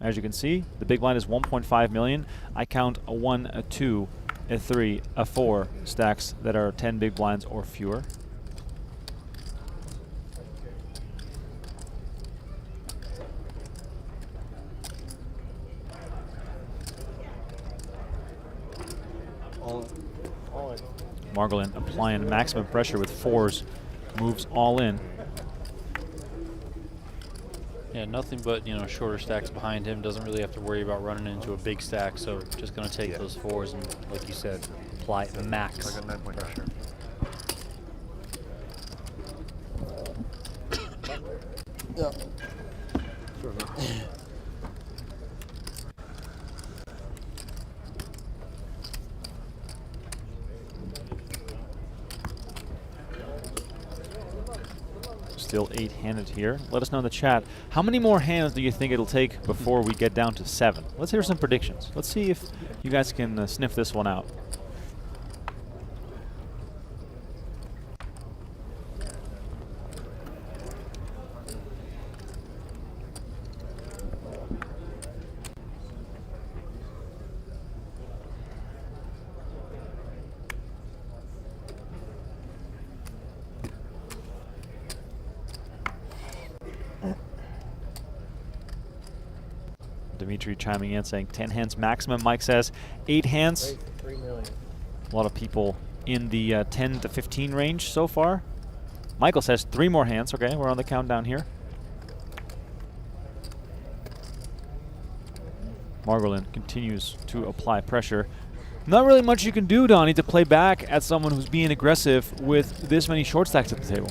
As you can see, the big blind is 1.5 million. I count a 1, a 2, a 3, a 4 stacks that are 10 big blinds or fewer. Margolin applying maximum pressure with 4s, moves all in. Yeah, nothing but, you know, shorter stacks behind him. Doesn't really have to worry about running into a big stack, so just going to take those 4s and, like you said, apply max pressure. Yeah. Still 8-handed here. Let us know in the chat, how many more hands do you think it'll take before we get down to 7? Let's hear some predictions. Let's see if you guys can sniff this one out. Dimitri chiming in saying 10 hands maximum. Mike says 8 hands. 3 million. A lot of people in the 10 to 15 range so far. Michael says 3 more hands. Okay, we're on the countdown here. Margolin continues to apply pressure. Not really much you can do, Donnie, to play back at someone who's being aggressive with this many short stacks at the table.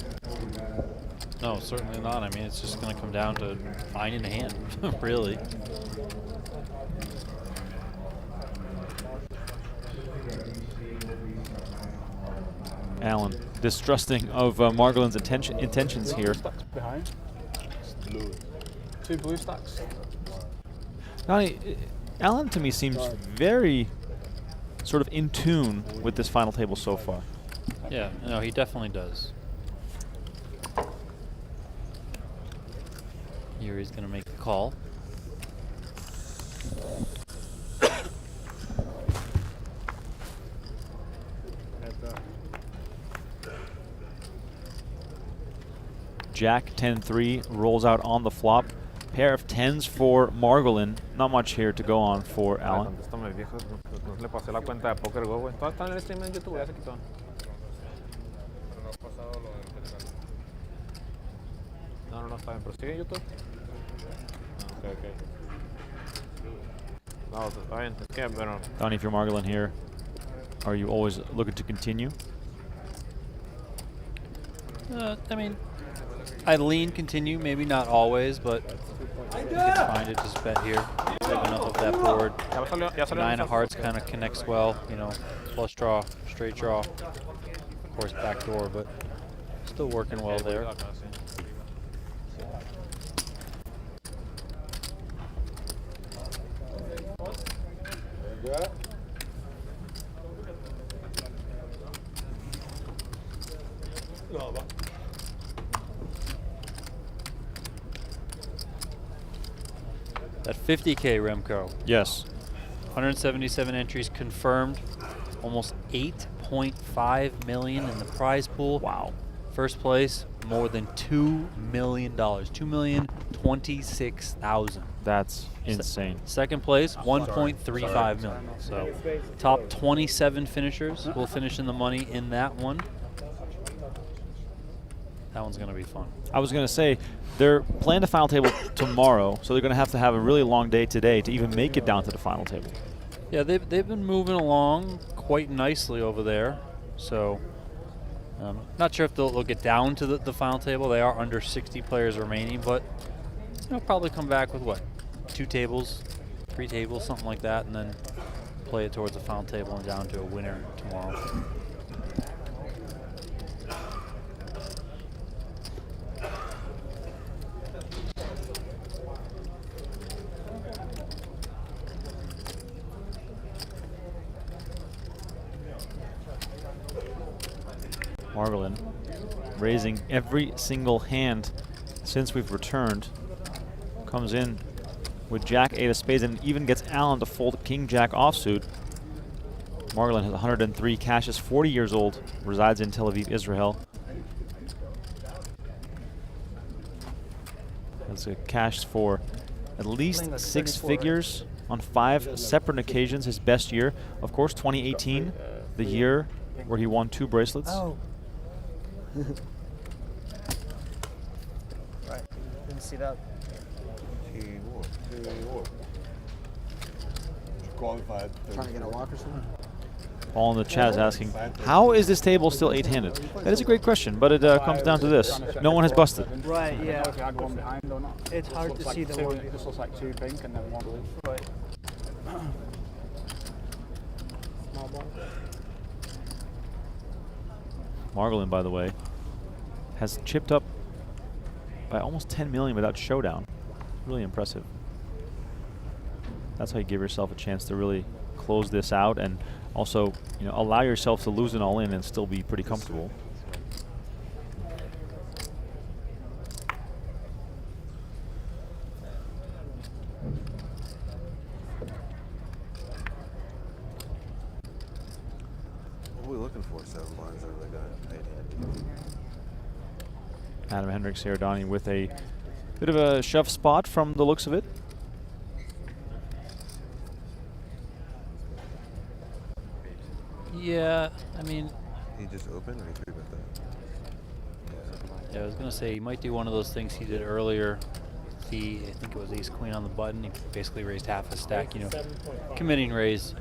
No, certainly not. I mean, it's just going to come down to finding a hand, really. Alan distrusting of Margolin's intentions here. Behind. Blue. 2 blue stacks. Donnie, Alan to me seems very sort of in tune with this final table so far. Yeah, no, he definitely does. Here he's going to make the call. Jack 10-3 rolls out on the flop. Pair of 10s for Margolin. Not much here to go on for Alan. Contéstame, viejo. No le pasé la cuenta de PokerGO, güey. Todo está en el stream en YouTube, ya se quitó. No, está bien. Pero sigue en YouTube. Okay. No, está bien. Es que, pero... Donnie, if you're Margolin here, are you always looking to continue? I mean, I lean continue, maybe not always, but if you can find it, just bet here. We have enough of that board. 9 of hearts kind of connects well, you know, flush draw, straight draw, of course back door, but still working well there. That 50K Remko. Yes. 177 entries confirmed. Almost 8.5 million in the prize pool. Wow. First place, more than $2 million. $2,026,000. That's insane. Second place, 1.35 million. So top 27 finishers will finish in the money in that one. That one's going to be fun. I was going to say, they're playing the final table tomorrow, so they're going to have a really long day today to even make it down to the final table. Yeah, they've been moving along quite nicely over there. So, not sure if they'll get down to the final table. They are under 60 players remaining, but they'll probably come back with, what, 2 tables, 3 tables, something like that, and then play it towards the final table and down to a winner tomorrow. Margolin raising every single hand since we've returned. Comes in with Jack 8 of spades and even gets Alan to fold King Jack offsuit. Margolin has 103 cashes, 40 years old, resides in Tel Aviv, Israel. Has cashed for at least 6 figures on 5 separate occasions. His best year, of course, 2018, the year where he won 2 bracelets. Oh. Right, didn't see that. He won. Qualified. Trying to get a walk or something? Paul in the chat is asking, how is this table still 8-handed? That is a great question, but it comes down to this. No one has busted. Right, yeah. If you had one behind or not. It's hard to see the one. It just looks like 2 pink and then 1 blue. Right. Small ball. Margolin, by the way, has chipped up by almost 10 million without showdown. Really impressive. That's how you give yourself a chance to really close this out and also, you know, allow yourself to lose it all in and still be pretty comfortable. What are we looking for? 7 blinds over the gun. 8-handed. Adam Hendrix here, Donnie, with a bit of a shove spot from the looks of it. Yeah, I mean... He just opened or he 3-bet that? Yeah, I was going to say, he might do one of those things he did earlier. I think it was ace-queen on the button. He basically raised half a stack, you know, committing raise.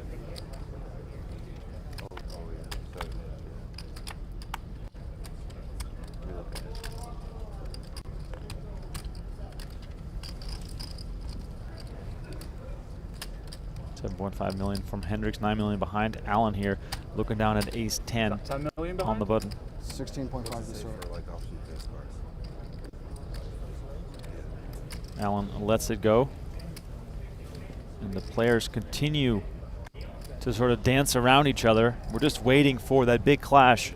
$7.5 million from Hendrix, 9 million behind. Allen here looking down at ace 10 on the button. 16.5 to start. Allen lets it go. And the players continue to sort of dance around each other. We're just waiting for that big clash.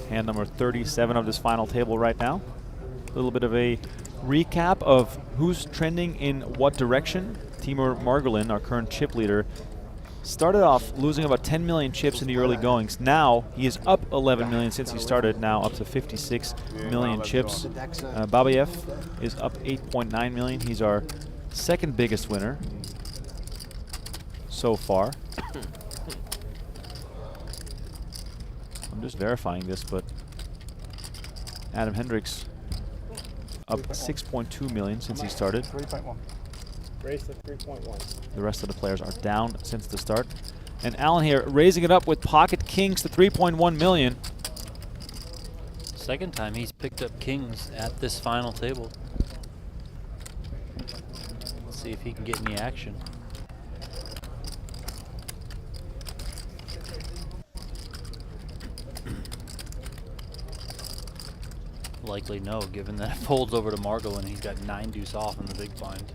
Hand number 37 of this final table right now. A little bit of a recap of who's trending in what direction. Timur Margolin, our current chip leader, started off losing about 10 million chips in the early goings. Now he is up 11 million since he started, now up to 56 million chips. Babayev is up 8.9 million. He's our second biggest winner so far. I'm just verifying this, but Adam Hendrix up 6.2 million since he started. 3.1. Raised to 3.1. The rest of the players are down since the start. And Allen here raising it up with pocket kings to 3.1 million. Second time he's picked up kings at this final table. Let's see if he can get any action. Likely no, given that it folds over to Margolin. He's got 9 deuce off in the big blind.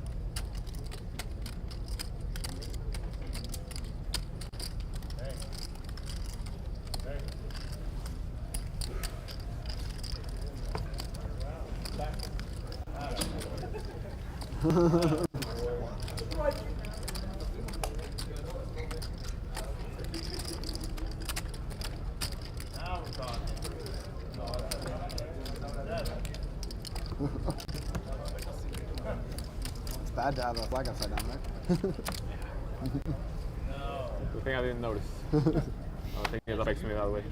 It's bad to have a flag upside down, right? The thing I didn't notice. I don't think it affects me that way.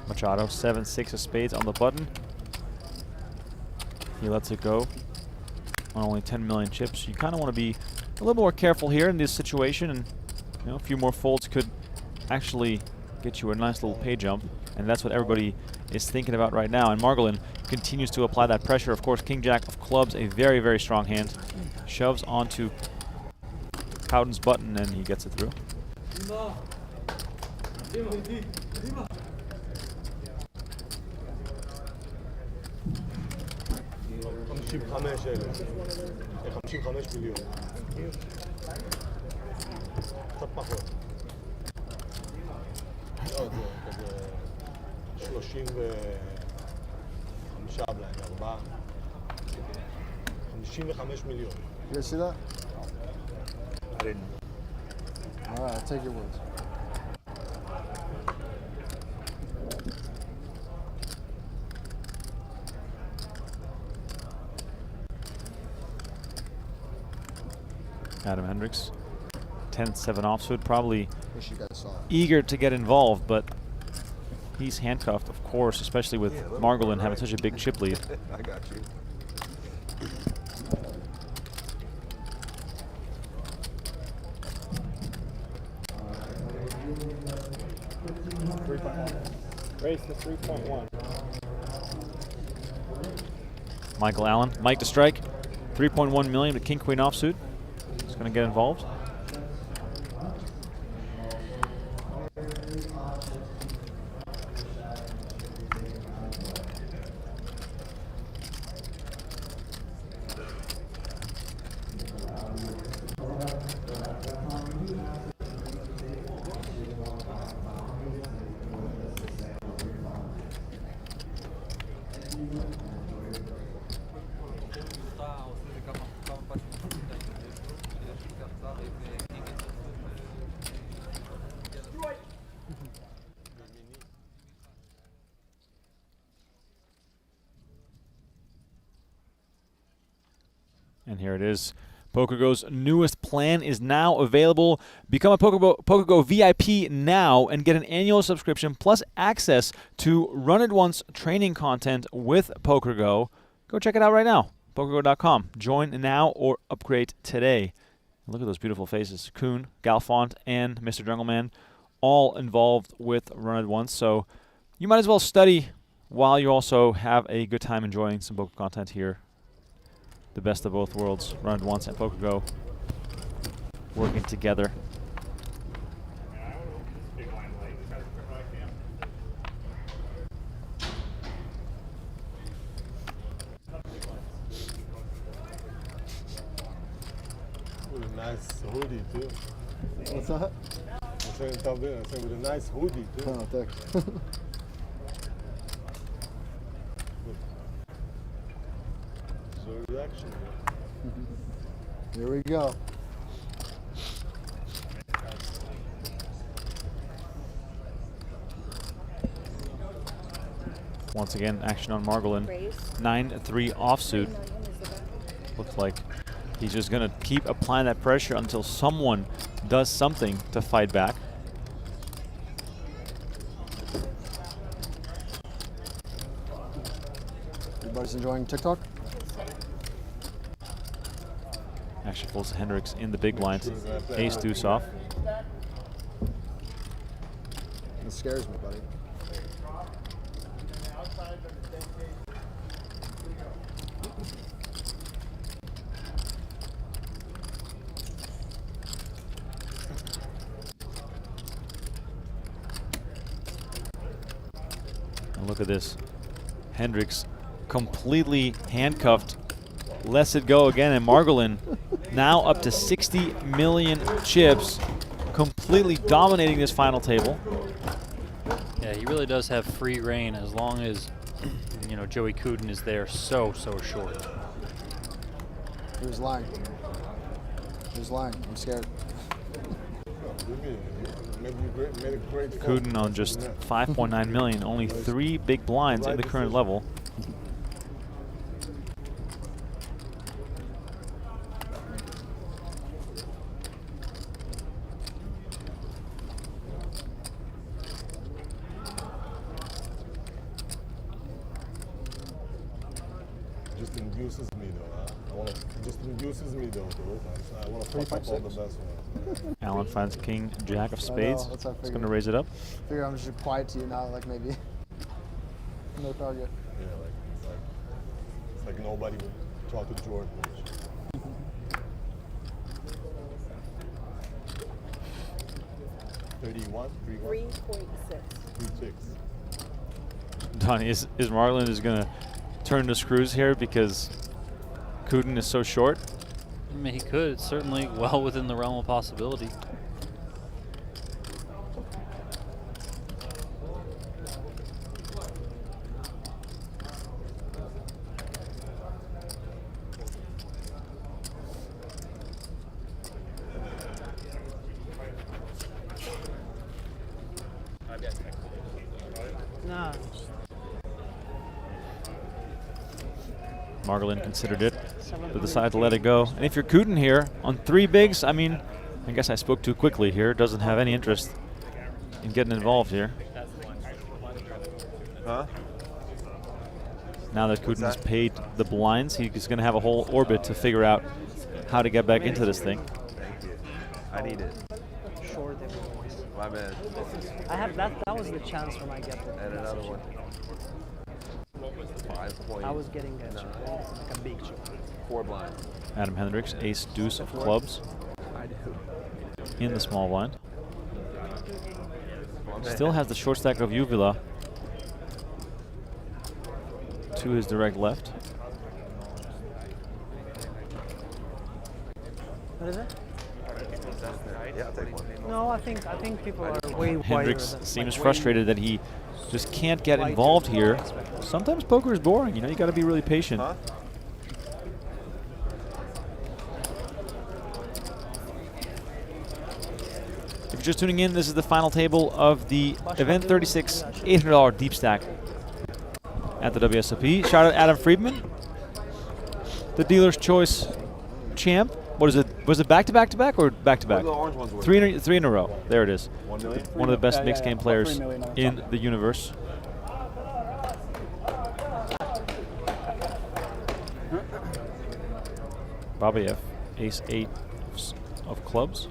Machado, 7-6 of spades on the button. He lets it go on only 10 million chips. You kind of want to be a little more careful here in this situation, and a few more folds could actually get you a nice little pay jump, and that's what everybody is thinking about right now. And Margolin continues to apply that pressure. Of course, King-Jack of clubs, a very, very strong hand. Shoves onto Couden's button, and he gets it through. You guys see that? I didn't. All right, I'll take your words. Adam Hendrix, 10-7 offsuit, probably Wish you guys saw it. eager to get involved, but he's handcuffed, of course, especially with Margolin having such a big chip lead. I got you. Race to 3.1. Michael Allen, Mike to strike, 3.1 million to King Queen offsuit. He's going to get involved. And here it is. PokerGo's newest plan is now available. Become a PokerGo VIP now and get an annual subscription plus access to Run It Once training content with PokerGo. Go check it out right now. PokerGo.com. Join now or upgrade today. Look at those beautiful faces. Kuhn, Galfont, and Mr. Jungleman all involved with Run It Once. So you might as well study while you also have a good time enjoying some poker content here. The best of both worlds, Run It Once and PokerGo working together. With a nice hoodie too. What's that? I'm saying with a nice hoodie too. Oh, thanks. Reaction. Here we go. Once again, action on Margolin. 9-3 offsuit. Looks like he's just going to keep applying that pressure until someone does something to fight back. Everybody's enjoying TikTok? Action falls to Hendrix in the big blinds. Ace deuce off. It scares me, buddy. And look at this. Hendrix completely handcuffed. Lets it go again, and Margolin now up to 60 million chips, completely dominating this final table. Yeah, he really does have free reign as long as, Joey Couden is there so short. Who's lying? Who's lying? I'm scared. Couden on just 5.9 million, only 3 big blinds in the current level. reduces me though. It just reduces me though. I want to fuck up all the best ones. Alan finds king, jack of spades. That's what I It's going to raise it up. Figure I'm just quiet to you now, like maybe no target. Yeah, it's like nobody would talk to Jordan. 31, 3.6. 3.6. Donnie, is Margolin is going to turn the screws here because Couden is so short? I mean, he could. It's certainly well within the realm of possibility. Nah. Margolin considered it, but decided to let it go. And if you're Couden here on 3 bigs, I mean, I guess I spoke too quickly here. Doesn't have any interest in getting involved here. Huh? Now that Couden has paid the blinds, he's going to have a whole orbit to figure out how to get back into this thing. Thank you. I need it. Sure, they will. My bad. I have that. That was the chance when I get it. And another one. 5 points. I was getting a like a big chip. 4 blinds. Adam Hendrix, ace, deuce of clubs I do. in the small blind. Still has the short stack of Uvila to his direct left. What is it? Yeah, I'll take one. No, I think people are way wider. Hendrix than, seems like, frustrated that he just can't get involved here. Sometimes poker is boring, you know, you got to be really patient. Huh? If you're just tuning in, this is the final table of the Event 36 $800 deep stack at the WSOP. Shout out Adam Friedman, the dealer's choice champ. What is it? Was it back-to-back-to-back or back-to-back? Three in a row. There it is. 1 million? One of the best mixed game players in the universe. Babayev, ace-8 of clubs.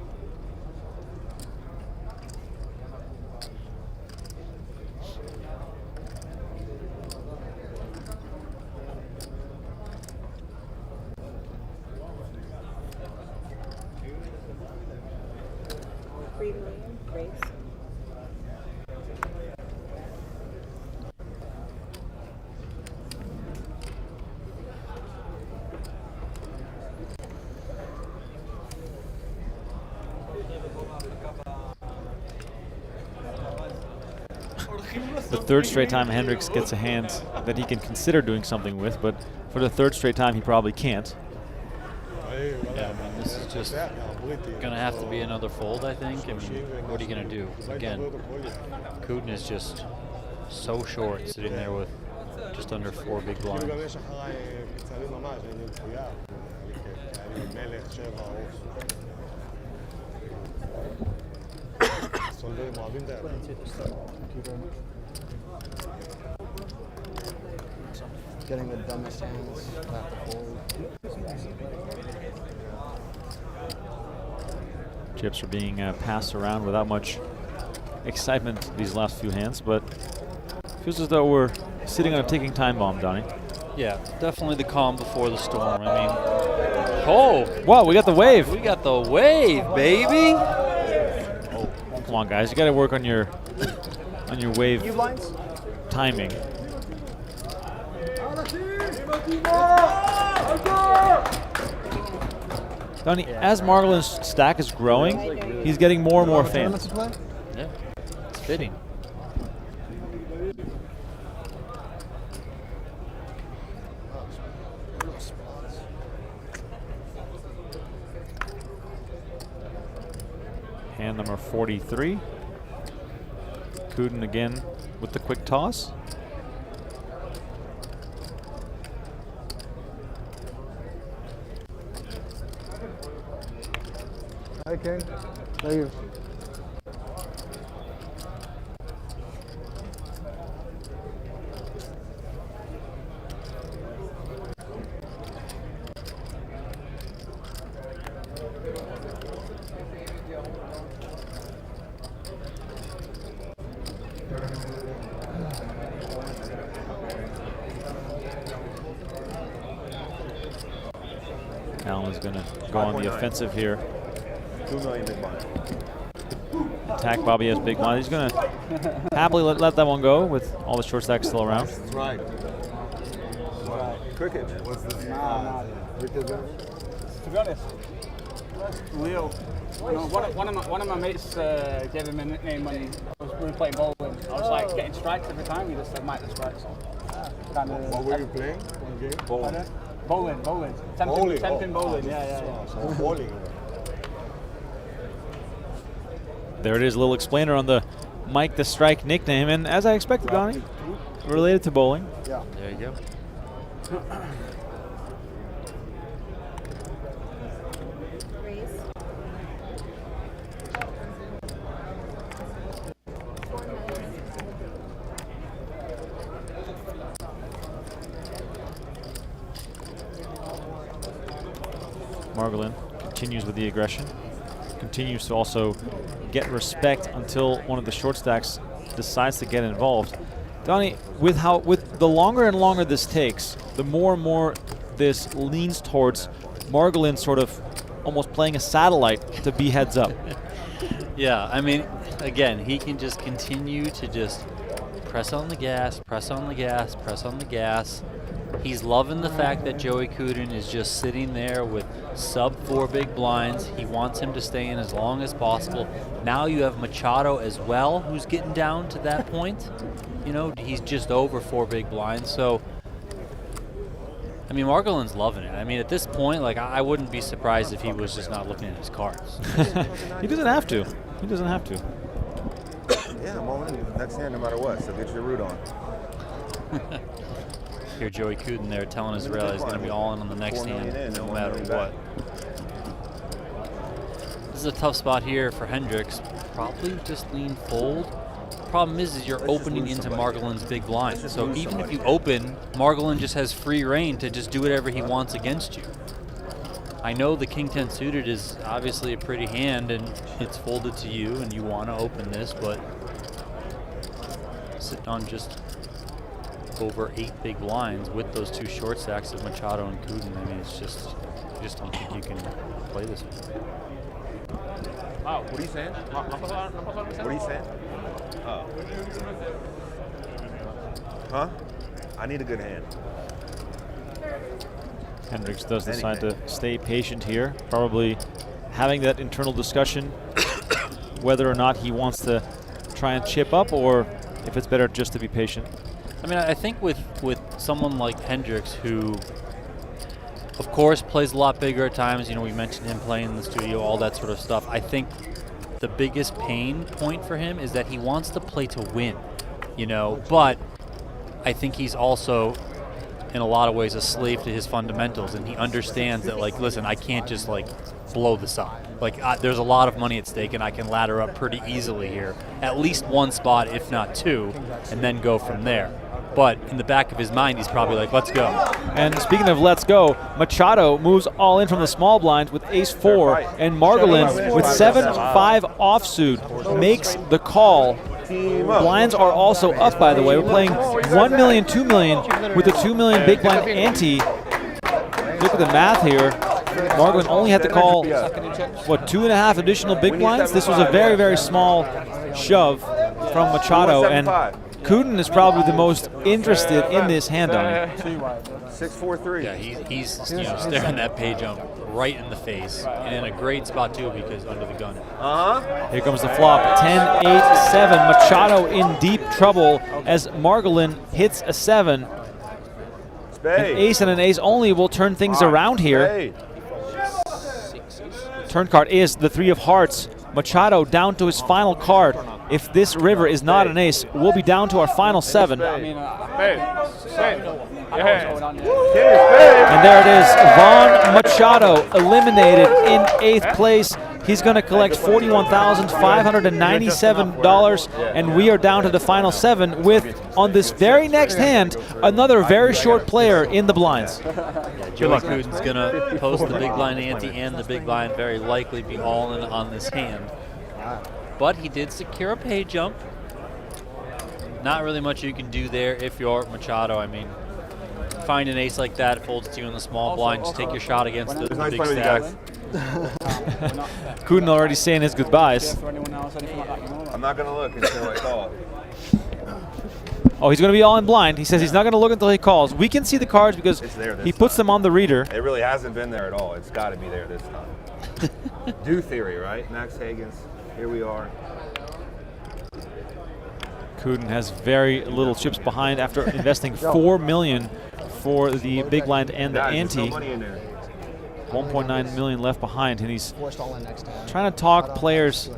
The third straight time Hendrix gets a hand that he can consider doing something with, but for the third straight time he probably can't. Yeah, I mean, this is just going to have to be another fold, I think. I mean, what are you going to do? Again, Couden is just so short, sitting there with just under 4 big blinds. Getting the dumbest hands back to fold. Chips are being passed around without much excitement these last few hands, but feels as though we're sitting on a ticking time bomb, Donnie. Yeah, definitely the calm before the storm. I mean, oh! Wow, we got the wave! We got the wave, baby! Oh, come on, guys, you got to work on your wave timing. Donnie, as Margolin's stack is growing, he's getting more and more fans. Yeah, it's fitting. Hand number 43. Couden again with the quick toss. Hi, King. How are you? Alan's going to go on the offensive here. 2 million big blind. Attack Babayev's big blind. He's going to happily let that one go with all the short stacks still around. That's right. Cricket, man. What's this? To be honest, Leo, one of my mates gave him a nickname when we were playing bowling. I was like getting strikes every time. He just said Mike the Strikes. What were you playing? One game? Bowling. Bowling. 10-pin bowling. Yeah. So bowling. There it is, a little explainer on the Mike the Strike nickname, and as I expected, Donnie, related to bowling. Yeah. There you go. Margolin continues with the aggression, continues to also get respect until one of the short stacks decides to get involved. Donnie, with the longer and longer this takes, the more and more this leans towards Margolin sort of almost playing a satellite to be heads up. Yeah, I mean, again, he can just continue to just press on the gas, press on the gas, press on the gas. He's loving the fact that Joey Couden is just sitting there with sub-4 big blinds. He wants him to stay in as long as possible. Now you have Machado as well, who's getting down to that point. You know, he's just over 4 big blinds. So, I mean, Margolin's loving it. I mean, at this point, like, I wouldn't be surprised if he was just not looking at his cards. He doesn't have to. He doesn't have to. Yeah, I'm all in next hand no matter what, so get your root on. Hear Joey Couden there telling Israeli he's going to be all in on the next hand, no matter what. This is a tough spot here for Hendrix. Probably just lean fold. Problem is you're opening into Margolin's big blind. So even if you open, Margolin just has free reign to just do whatever he wants against you. I know the King 10 suited is obviously a pretty hand and it's folded to you and you want to open this, but sitting on just over 8 big blinds with those 2 short stacks of Machado and Couden, I mean, it's just, I just don't think you can play this one. Wow, what are you saying? What are you saying? Oh. Huh? I need a good hand. Hendrix does decide to stay patient here, probably having that internal discussion whether or not he wants to try and chip up or if it's better just to be patient. I mean, I think with someone like Hendrix, who, of course, plays a lot bigger at times, you know, we mentioned him playing in the studio, all that sort of stuff. I think the biggest pain point for him is that he wants to play to win, you know, but I think he's also, in a lot of ways, a slave to his fundamentals, and he understands that, like, listen, I can't just, like, blow the side. Like, there's a lot of money at stake, and I can ladder up pretty easily here. At least 1 spot, if not 2, and then go from there. But in the back of his mind, he's probably like, let's go. And speaking of let's go, Machado moves all in from the small blind with ace-4, and Margolin with 7-5 offsuit makes the call. Blinds are also up, by the way. We're playing 1 million, 2 million with the 2 million big blind ante. Look at the math here. Margolin only had to call, what, 2.5 additional big blinds? This was a very, very small shove from Machado, and Couden is probably the most interested in this hand on it. 6-4-3. Yeah, he's you know, staring that pay jump right in the face, and in a great spot too because under the gun. Here comes the flop. 10-8-7. Machado in deep trouble as Margolin hits a 7. An ace and an ace only will turn things around here. Turn card is the 3 of hearts. Machado down to his final card. If this river is not an ace, we'll be down to our final 7. And there it is, Vaughan Machado eliminated in 8th place. He's going to collect $41,597, and we are down to the final 7 with, on this very next hand, another very short player in the blinds. Yeah, Joey Couden's going to post the big blind ante and the big blind, very likely be all in on this hand. But he did secure a pay jump. not really much you can do there if you're Machado. I mean, find an ace like that, folds to you in the small blind, just take your shot against the big stack. Couden already saying his goodbyes. I'm not going to look until I call. Oh, he's going to be all in blind. He says he's not going to look until he calls. We can see the cards because he puts them on the reader. It really hasn't been there at all. It's got to be there this time. Do theory, right? Max Hagens. Here we are. Couden has very little chips behind after investing $4 million for the big blind and the ante. 1.9 million left behind, and he's trying to talk players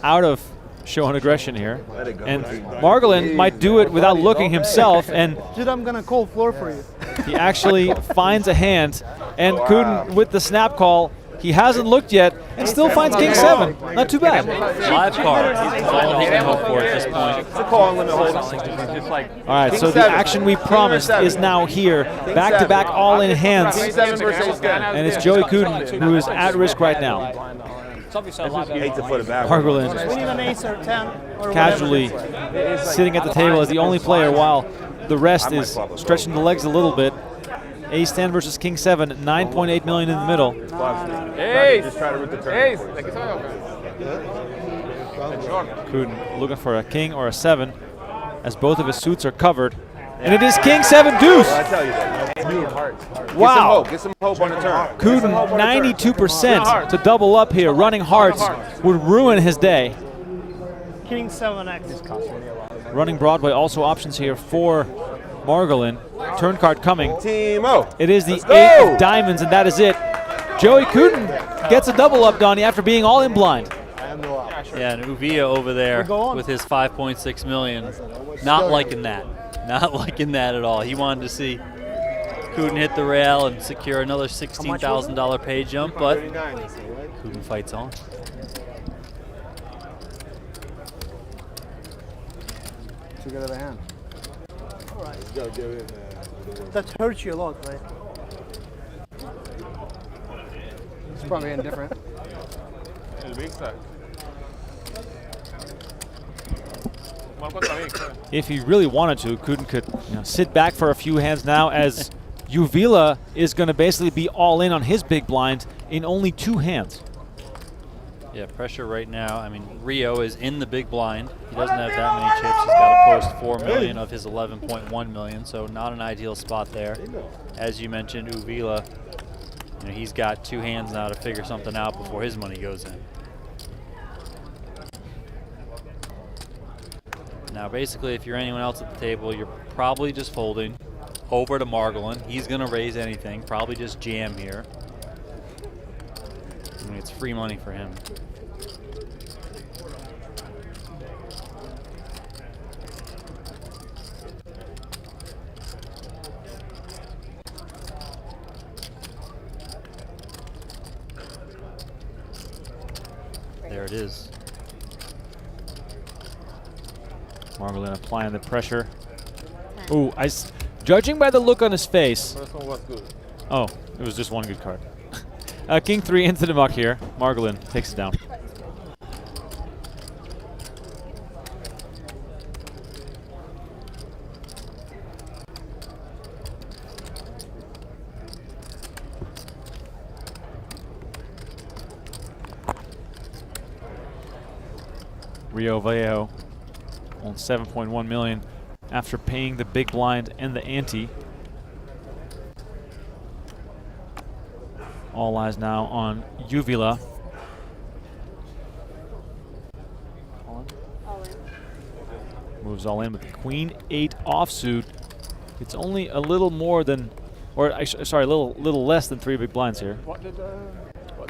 out of showing aggression here. And Margolin might do it without looking himself, and Dude, I'm gonna call floor for you. he actually finds a hand. And Couden with the snap call. He hasn't looked yet and still finds King 7. Not too bad. Live card. He's all he can hope for at this point. It's a call on limit hold'em. All right, so the action we promised is now here. Back-to-back all-in hands. And it's Joey Couden who is at risk right now. Margolin casually sitting at the table as the only player while the rest is stretching the legs a little bit. Ace 10 versus King 7, 9.8 million in the middle. Couden looking for a king or a 7 as both of his suits are covered. And it is King 7 deuce. Wow. Get some hope on the turn. Couden 92% to double up here. Running hearts would ruin his day. King 7X. Running Broadway also options here for Margolin. Turn card coming. It is the 8 of diamonds, and that is it. Joey Couden gets a double up, Donnie, after being all in blind. Yeah, and Uvila over there with his 5.6 million. Not liking that. Not liking that at all. He wanted to see Couden hit the rail and secure another $16,000 pay jump, but Couden fights on. Too good of a hand. All right. That hurts you a lot, right? It's probably indifferent. If he really wanted to, Couden could sit back for a few hands now, as Uvila is going to basically be all in on his big blind in only 2 hands. Yeah, pressure right now. I mean, Rio is in the big blind. He doesn't have that many chips. He's got to post 4 million of his 11.1 million, so not an ideal spot there. As you mentioned, Uvila, he's got 2 hands now to figure something out before his money goes in. Now, basically, if you're anyone else at the table, you're probably just folding over to Margolin. He's going to raise anything, probably just jam here. I mean, it's free money for him. There it is. Margolin applying the pressure. Ooh, judging by the look on his face. First one was good. Oh, it was just one good card. King 3 into the muck here. Margolin takes it down. Rio Vallejo on 7.1 million after paying the big blind and the ante. All eyes now on Uvila. Moves all in with the Queen 8 offsuit. It's only a little more than, or sorry, a little less than 3 big blinds here. What did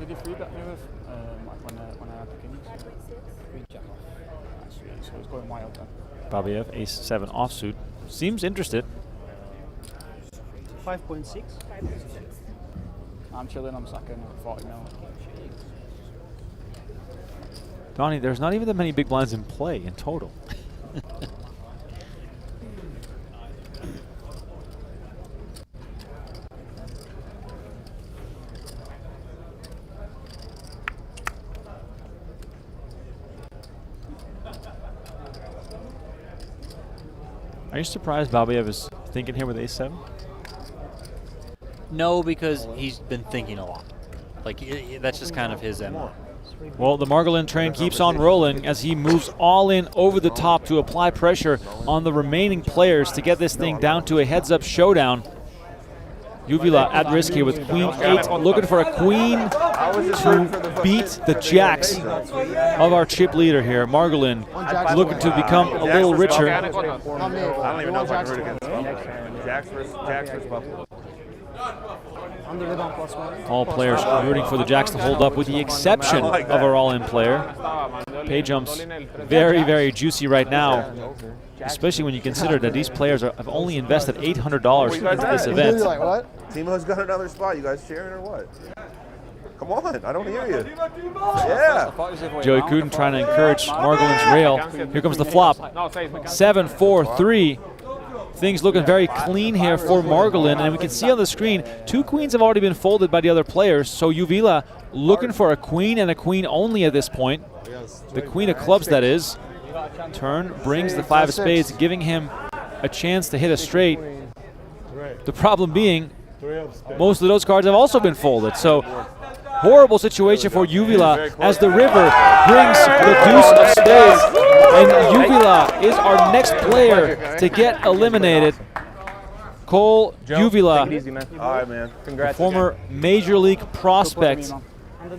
he free bet me with when I had the kings? 3 jack off. So it's going wild then. Babayev, ace 7 offsuit. Seems interested. 5.6. I'm chilling, I'm sucking 40 mil. Donnie, there's not even that many big blinds in play in total. Are you surprised Babayev is thinking here with ace-7? No, because he's been thinking a lot. Like, that's just kind of his MO. Well, the Margolin train keeps on rolling as he moves all in over the top to apply pressure on the remaining players to get this thing down to a heads-up showdown. Uvila at risk here with queen 8, looking for a queen to beat the jacks of our chip leader here. Margolin looking to become a little richer. I don't even know if I can root against Buffalo. Jacks versus Buffalo. All players rooting for the jacks to hold up with the exception of our all-in player. Pay jumps very, very juicy right now, especially when you consider that these players have only invested $800 into this event. Timo's got another spot. You guys cheering or what? Come on, I don't hear you. Yeah. Joey Couden trying to encourage Margolin's rail. Here comes the flop. 7-4-3. Things looking very clean here for Margolin, and we can see on the screen 2 queens have already been folded by the other players, so Uvila looking for a queen and a queen only at this point. The queen of clubs, that is. Turn brings the 5 of spades, giving him a chance to hit a straight. The problem being, most of those cards have also been folded, so horrible situation for Uvila as the river brings the deuce of spades, and Uvila is our next player to get eliminated. Cole Uvila, the former Major League prospect,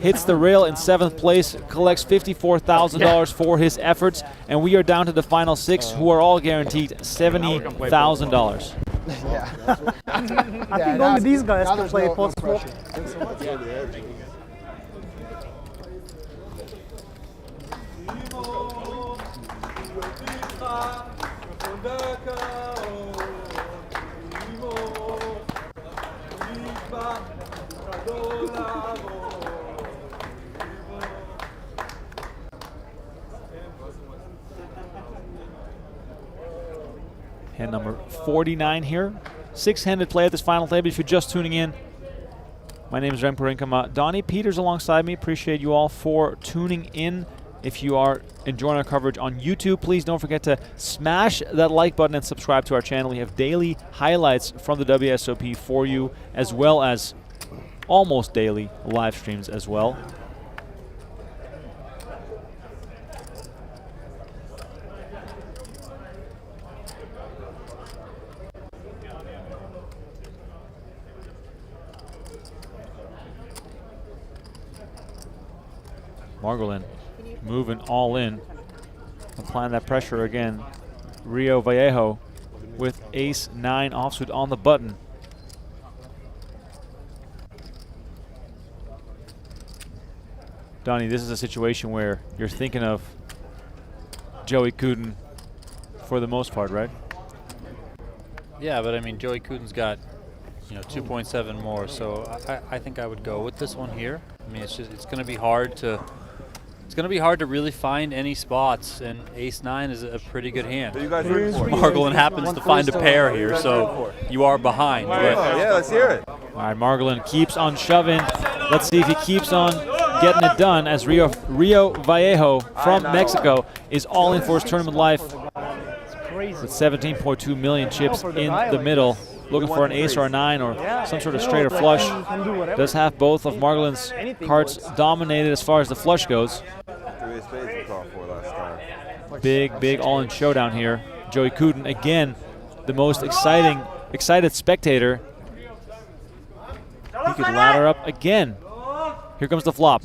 hits the rail in 7th place, collects $54,000 for his efforts, and we are down to the final 6, who are all guaranteed $70,000. I think only these guys can play post-flop. Hand number 49 here. 6-handed play at this final table if you're just tuning in. My name is Remko Rinkema. Donnie Peters alongside me. Appreciate you all for tuning in. If you are enjoying our coverage on YouTube, please don't forget to smash that like button and subscribe to our channel. We have daily highlights from the WSOP for you, as well as almost daily live streams as well. Margolin moving all in, applying that pressure again. Rio Vallejo with ace-9 offsuit on the button. Donnie, this is a situation where you're thinking of Joey Couden for the most part, right? Yeah, but I mean, Joey Couden's got, 2.7 more, so I think I would go with this one here. I mean, it's going to be hard to. It's going to be hard to really find any spots, and ace-9 is a pretty good hand. Margolin happens to find a pair here, so you are behind. Yeah, let's hear it. All right, Margolin keeps on shoving. Let's see if he keeps on getting it done as Rio Vallejo from Mexico is all in for his tournament life with 17.2 million chips in the middle. Looking for an ace or a 9 or some sort of straight or flush. Does have both of Margolin's cards dominated as far as the flush goes. Big all-in showdown here. Joey Couden, again, the most excited spectator. He could ladder up again. Here comes the flop.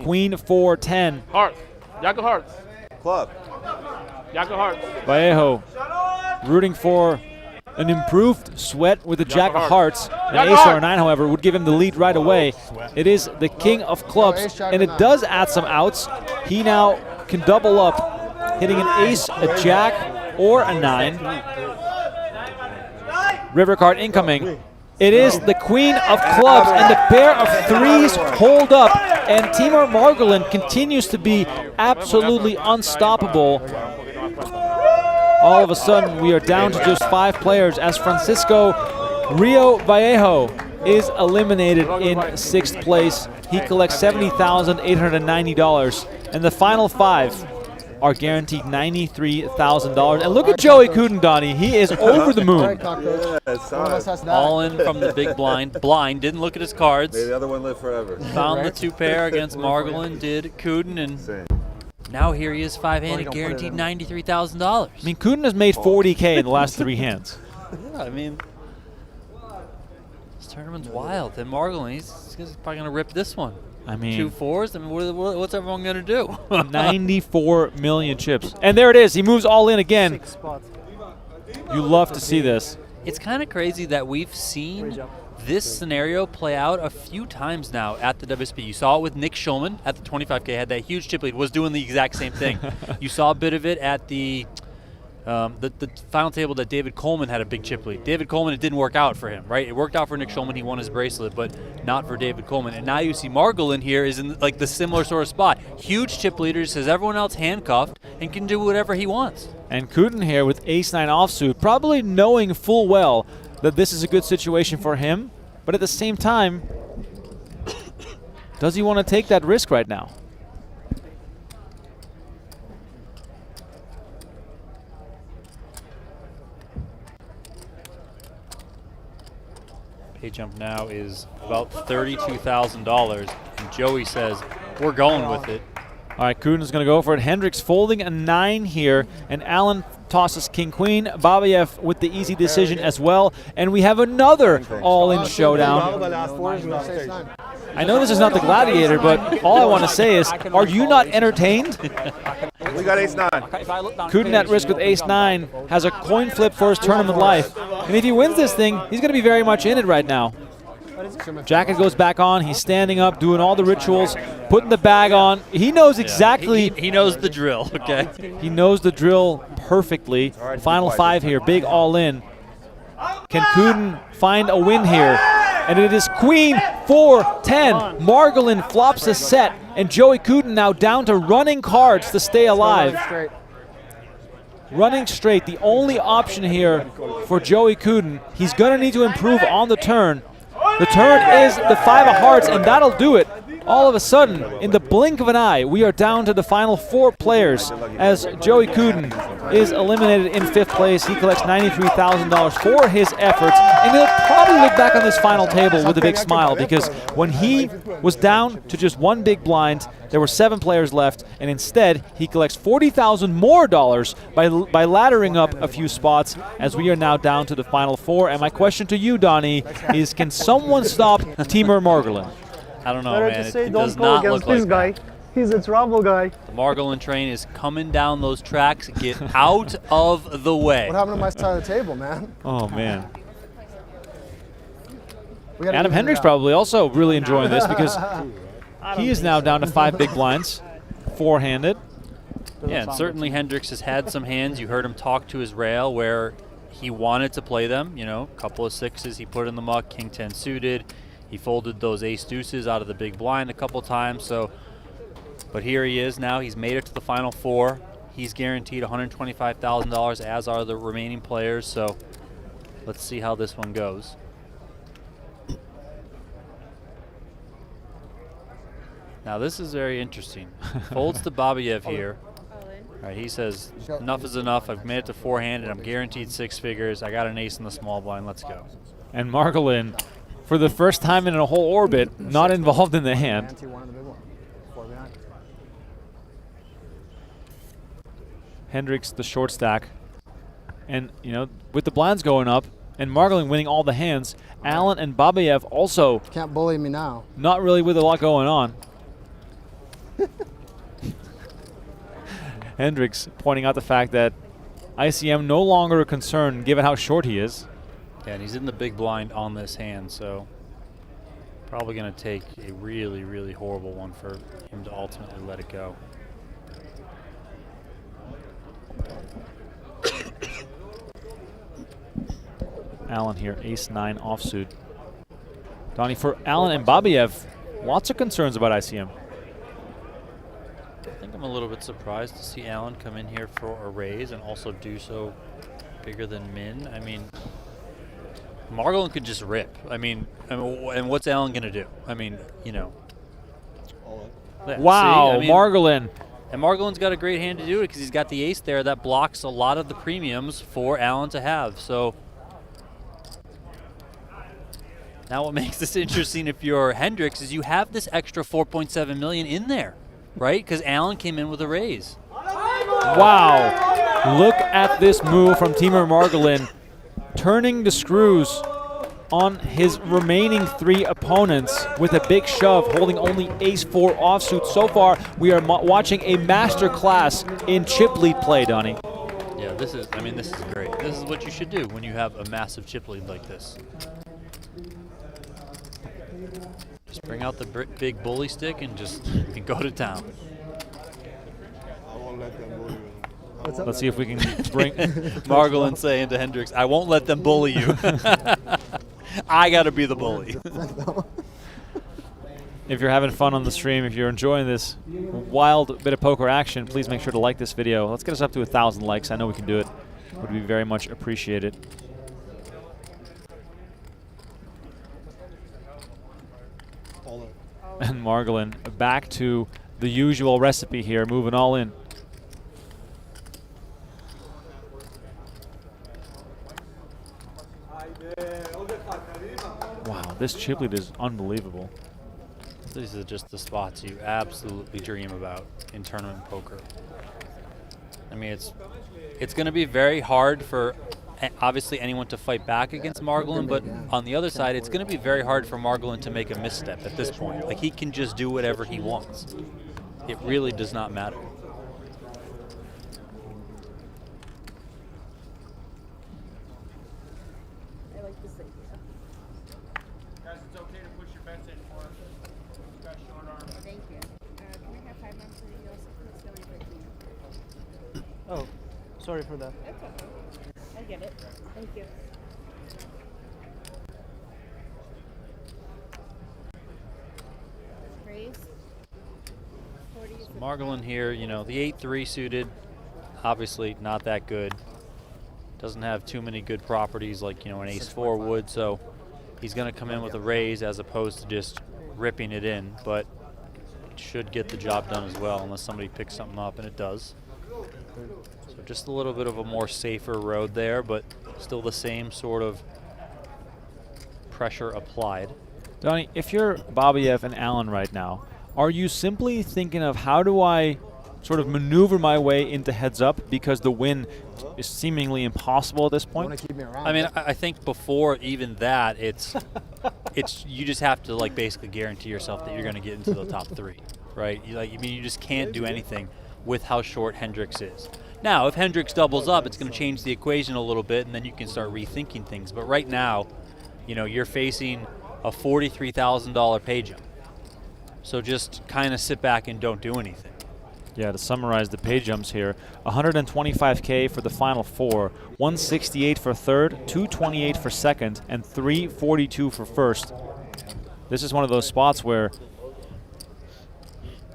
Queen 4-10. Hearts. Jack of hearts. Club. Jack of hearts. Vallejo rooting for an improved sweat with the Jack of hearts. An ace or a 9, however, would give him the lead right away. It is the king of clubs, and it does add some outs. He now can double up, hitting an ace, a jack, or a 9. River card incoming. It is the queen of clubs, and the pair of 3s hold up, and Timur Margolin continues to be absolutely unstoppable. All of a sudden, we are down to just 5 players as Francisco Rio Vallejo is eliminated in 6th place. He collects $70,890. And the final 5, are guaranteed $93,000. And look at Joey Couden, Donnie. He is over the moon. All in from the big blind. Didn't look at his cards. May the other one live forever. Found the 2-pair against Margolin, did Couden, and now here he is 5-handed, guaranteed $93,000. I mean, Couden has made 40K in the last 3 hands. Yeah, I mean, this tournament's wild. And Margolin, he's probably going to rip this one. I mean, 2 4s. I mean, what's everyone going to do? 94 million chips. And there it is. He moves all in again. You love to see this. It's kind of crazy that we've seen this scenario play out a few times now at the WSOP. You saw it with Nick Schulman at the 25K, had that huge chip lead, was doing the exact same thing. You saw a bit of it at the final table that David Coleman had a big chip lead. David Coleman, it didn't work out for him, right? It worked out for Nick Schulman. He won his bracelet, but not for David Coleman. And now you see Margolin here is in like the similar sort of spot. Huge chip leader, says everyone else handcuffed and can do whatever he wants. And Couden here with ace-9 offsuit, probably knowing full well that this is a good situation for him, but at the same time, does he want to take that risk right now? Pay jump now is about $32,000, and Joey says, we're going with it. All right, Couden's going to go for it. Hendrix folding a 9 here, and Allen tosses king-queen. Babayev with the easy decision as well, and we have another all-in showdown. I know this is not the Gladiator, but all I want to say is, are you not entertained? We got ace-9. Couden at risk with ace-9 has a coin flip for his tournament life, and if he wins this thing, he's going to be very much in it right now. Jacket goes back on. He's standing up, doing all the rituals, putting the bag on. He knows exactly. He knows the drill, okay? He knows the drill perfectly. Final 5 here, big all in. Can Couden find a win here? And it is queen 4-10. Margolin flops a set, and Joey Couden now down to running cards to stay alive. Running straight, the only option here for Joey Couden. He's going to need to improve on the turn. The turn is the 5 of hearts, and that'll do it. All of a sudden, in the blink of an eye, we are down to the final 4 players as Joey Couden is eliminated in 5th place. He collects $93,000 for his efforts, and he'll probably look back on this final table with a big smile, because when he was down to just 1 big blind, there were 7 players left, and instead he collects $40,000 more by laddering up a few spots, as we are now down to the final 4. And my question to you, Donnie, is can someone stop Timur Margolin? I don't know, man. It does not look like that. He's a trouble guy. The Margolin train is coming down those tracks. Get out of the way. What happened to my side of the table, man? Oh, man. Adam Hendrix probably also really enjoying this, because he is now down to 5 big blinds, 4-handed. Yeah, and certainly Hendrix has had some hands. You heard him talk to his rail where he wanted to play them. You know, a couple of 6s he put in the muck, king 10 suited. He folded those ace deuces out of the big blind a couple times. So, but here he is now. He's made it to the final 4. He's guaranteed $125,000, as are the remaining players. So let's see how this one goes. Now this is very interesting. Folds to Babayev here. All right, he says, enough is enough. I've made it to 4-handed. I'm guaranteed 6 figures. I got an ace in the small blind. Let's go. And Margolin, for the first time in a whole orbit, not involved in the hand. Hendrix, the short stack. And, you know, with the blinds going up and Margolin winning all the hands, Allen and Babayev also can't bully me now. Not really with a lot going on. Hendrix pointing out the fact that ICM no longer a concern given how short he is. Yeah, and he's in the big blind on this hand, so probably going to take a really, really horrible one for him to ultimately let it go. Allen here, ace-9 offsuit. Donnie, for Allen and Babayev, lots of concerns about ICM. I think I'm a little bit surprised to see Allen come in here for a raise and also do so bigger than min. I mean, Margolin could just rip. I mean, and what's Allen going to do? I mean, you know. Yeah, wow, see? I mean, Margolin And Margolin's got a great hand to do it because he's got the ace there that blocks a lot of the premiums for Allen to have. So now what makes this interesting if you're Hendrix is you have this extra 4.7 million in there, right? Because Allen came in with a raise. Wow. Look at this move from Timur Margolin, turning the screws on his remaining 3 opponents with a big shove, holding only ace-4 offsuit. So far, we are watching a master class in chip lead play, Donnie. Yeah, this is great. This is what you should do when you have a massive chip lead like this. Just bring out the big bully stick and just go to town. I won't let them bully you. Let's see if we can bring Margolin saying to Hendrix, I won't let them bully you. I got to be the bully. If you're having fun on the stream, if you're enjoying this wild bit of poker action, please make sure to like this video. Let's get us up to 1,000 likes. I know we can do it. Would be very much appreciated. And Margolin back to the usual recipe here, moving all in. Wow, this chip lead is unbelievable. These are just the spots you absolutely dream about in tournament poker. I mean, it's going to be very hard for obviously anyone to fight back against Margolin, but on the other side, it's going to be very hard for Margolin to make a misstep at this point. Like, he can just do whatever he wants. It really does not matter. I like this idea. Guys, it's okay to push your bets in for us. You've got short arm. Thank you. Can we have 5 months for you also? Oh, sorry for that. That's okay. I get it. Thank you. Raise. So Margolin here, you know, the 8-3 suited, obviously not that good. Doesn't have too many good properties like, you know, an ace-4 would, so he's going to come in with a raise as opposed to just ripping it in, but should get the job done as well unless somebody picks something up, and it does. So just a little bit of a more safer road there, but still the same sort of pressure applied. Donnie, if you're Babayev and Allen right now, are you simply thinking of how do I sort of maneuver my way into heads up because the win is seemingly impossible at this point? I mean, I think before even that, it's you just have to like basically guarantee yourself that you're going to get into the top 3, right? You just can't do anything with how short Hendrix is. Now, if Hendrix doubles up, it's going to change the equation a little bit, and then you can start rethinking things. But right now, you know, you're facing a $43,000 pay jump. So just kind of sit back and don't do anything. Yeah, to summarize the pay jumps here, 125K for the final 4, 168 for third, 228 for second, and 342 for first. This is one of those spots where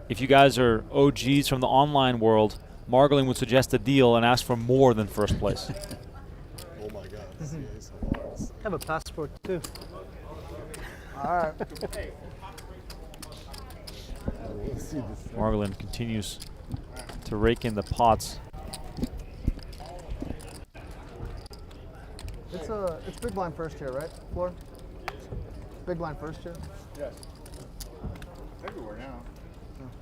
if you guys are OGs from the online world, Margolin would suggest a deal and ask for more than first place. Oh my God. I have a passport too. All right. Margolin continues to rake in the pots. It's big blind first here, right? Floor? Big blind first here? Yes. Everywhere now.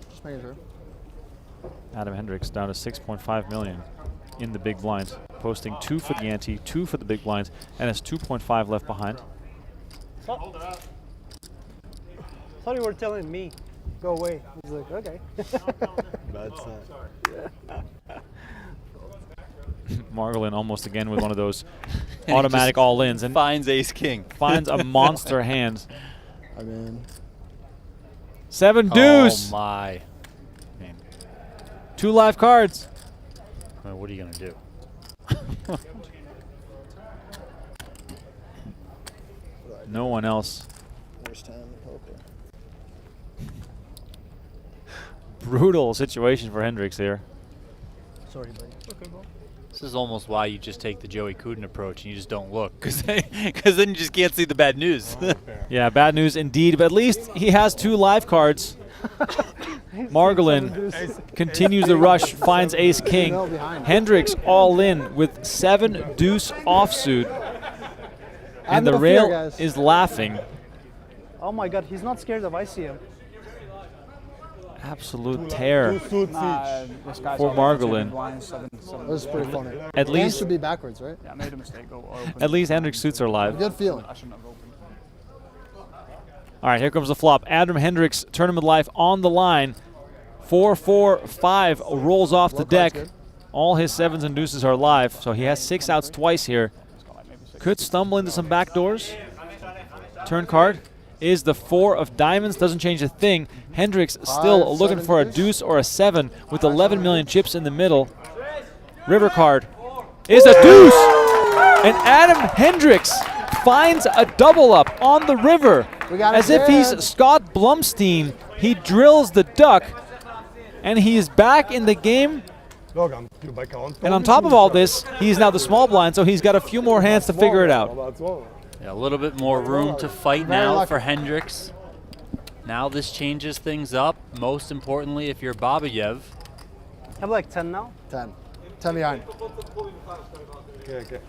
Just making sure. Adam Hendrix down to 6.5 million in the big blind, posting 2 for the ante, 2 for the big blind, and has 2.5 left behind. Hold it up. Thought you were telling me, go away. I was like, okay. Bad sign. Margolin almost again with one of those automatic all-ins and finds ace king. Finds a monster hand. I mean, 7 deuce. Oh my. Man. 2 live cards. I mean, what are you gonna do? No one else. Worst time in poker. Brutal situation for Hendrix here. Sorry, buddy. This is almost why you just take the Joey Couden approach and you just don't look, because then you just can't see the bad news. Yeah, bad news indeed, but at least he has 2 live cards. Margolin continues the rush, finds ace-king. Hendrix all in with 7 deuce offsuit. And the rail is laughing. Oh my God, he's not scared of ICM. Absolute tear for Margolin. That was pretty funny. At least should be backwards, right? Yeah, I made a mistake. At least Hendrix suits are live. Good feeling. All right, here comes the flop. Adam Hendrix, tournament life on the line. 4-4-5 rolls off the deck. All his 7s and deuces are live, so he has 6 outs twice here. Could stumble into some backdoors. Turn card is the 4 of diamonds. Doesn't change a thing. Hendrix still looking for a deuce or a 7 with 11 million chips in the middle. River card is a deuce! And Adam Hendrix finds a double up on the river. As if he's Scott Blumstein, he drills the duck, and he is back in the game. And on top of all this, he's now the small blind, so he's got a few more hands to figure it out. Yeah, a little bit more room to fight now for Hendrix. Now this changes things up. Most importantly, if you're Babayev. Have like 10 now? 10. 10 behind. Okay.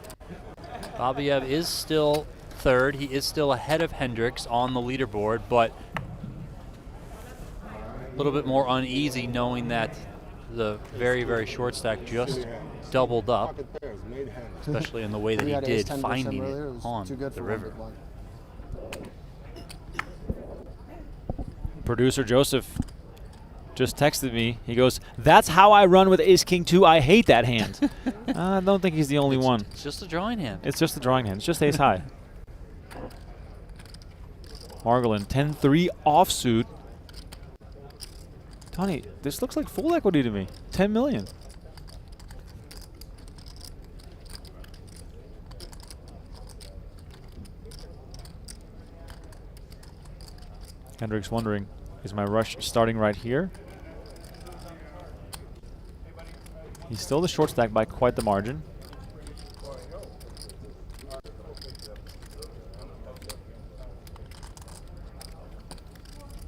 Babayev is still third. He is still ahead of Hendrix on the leaderboard, but a little bit more uneasy knowing that the very, very short stack just doubled up, especially in the way that he did finding it on the river. Producer Joseph just texted me. He goes, "That's how I run with ace-king 2. I hate that hand." I don't think he's the only one. It's just a drawing hand. It's just a drawing hand. It's just ace-high. Margolin, 10-3 offsuit. Donnie, this looks like full equity to me. 10 million. Hendrix wondering, is my rush starting right here? He's still the short stack by quite the margin.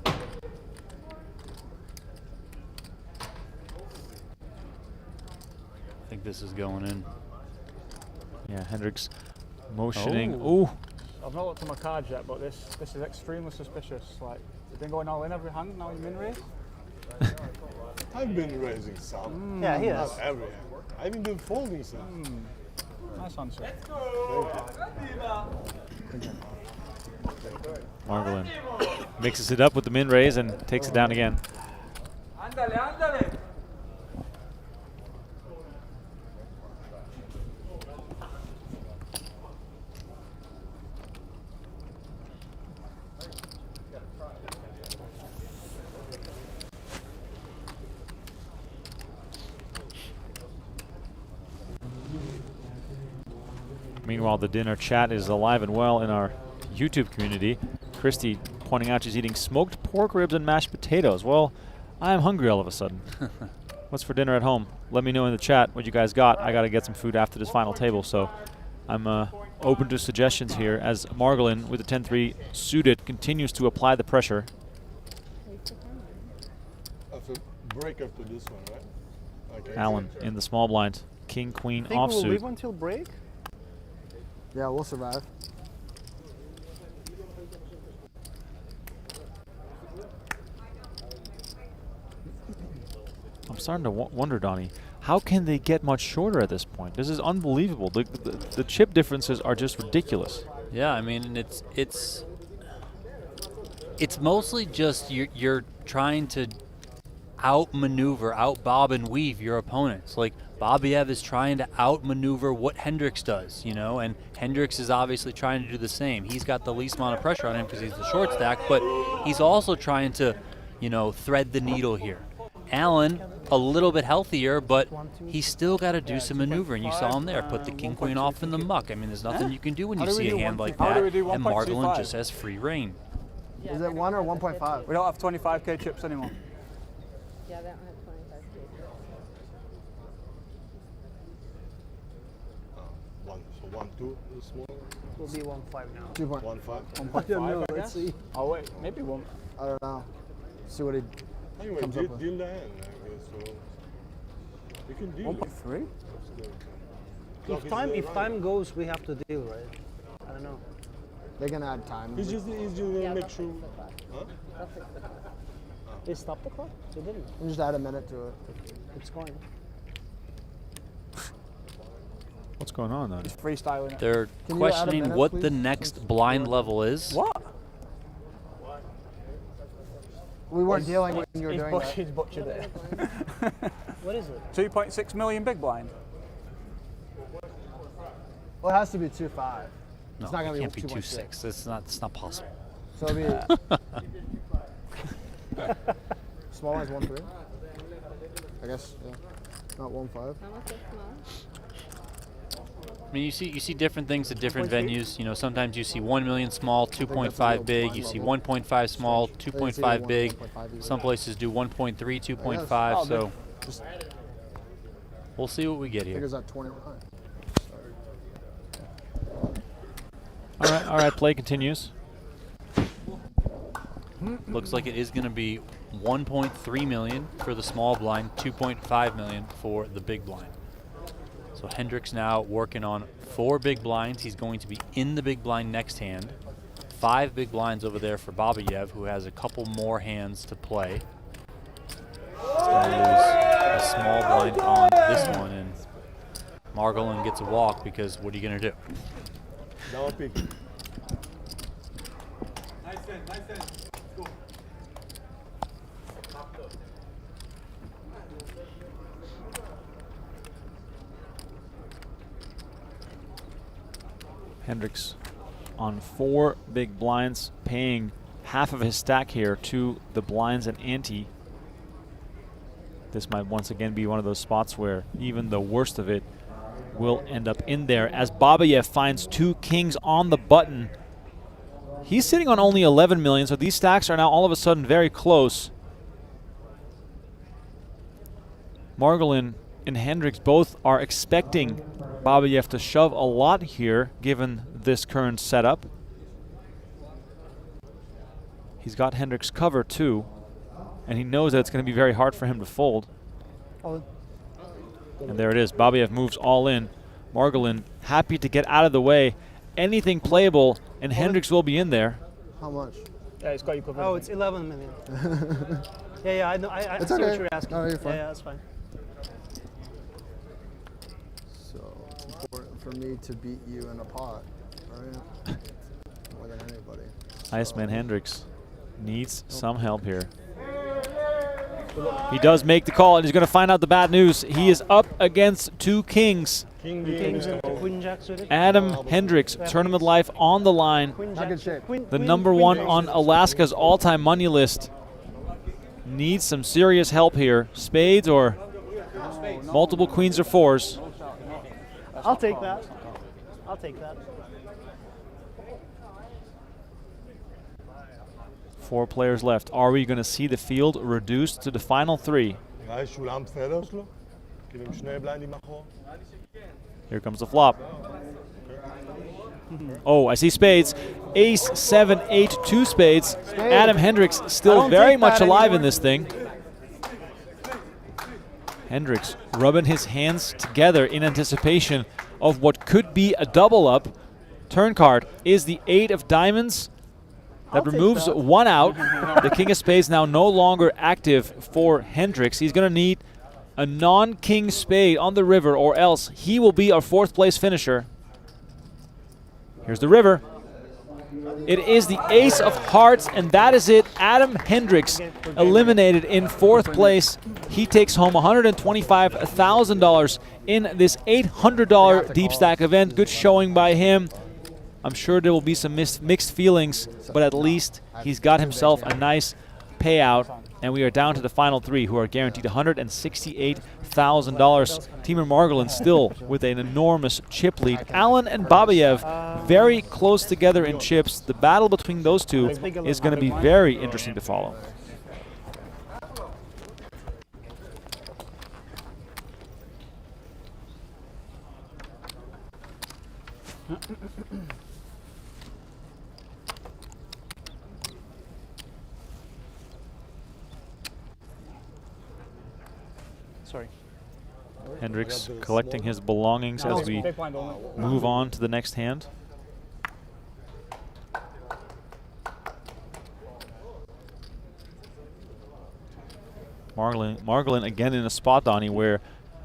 I think this is going in. Yeah, Hendrix motioning. Oh. I've not looked at my cards yet, but this is extremely suspicious. Like, you've been going all in every hand, now you min raise? I've been raising some. Yeah, he is. Not every hand. I've even been folding some. Nice answer. Margolin mixes it up with the min raise and takes it down again. Meanwhile, the dinner chat is alive and well in our YouTube community. Christy pointing out she's eating smoked pork ribs and mashed potatoes. Well, I am hungry all of a sudden. What's for dinner at home? Let me know in the chat what you guys got. I got to get some food after this final table, so I'm open to suggestions here as Margolin with the 10-3 suited continues to apply the pressure. That's a break up to this one, right? Okay. Allen in the small blind. King, queen, offsuit. We'll leave until break? Yeah, we'll survive. I'm starting to wonder, Donnie, how can they get much shorter at this point? This is unbelievable. The chip differences are just ridiculous. Yeah, I mean, it's mostly just you're trying to outmaneuver, out-bob and weave your opponents. Like, Babayev is trying to outmaneuver what Hendrix does, you know, and Hendrix is obviously trying to do the same. He's got the least amount of pressure on him because he's the short stack, but he's also trying to, you know, thread the needle here. Allen, a little bit healthier, but he's still got to do some maneuvering. You saw him there, put the king-queen off in the muck. I mean, there's nothing you can do when you see a hand like that, and Margolin just has free reign. Is it 1 or 1.5? We don't have 25k chips anymore. Yeah, they don't have 25k. So 1-2 is small. We'll be 1.5 now. 1.5. 1.5. Let's see. Oh wait, maybe 1. I don't know. See what he. Anyway, comes up with. deal the hand, I guess, so you can deal 1.3? Clock is, If time goes, we have to deal, right? I don't know. They're gonna add time. It's just make sure. Huh? They stopped the clock? They didn't. We just add a minute to it. It's going. What's going on then? He's freestyling it. They're questioning what the next blind level is. What? We weren't dealing when you were doing that. He's butchered it. What is it? 2.6 million big blind. Well, it has to be 2.5. No, It's not gonna it can't be be 2.6. 2.6. It's not possible. So it'll be small one's 1.3. I guess, yeah. Not 1.5. I mean, you see different things at different venues. You know, sometimes you see 1 million small, 2.5 big. You see 1.5 small, 2.5 big. Some places do 1.3, 2.5. So we'll see what we get here. Figures out 20. All right, play continues. Looks like it is going to be 1.3 million for the small blind, 2.5 million for the big blind. So Hendrix now working on 4 big blinds. He's going to be in the big blind next hand. 5 big blinds over there for Babayev, who has a couple more hands to play. He's going to lose a small blind on this one, and Margolin gets a walk because what are you going to do? Down pick. Nice end. Cool. Hendrix on 4 big blinds, paying half of his stack here to the blinds and ante. This might once again be one of those spots where even the worst of it will end up in there as Babayev finds 2 kings on the button. He's sitting on only 11 million, so these stacks are now all of a sudden very close. Margolin and Hendrix both are expecting Babayev to shove a lot here, given this current setup. He's got Hendrix cover too, and he knows that it's going to be very hard for him to fold. And there it is. Babayev moves all in. Margolin happy to get out of the way. Anything playable, and Hendrix will be in there. How much? Yeah, it's got you covered. Oh, it's 11 million. yeah, I know. I see what you're asking. No, you're fine. Yeah, that's fine. So, for me to beat you in a pot, right? More than anybody. Iceman Hendrix needs some help here. He does make the call, and he's going to find out the bad news. He is up against 2 kings. Adam Hendrix, tournament life on the line. The #1 on Alaska's all-time money list. Needs some serious help here. Spades or multiple queens or 4s. I'll take that. I'll take that. 4 players left. Are we going to see the field reduced to the final 3? Here comes the flop. Oh, I see spades. Ace, 7, 8, 2 spades. Adam Hendrix still very much alive in this thing. Hendrix rubbing his hands together in anticipation of what could be a double up. Turn card is the 8 of diamonds. That removes 1 out. The king of spades now no longer active for Hendrix. He's going to need a non-king spade on the river, or else he will be our 4th place finisher. Here's the river. It is the ace of hearts, and that is it. Adam Hendrix eliminated in 4th place. He takes home $125,000 in this $800 deep stack event. Good showing by him. I'm sure there will be some mixed feelings, but at least he's got himself a nice payout, and we are down to the final 3, who are guaranteed $168,000. Timur Margolin still with an enormous chip lead. Allen and Babayev very close together in chips. The battle between those 2 is going to be very interesting to follow. Sorry. Hendrix collecting his belongings as we move on to the next hand. Margolin again in a spot, Donnie, where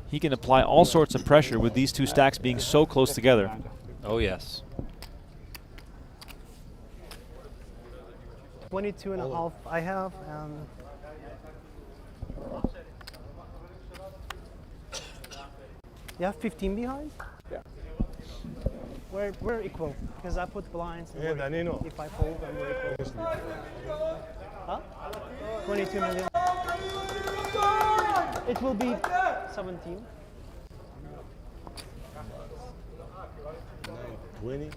he can apply all sorts of pressure with these two stacks being so close together. Oh, yes. 22.5 I have, and you have 15 behind? Yeah. We're equal, because I put blinds. And Yeah, Danilo. if I fold, then we're equal. Huh? 22 million. It will be 17. 20.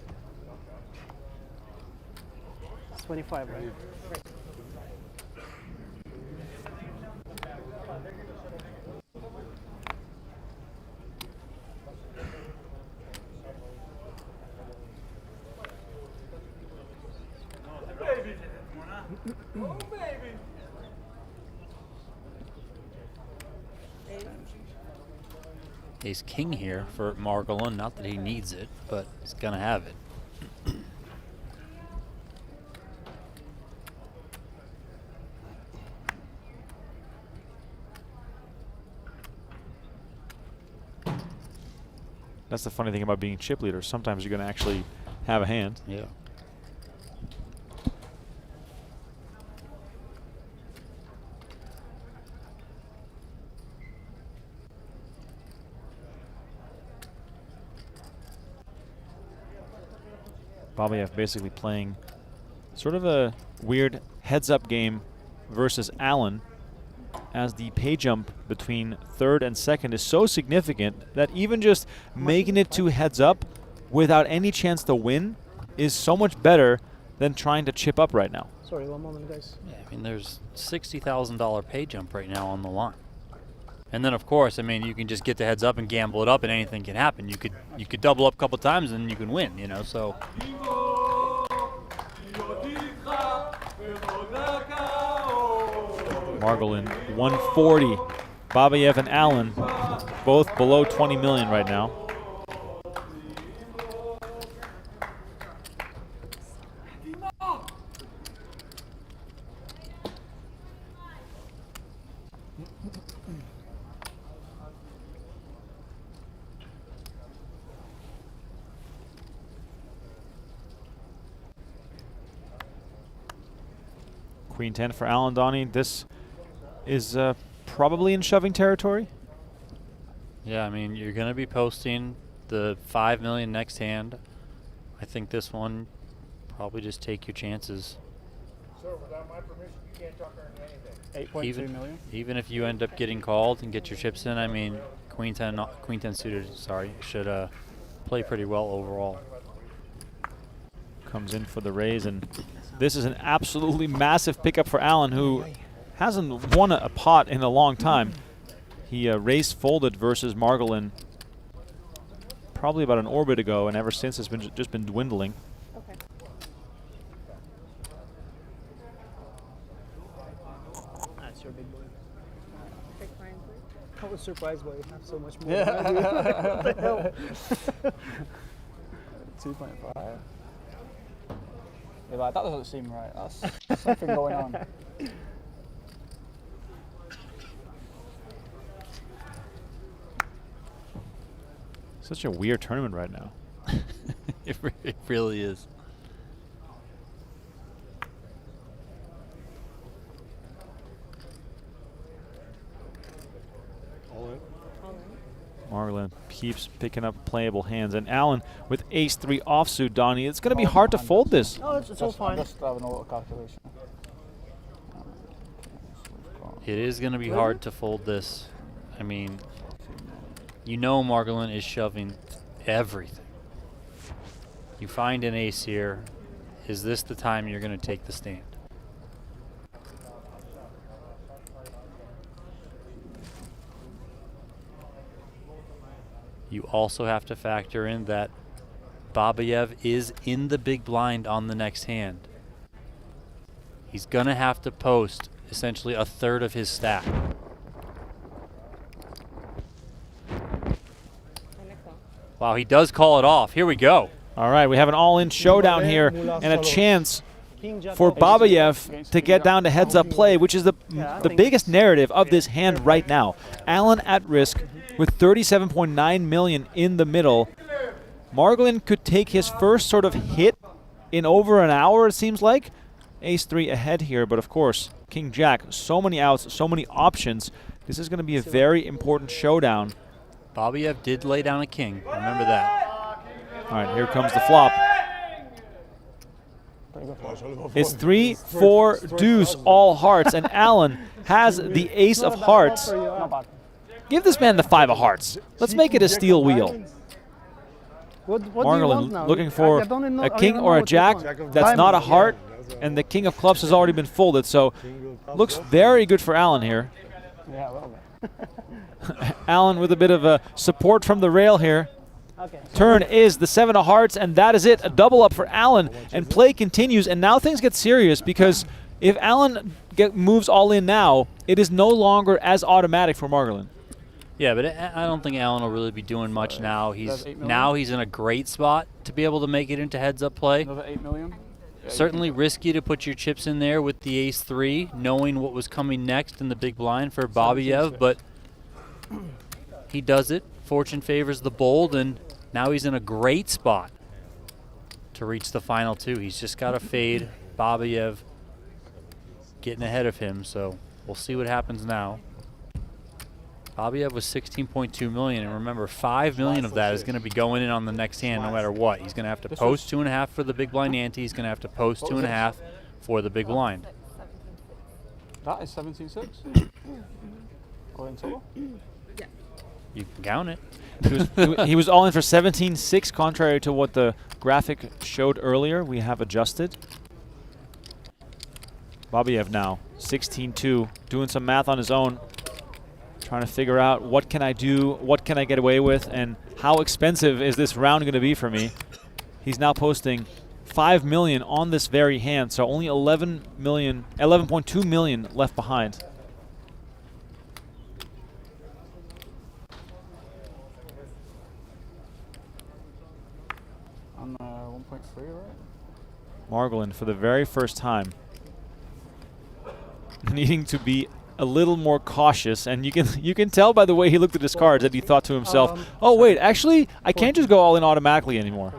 It's 25, right? Ace king here for Margolin. Not that he needs it, but he's gonna have it. That's the funny thing about being chip leader. Sometimes you're going to actually have a hand. Yeah. Babayev basically playing sort of a weird heads-up game versus Allen, as the pay jump between third and second is so significant that even just making it 2 heads up without any chance to win is so much better than trying to chip up right now. Sorry, one moment, guys. Yeah, I mean, there's $60,000 pay jump right now on the line. And then, of course, I mean, you can just get the heads up and gamble it up, and anything can happen. You could double up a couple times, and you can win. You know, so. Margolin 140. Babayev and Allen both below 20 million right now. Queen 10 for Allen, Donnie. This is probably in shoving territory. Yeah, I mean, you're going to be posting the 5 million next hand. I think this one, probably just take your chances. Sir, without my permission, you can't talk her into anything. 8.2 million. Even if you end up getting called and get your chips in, I mean, Queen 10 suited, sorry, should play pretty well overall. Comes in for the raise, and this is an absolutely massive pickup for Allen, who hasn't won a pot in a long time. He raised folded versus Margolin probably about an orbit ago, and ever since it's been just been dwindling. Okay. That's your big boy. Big blind, please. I was surprised why you have so much more. Yeah. What the hell? 2.5. Yeah, but that doesn't seem right. That's something going on. Such a weird tournament right now. It really is. Margolin keeps picking up playable hands, and Allen with ace-3 offsuit, Donnie. It's going to be hard to fold this. No, it's all fine. I'm just having a little calculation. It is going to be hard to fold this. I mean, you know Margolin is shoving everything. You find an ace here. Is this the time you're going to take the stand? You also have to factor in that Babayev is in the big blind on the next hand. He's going to have to post essentially a third of his stack. Wow, he does call it off. Here we go. All right, we have an all-in showdown here and a chance for Babayev to get down to heads-up play, which is the biggest narrative of this hand right now. Allen at risk with 37.9 million in the middle. Margolin could take his first sort of hit in over an hour, it seems like. Ace-3 ahead here, but of course, King-Jack, so many outs, so many options. This is going to be a very important showdown. Babayev did lay down a king. Remember that. All right, here comes the flop. It's 3-4 deuce, all hearts, and Allen has the ace of hearts. Give this man the 5 of hearts. Let's make it a steel wheel. Margolin looking for a king or a jack. That's not a heart, and the king of clubs has already been folded, so looks very good for Allen here. Allen with a bit of support from the rail here. Turn is the 7 of hearts, and that is it. A double up for Allen, and play continues. And now things get serious, because if Allen moves all in now, it is no longer as automatic for Margolin. Yeah, but I don't think Allen will really be doing much now. He's in a great spot to be able to make it into heads-up play. Another 8 million. Certainly risky to put your chips in there with the ace-3, knowing what was coming next in the big blind for Babayev, but he does it. Fortune favors the bold, and now he's in a great spot to reach the final 2. He's just got to fade Babayev getting ahead of him, so we'll see what happens now. Babayev was 16.2 million, and remember, 5 million of that is going to be going in on the next hand no matter what. He's going to have to post 2.5 for the big blind ante. He's going to have to post 2.5 for the big blind. That is 17.6. Going solo? You can count it. He was all in for 17.6, contrary to what the graphic showed earlier. We have adjusted. Babayev now 16.2, doing some math on his own, trying to figure out what can I do, what can I get away with, and how expensive is this round going to be for me. He's now posting 5 million on this very hand, so only 11.2 million left behind. On 1.3, right? Margolin for the very first time needing to be a little more cautious, and you can tell by the way he looked at his cards that he thought to himself, oh wait, actually I can't just go all in automatically anymore.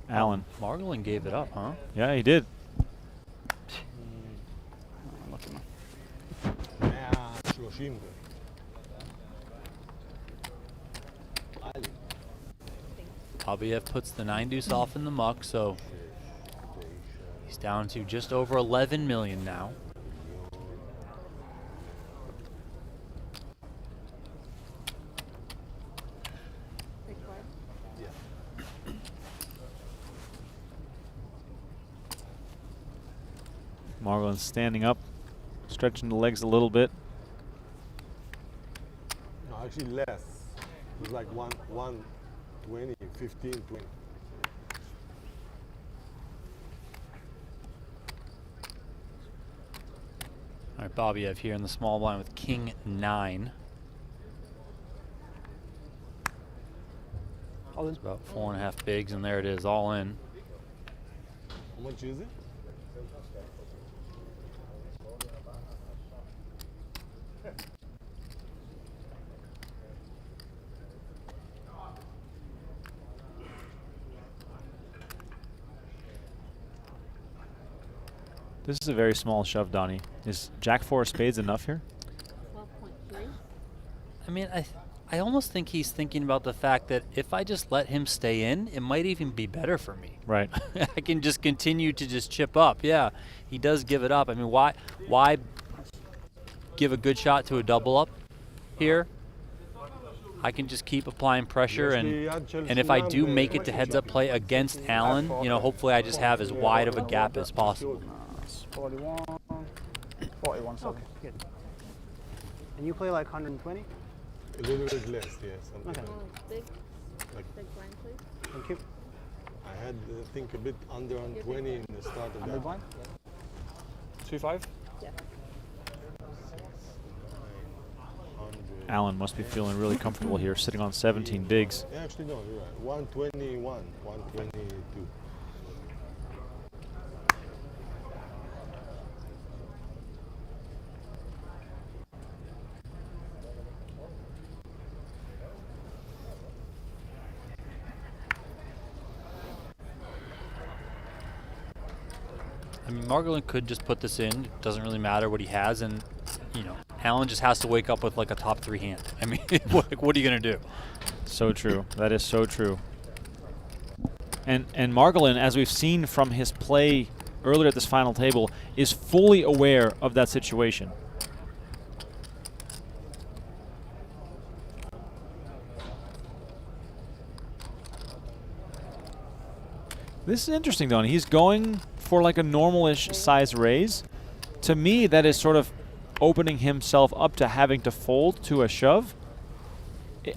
Allen. Margolin gave it up, huh? Yeah, he did. Babayev puts the 9 deuce off in the muck, so he's down to just over 11 million now. Margolin's standing up, stretching the legs a little bit. No, actually less. It was like 120, 15, 20. All right, Babayev here in the small blind with king 9. It's about 4.5 bigs, and there it is, all in. How much is it? This is a very small shove, Donnie. Is Jack 4 of spades enough here? 12.3. I mean, I almost think he's thinking about the fact that if I just let him stay in, it might even be better for me. Right. I can just continue to just chip up. Yeah, he does give it up. I mean, why give a good shot to a double up here? I can just keep applying pressure, and if I do make it to heads up play against Allen, you know, hopefully I just have as wide of a gap as possible. 41, so okay, good. And you play like 120? A little bit less, yeah. Something Okay. like, Big blind, please. Thank you. I had, I think, a bit under 120 in the start of Under that. blind? 2.5? Yeah. Alan must be feeling really comfortable here, sitting on 17 bigs. Actually, no, you're right. 121, 122. I mean, Margolin could just put this in. It doesn't really matter what he has, and you know, Alan just has to wake up with like a top 3 hand. I mean, what are you gonna do? So true. That is so true. And Margolin, as we've seen from his play earlier at this final table, is fully aware of that situation. This is interesting, Donnie. He's going for like a normal-ish size raise. To me, that is sort of opening himself up to having to fold to a shove.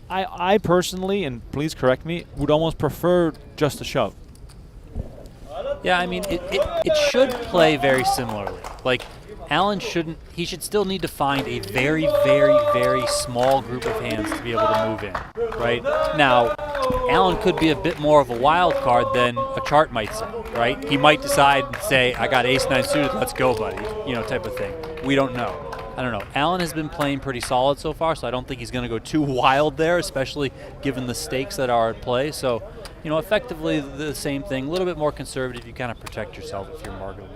I personally, and please correct me, would almost prefer just a shove. Yeah, I mean, it should play very similarly. Like, Alan shouldn't, he should still need to find a very, very, very small group of hands to be able to move in, right? Now, Alan could be a bit more of a wild card than a chart might say, right? He might decide and say, I got ace-9 suited, let's go, buddy, you know, type of thing. We don't know. I don't know. Alan has been playing pretty solid so far, so I don't think he's going to go too wild there, especially given the stakes that are at play. So, you know, effectively the same thing. A little bit more conservative. You kind of protect yourself if you're Margolin.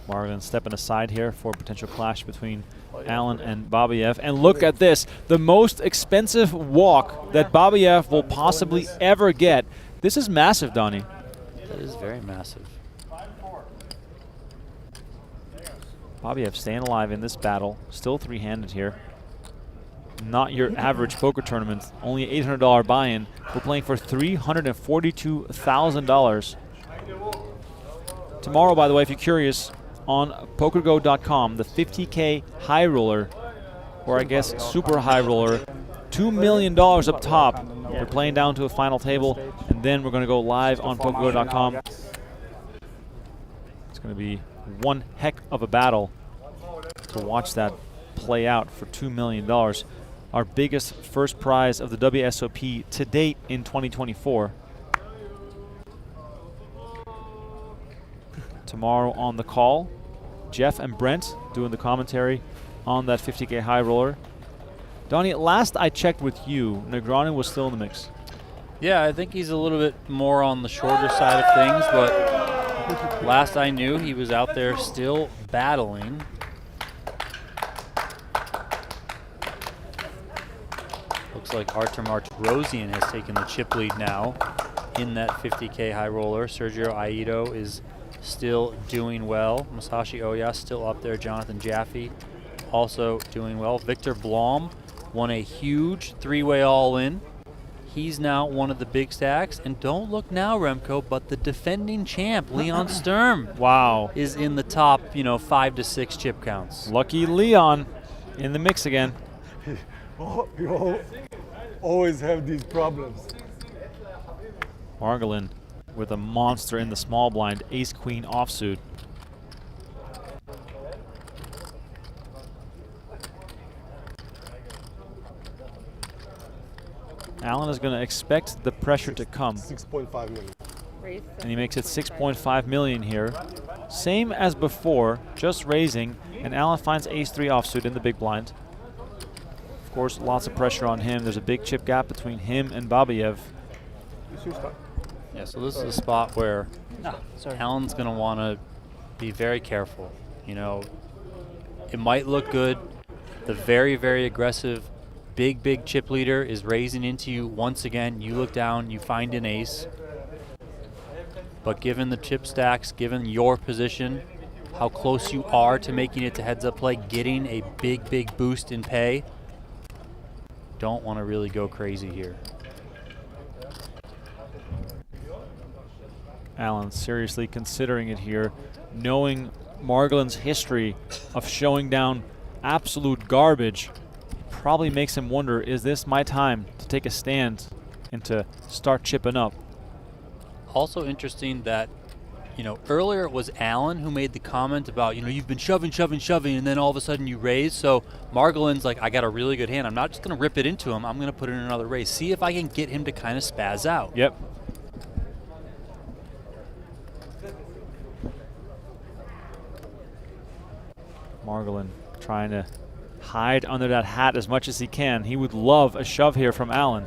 Margolin stepping aside here for a potential clash between Alan and Babayev. And look at this, the most expensive walk that Babayev will possibly ever get. This is massive, Donnie. It is very massive. Babayev staying alive in this battle, still 3-handed here. Not your average poker tournament, only $800 buy-in. We're playing for $342,000. Tomorrow, by the way, if you're curious, on PokerGo.com, the 50K high roller, or I guess super high roller, $2 million up top. We're playing down to a final table, and then we're going to go live on PokerGo.com. It's going to be one heck of a battle to watch that play out for $2 million. Our biggest first prize of the WSOP to date in 2024. Tomorrow on the call, Jeff and Brent doing the commentary on that 50K high roller. Donnie, last I checked with you, Negreanu was still in the mix. Yeah, I think he's a little bit more on the shorter side of things, but last I knew, he was out there still battling. Looks like Artem Artrosian has taken the chip lead now in that 50K high roller. Sergio Aido is still doing well. Masashi Oya still up there. Jonathan Jaffe also doing well. Victor Blom won a huge 3-way all-in. He's now one of the big stacks. And don't look now, Remko, but the defending champ, Leon Sturm, wow, is in the top, 5 to 6 chip counts. Lucky Leon in the mix again. You always have these problems. Margolin with a monster in the small blind, ace-queen offsuit. Alan is going to expect the pressure to come. 6.5 million. And he makes it 6.5 million here. Same as before, just raising, and Alan finds ace-3 offsuit in the big blind. Of course, lots of pressure on him. There's a big chip gap between him and Babayev. Yeah, so this is a spot where Alan's going to want to be very careful. It might look good. The very, very aggressive, big chip leader is raising into you once again. You look down, you find an ace. But given the chip stacks, given your position, how close you are to making it to heads-up play, getting a big boost in pay, don't want to really go crazy here. Alan seriously considering it here, knowing Margolin's history of showing down absolute garbage probably makes him wonder, is this my time to take a stand and to start chipping up? Also interesting that, you know, earlier it was Alan who made the comment about, you know, you've been shoving, and then all of a sudden you raise. So Margolin's like, I got a really good hand. I'm not just going to rip it into him. I'm going to put in another raise. See if I can get him to kind of spaz out. Yep. Margolin trying to hide under that hat as much as he can. He would love a shove here from Alan.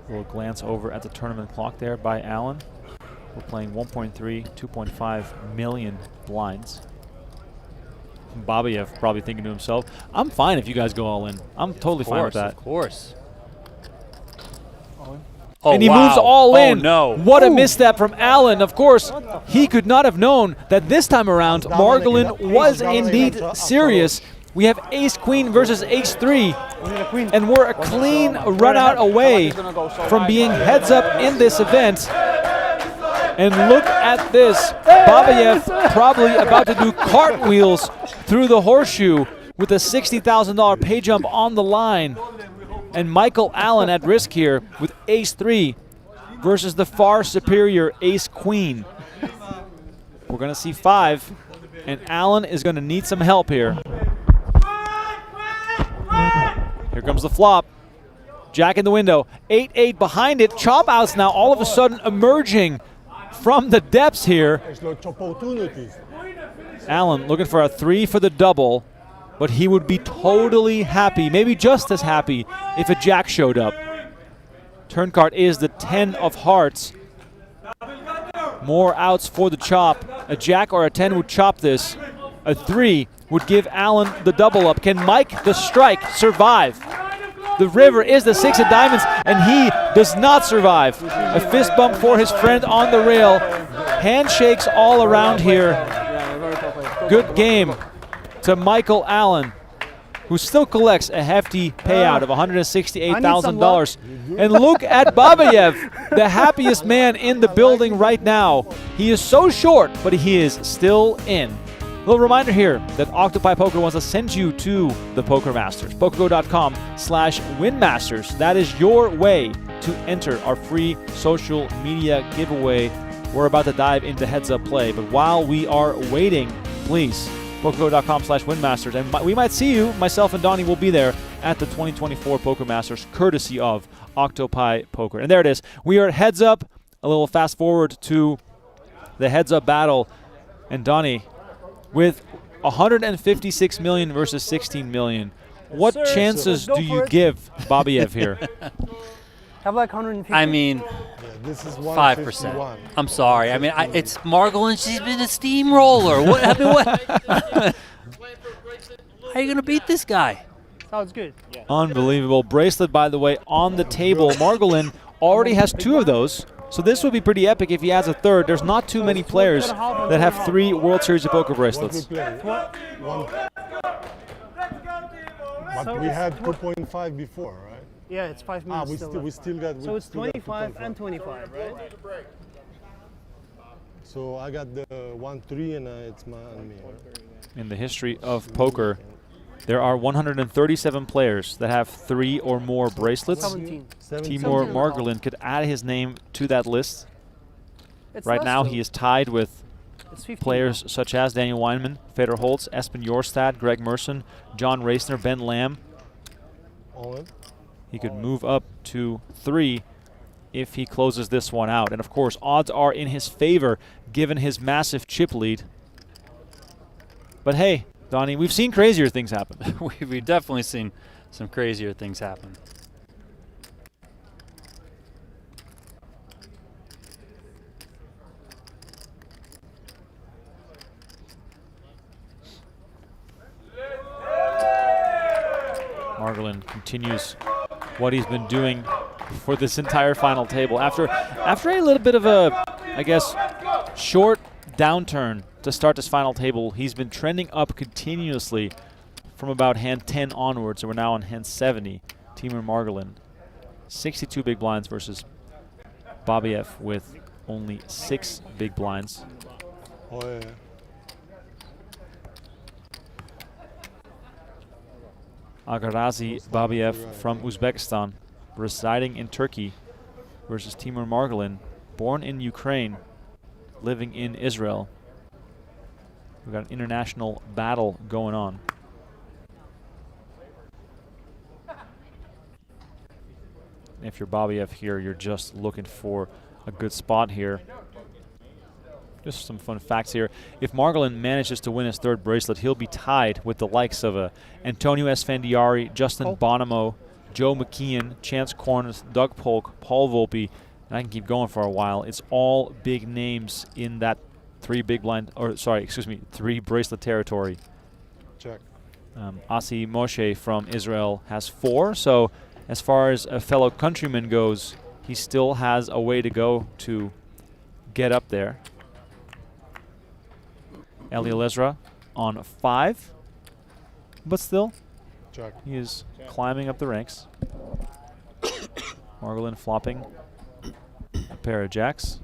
A little glance over at the tournament clock there by Alan. We're playing 1.3, 2.5 million blinds. Babayev probably thinking to himself, I'm fine if you guys go all in. I'm totally fine with that. Of course. Oh, and he moves all in. No. What a misstep from Alan. Of course, he could not have known that this time around Margolin was indeed serious. We have ace-queen versus ace-3, and we're a clean run-out away from being heads-up in this event. And look at this. Babayev probably about to do cartwheels through the horseshoe with a $60,000 pay jump on the line. And Michael Allen at risk here with ace-3 versus the far superior ace-queen. We're going to see 5, and Allen is going to need some help here. Here comes the flop. Jack in the window. 8-8 behind it. Chop outs now all of a sudden emerging from the depths here. Allen looking for a 3 for the double, but he would be totally happy, maybe just as happy, if a jack showed up. Turn card is the 10 of hearts. More outs for the chop. A jack or a 10 would chop this. A 3 would give Allen the double up. Can Mike the strike survive? The river is the 6 of diamonds, and he does not survive. A fist bump for his friend on the rail. Handshakes all around here. Good game to Michael Allen, who still collects a hefty payout of $168,000. And look at Babayev, the happiest man in the building right now. He is so short, but he is still in. A little reminder here that Octopi Poker wants to send you to the Poker Masters. PokerGo.com/WinMasters. That is your way to enter our free social media giveaway. We're about to dive into Heads Up Play, but while we are waiting, please, PokerGo.com/WinMasters. And we might see you, myself and Donnie will be there at the 2024 Poker Masters, courtesy of Octopi Poker. And there it is. We are at Heads Up. A little fast forward to the Heads Up battle. And Donnie, with 156 million versus 16 million, what chances do you give Babayev here? Have like 150. I mean, this is 5%. I'm sorry. I mean, it's Margolin. She's been a steamroller. What? I mean, what? How are you going to beat this guy? Sounds good. Yeah. Unbelievable. Bracelet, by the way, on the table. Margolin already has 2 of those. So this would be pretty epic if he adds a 3rd. There's not too many players that have 3 World Series of Poker bracelets. But we had 2.5 before, right? Yeah, it's 5 minutes. We still got. So it's 25 and 25, right? So I got the 1-3 and it's me. In the history of poker, there are 137 players that have 3 or more bracelets. 17. Timur Margolin could add his name to that list. Right now, he is tied with players such as Daniel Weinman, Fedor Holtz, Espen Jorstad, Greg Merson, John Reisner, Ben Lamb. He could move up to 3 if he closes this one out. And of course, odds are in his favor given his massive chip lead. But hey, Donnie, we've seen crazier things happen. We've definitely seen some crazier things happen. Margolin continues what he's been doing for this entire final table. After a little bit of a, I guess, short downturn to start this final table. He's been trending up continuously from about hand 10 onwards, and we're now on hand 70. Timur Margolin, 62 big blinds versus Babayev with only 6 big blinds. Oh, yeah. Agharazi Babayev from Uzbekistan, residing in Turkey, versus Timur Margolin, born in Ukraine, living in Israel. We've got an international battle going on. If you're Babayev here, you're just looking for a good spot here. Just some fun facts here. If Margolin manages to win his 3rd bracelet, he'll be tied with the likes of Antonio Esfandiari, Justin Bonomo, Joe McKeon, Chance Cornes, Doug Polk, Paul Volpe, and I can keep going for a while. It's all big names in that 3 bracelet territory. Check. Asi Moshe from Israel has 4, so as far as a fellow countryman goes, he still has a way to go to get up there. Eliel Ezra on 5, but still, check. He is climbing up the ranks. Margolin flopping a pair of jacks.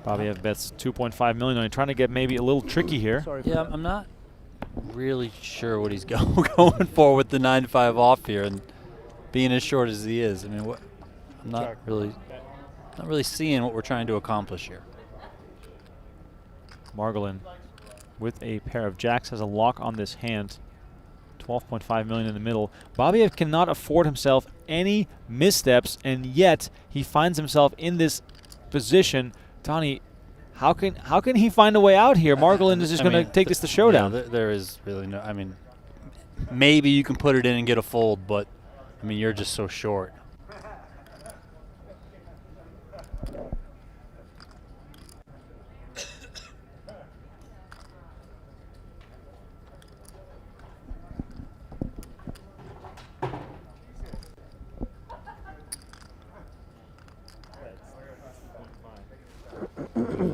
Babayev bets 2.5 million on it, trying to get maybe a little tricky here. Yeah, I'm not really sure what he's going for with the 9-5 off here, and being as short as he is. I mean, I'm not really seeing what we're trying to accomplish here. Margolin with a pair of jacks has a lock on this hand. 12.5 million in the middle. Babayev cannot afford himself any missteps, and yet he finds himself in this position. Donnie, how can he find a way out here? Margolin is just going to take this to showdown. Yeah, there is really no. I mean, maybe you can put it in and get a fold, but I mean, you're just so short.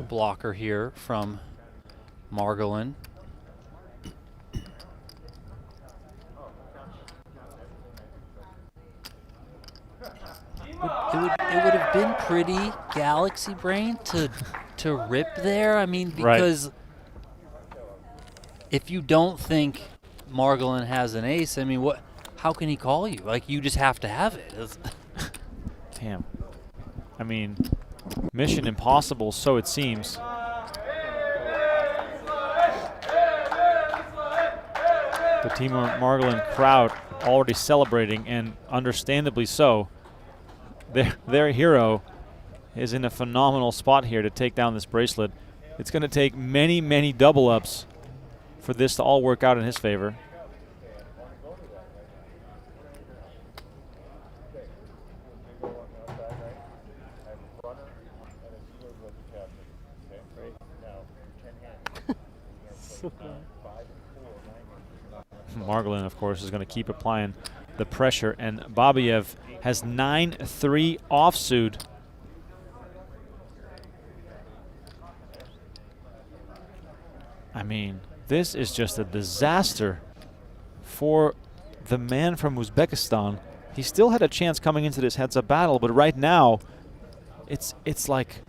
Blocker here from Margolin. It would have been pretty galaxy brain to rip there. I mean, because if you don't think Margolin has an ace, I mean, how can he call you? Like, you just have to have it. Damn. I mean, mission impossible, so it seems. The Timur Margolin crowd already celebrating, and understandably so. Their hero is in a phenomenal spot here to take down this bracelet. It's going to take many, many double-ups for this to all work out in his favor. Margolin, of course, is going to keep applying the pressure, and Babayev has 9-3 offsuit. I mean, this is just a disaster for the man from Uzbekistan. He still had a chance coming into this heads-up battle, but right now, it's like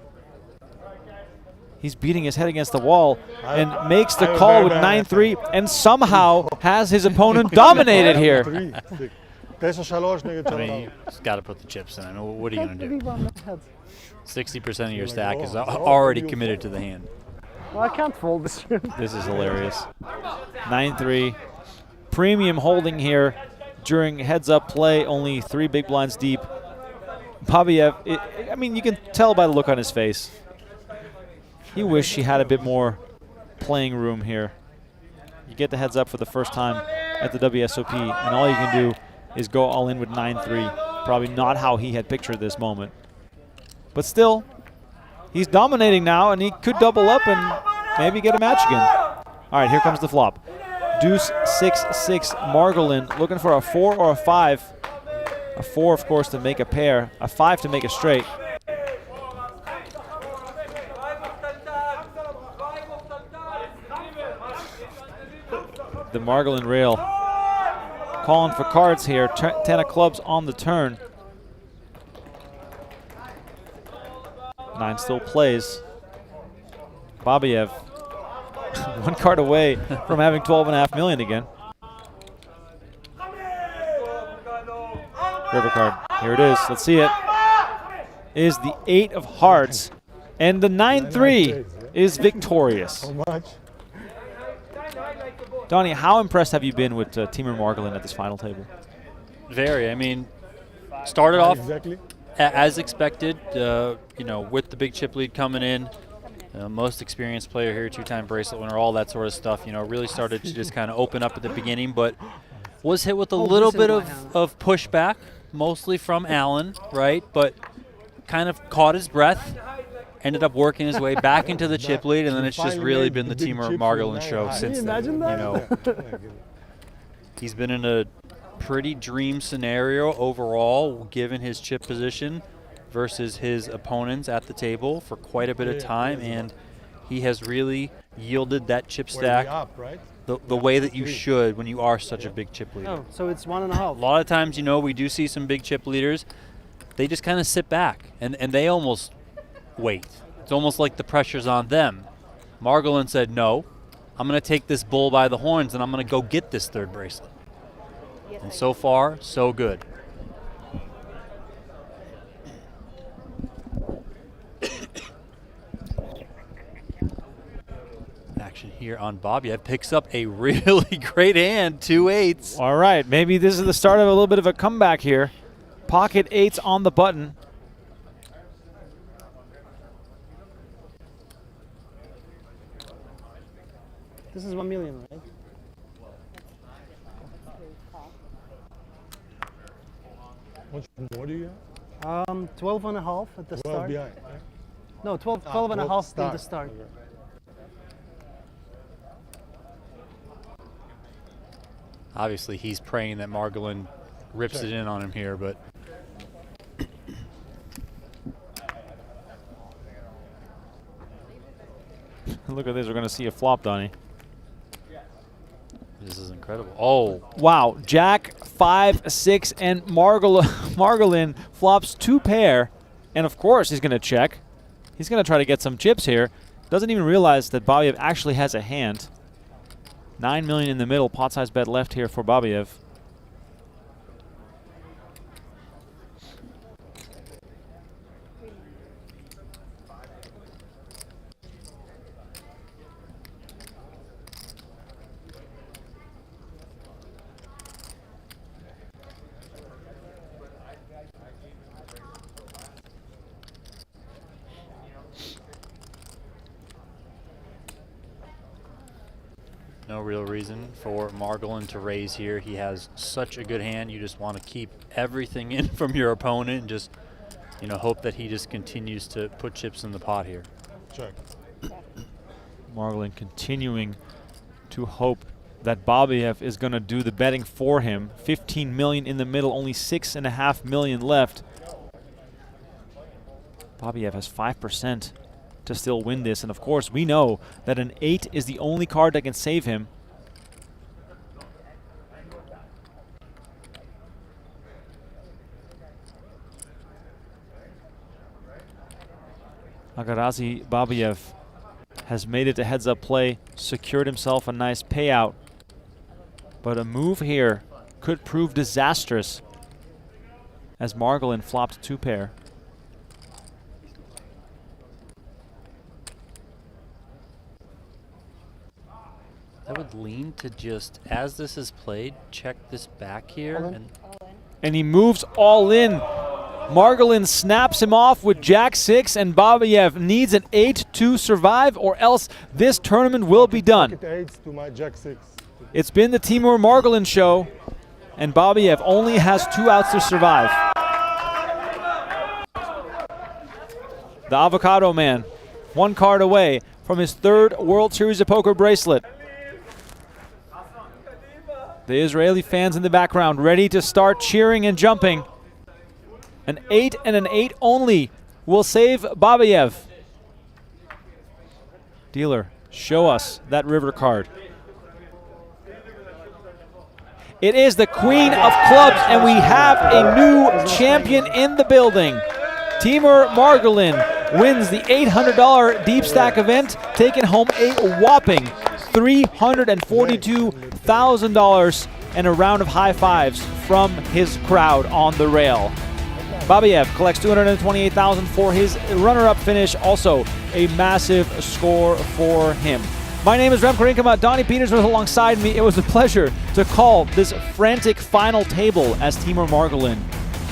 he's beating his head against the wall and makes the call with 9-3 and somehow has his opponent dominated here. I mean, you just got to put the chips in. I mean, what are you going to do? 60% of your stack is already committed to the hand. Well, I can't fold this shit. This is hilarious. 9-3. Premium holding here during heads-up play, only 3 big blinds deep. Babayev, I mean, you can tell by the look on his face. He wished he had a bit more playing room here. You get the heads up for the first time at the WSOP, and all you can do is go all in with 9-3. Probably not how he had pictured this moment. But still, he's dominating now, and he could double up and maybe get a match again. All right, here comes the flop. Deuce 6-6 Margolin looking for a 4 or a 5. A 4, of course, to make a pair. A 5 to make a straight. The Margolin rail calling for cards here. 10 of clubs on the turn. 9 still plays. Babayev, one card away from having 12.5 million again. River card, here it is, let's see it. Is the 8 of hearts, and the 9-3 is victorious. How much? Donnie, how impressed have you been with Timur Margolin at this final table? Very. I mean, started off exactly as expected, you know, with the big chip lead coming in. Most experienced player here, 2-time bracelet winner, all that sort of stuff. You know, really started to just kind of open up at the beginning, but was hit with a little bit of pushback, mostly from Allen, right? But kind of caught his breath, ended up working his way back into the chip lead, and then it's just really been the Timur Margolin show since then. You know, he's been in a pretty dream scenario overall, given his chip position versus his opponents at the table for quite a bit of time, and he has really yielded that chip stack the way that you should when you are such a big chip leader. Oh, so it's 1.5. A lot of times, you know, we do see some big chip leaders, they just kind of sit back, and they almost wait. It's almost like the pressure's on them. Margolin said, no, I'm going to take this bull by the horns, and I'm going to go get this third bracelet. And so far, so good. Action here on Babayev. Picks up a really great hand, 2 8s. All right, maybe this is the start of a little bit of a comeback here. Pocket 8s on the button. This is 1 million, right? How much more do you have? 12.5 at the 12 start. behind, right? No, 12.5 at the start. Okay. Obviously, he's praying that Margolin rips it in on him here, but look at this. We're going to see a flop, Donnie. This is incredible. Oh. Wow. Jack, 5, 6, and Margolin flops 2 pair. And, of course, he's going to check. He's going to try to get some chips here. Doesn't even realize that Babayev actually has a hand. 9 million in the middle. Pot size bet left here for Babayev. no real reason for Margolin to raise here. He has such a good hand. You just want to keep everything in from your opponent and just, you know, hope that he just continues to put chips in the pot here. Check. Margolin continuing to hope that Babayev is going to do the betting for him. 15 million in the middle, only 6.5 million left. Babayev has 5% to still win this, and of course we know that an 8 is the only card that can save him. Agharazi Babayev has made it a heads-up play, secured himself a nice payout, but a move here could prove disastrous as Margolin flopped 2 pair. I would lean to just, as this is played, check this back here. And he moves all in. Margolin snaps him off with Jack-6, and Babayev needs an 8 to survive, or else this tournament will be done. Pocket eights to my Jack-6. It's been the Timur Margolin show, and Babayev only has 2 outs to survive. The Avocado Man, 1 card away from his 3rd World Series of Poker bracelet. The Israeli fans in the background ready to start cheering and jumping. An 8 and an 8 only will save Babayev. Dealer, show us that river card. It is the Queen of Clubs, and we have a new champion in the building. Timur Margolin wins the $800 Deep Stack event, taking home a whopping $342,000 and a round of high fives from his crowd on the rail. Babayev collects $228,000 for his runner-up finish, also a massive score for him. My name is Remko Rinkema. Donnie Peters was alongside me. It was a pleasure to call this frantic final table as Timur Margolin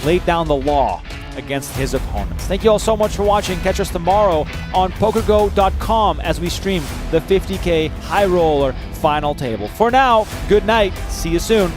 laid down the law against his opponents. Thank you all so much for watching. Catch us tomorrow on PokerGO.com as we stream the 50K High Roller final table. For now, good night. See you soon.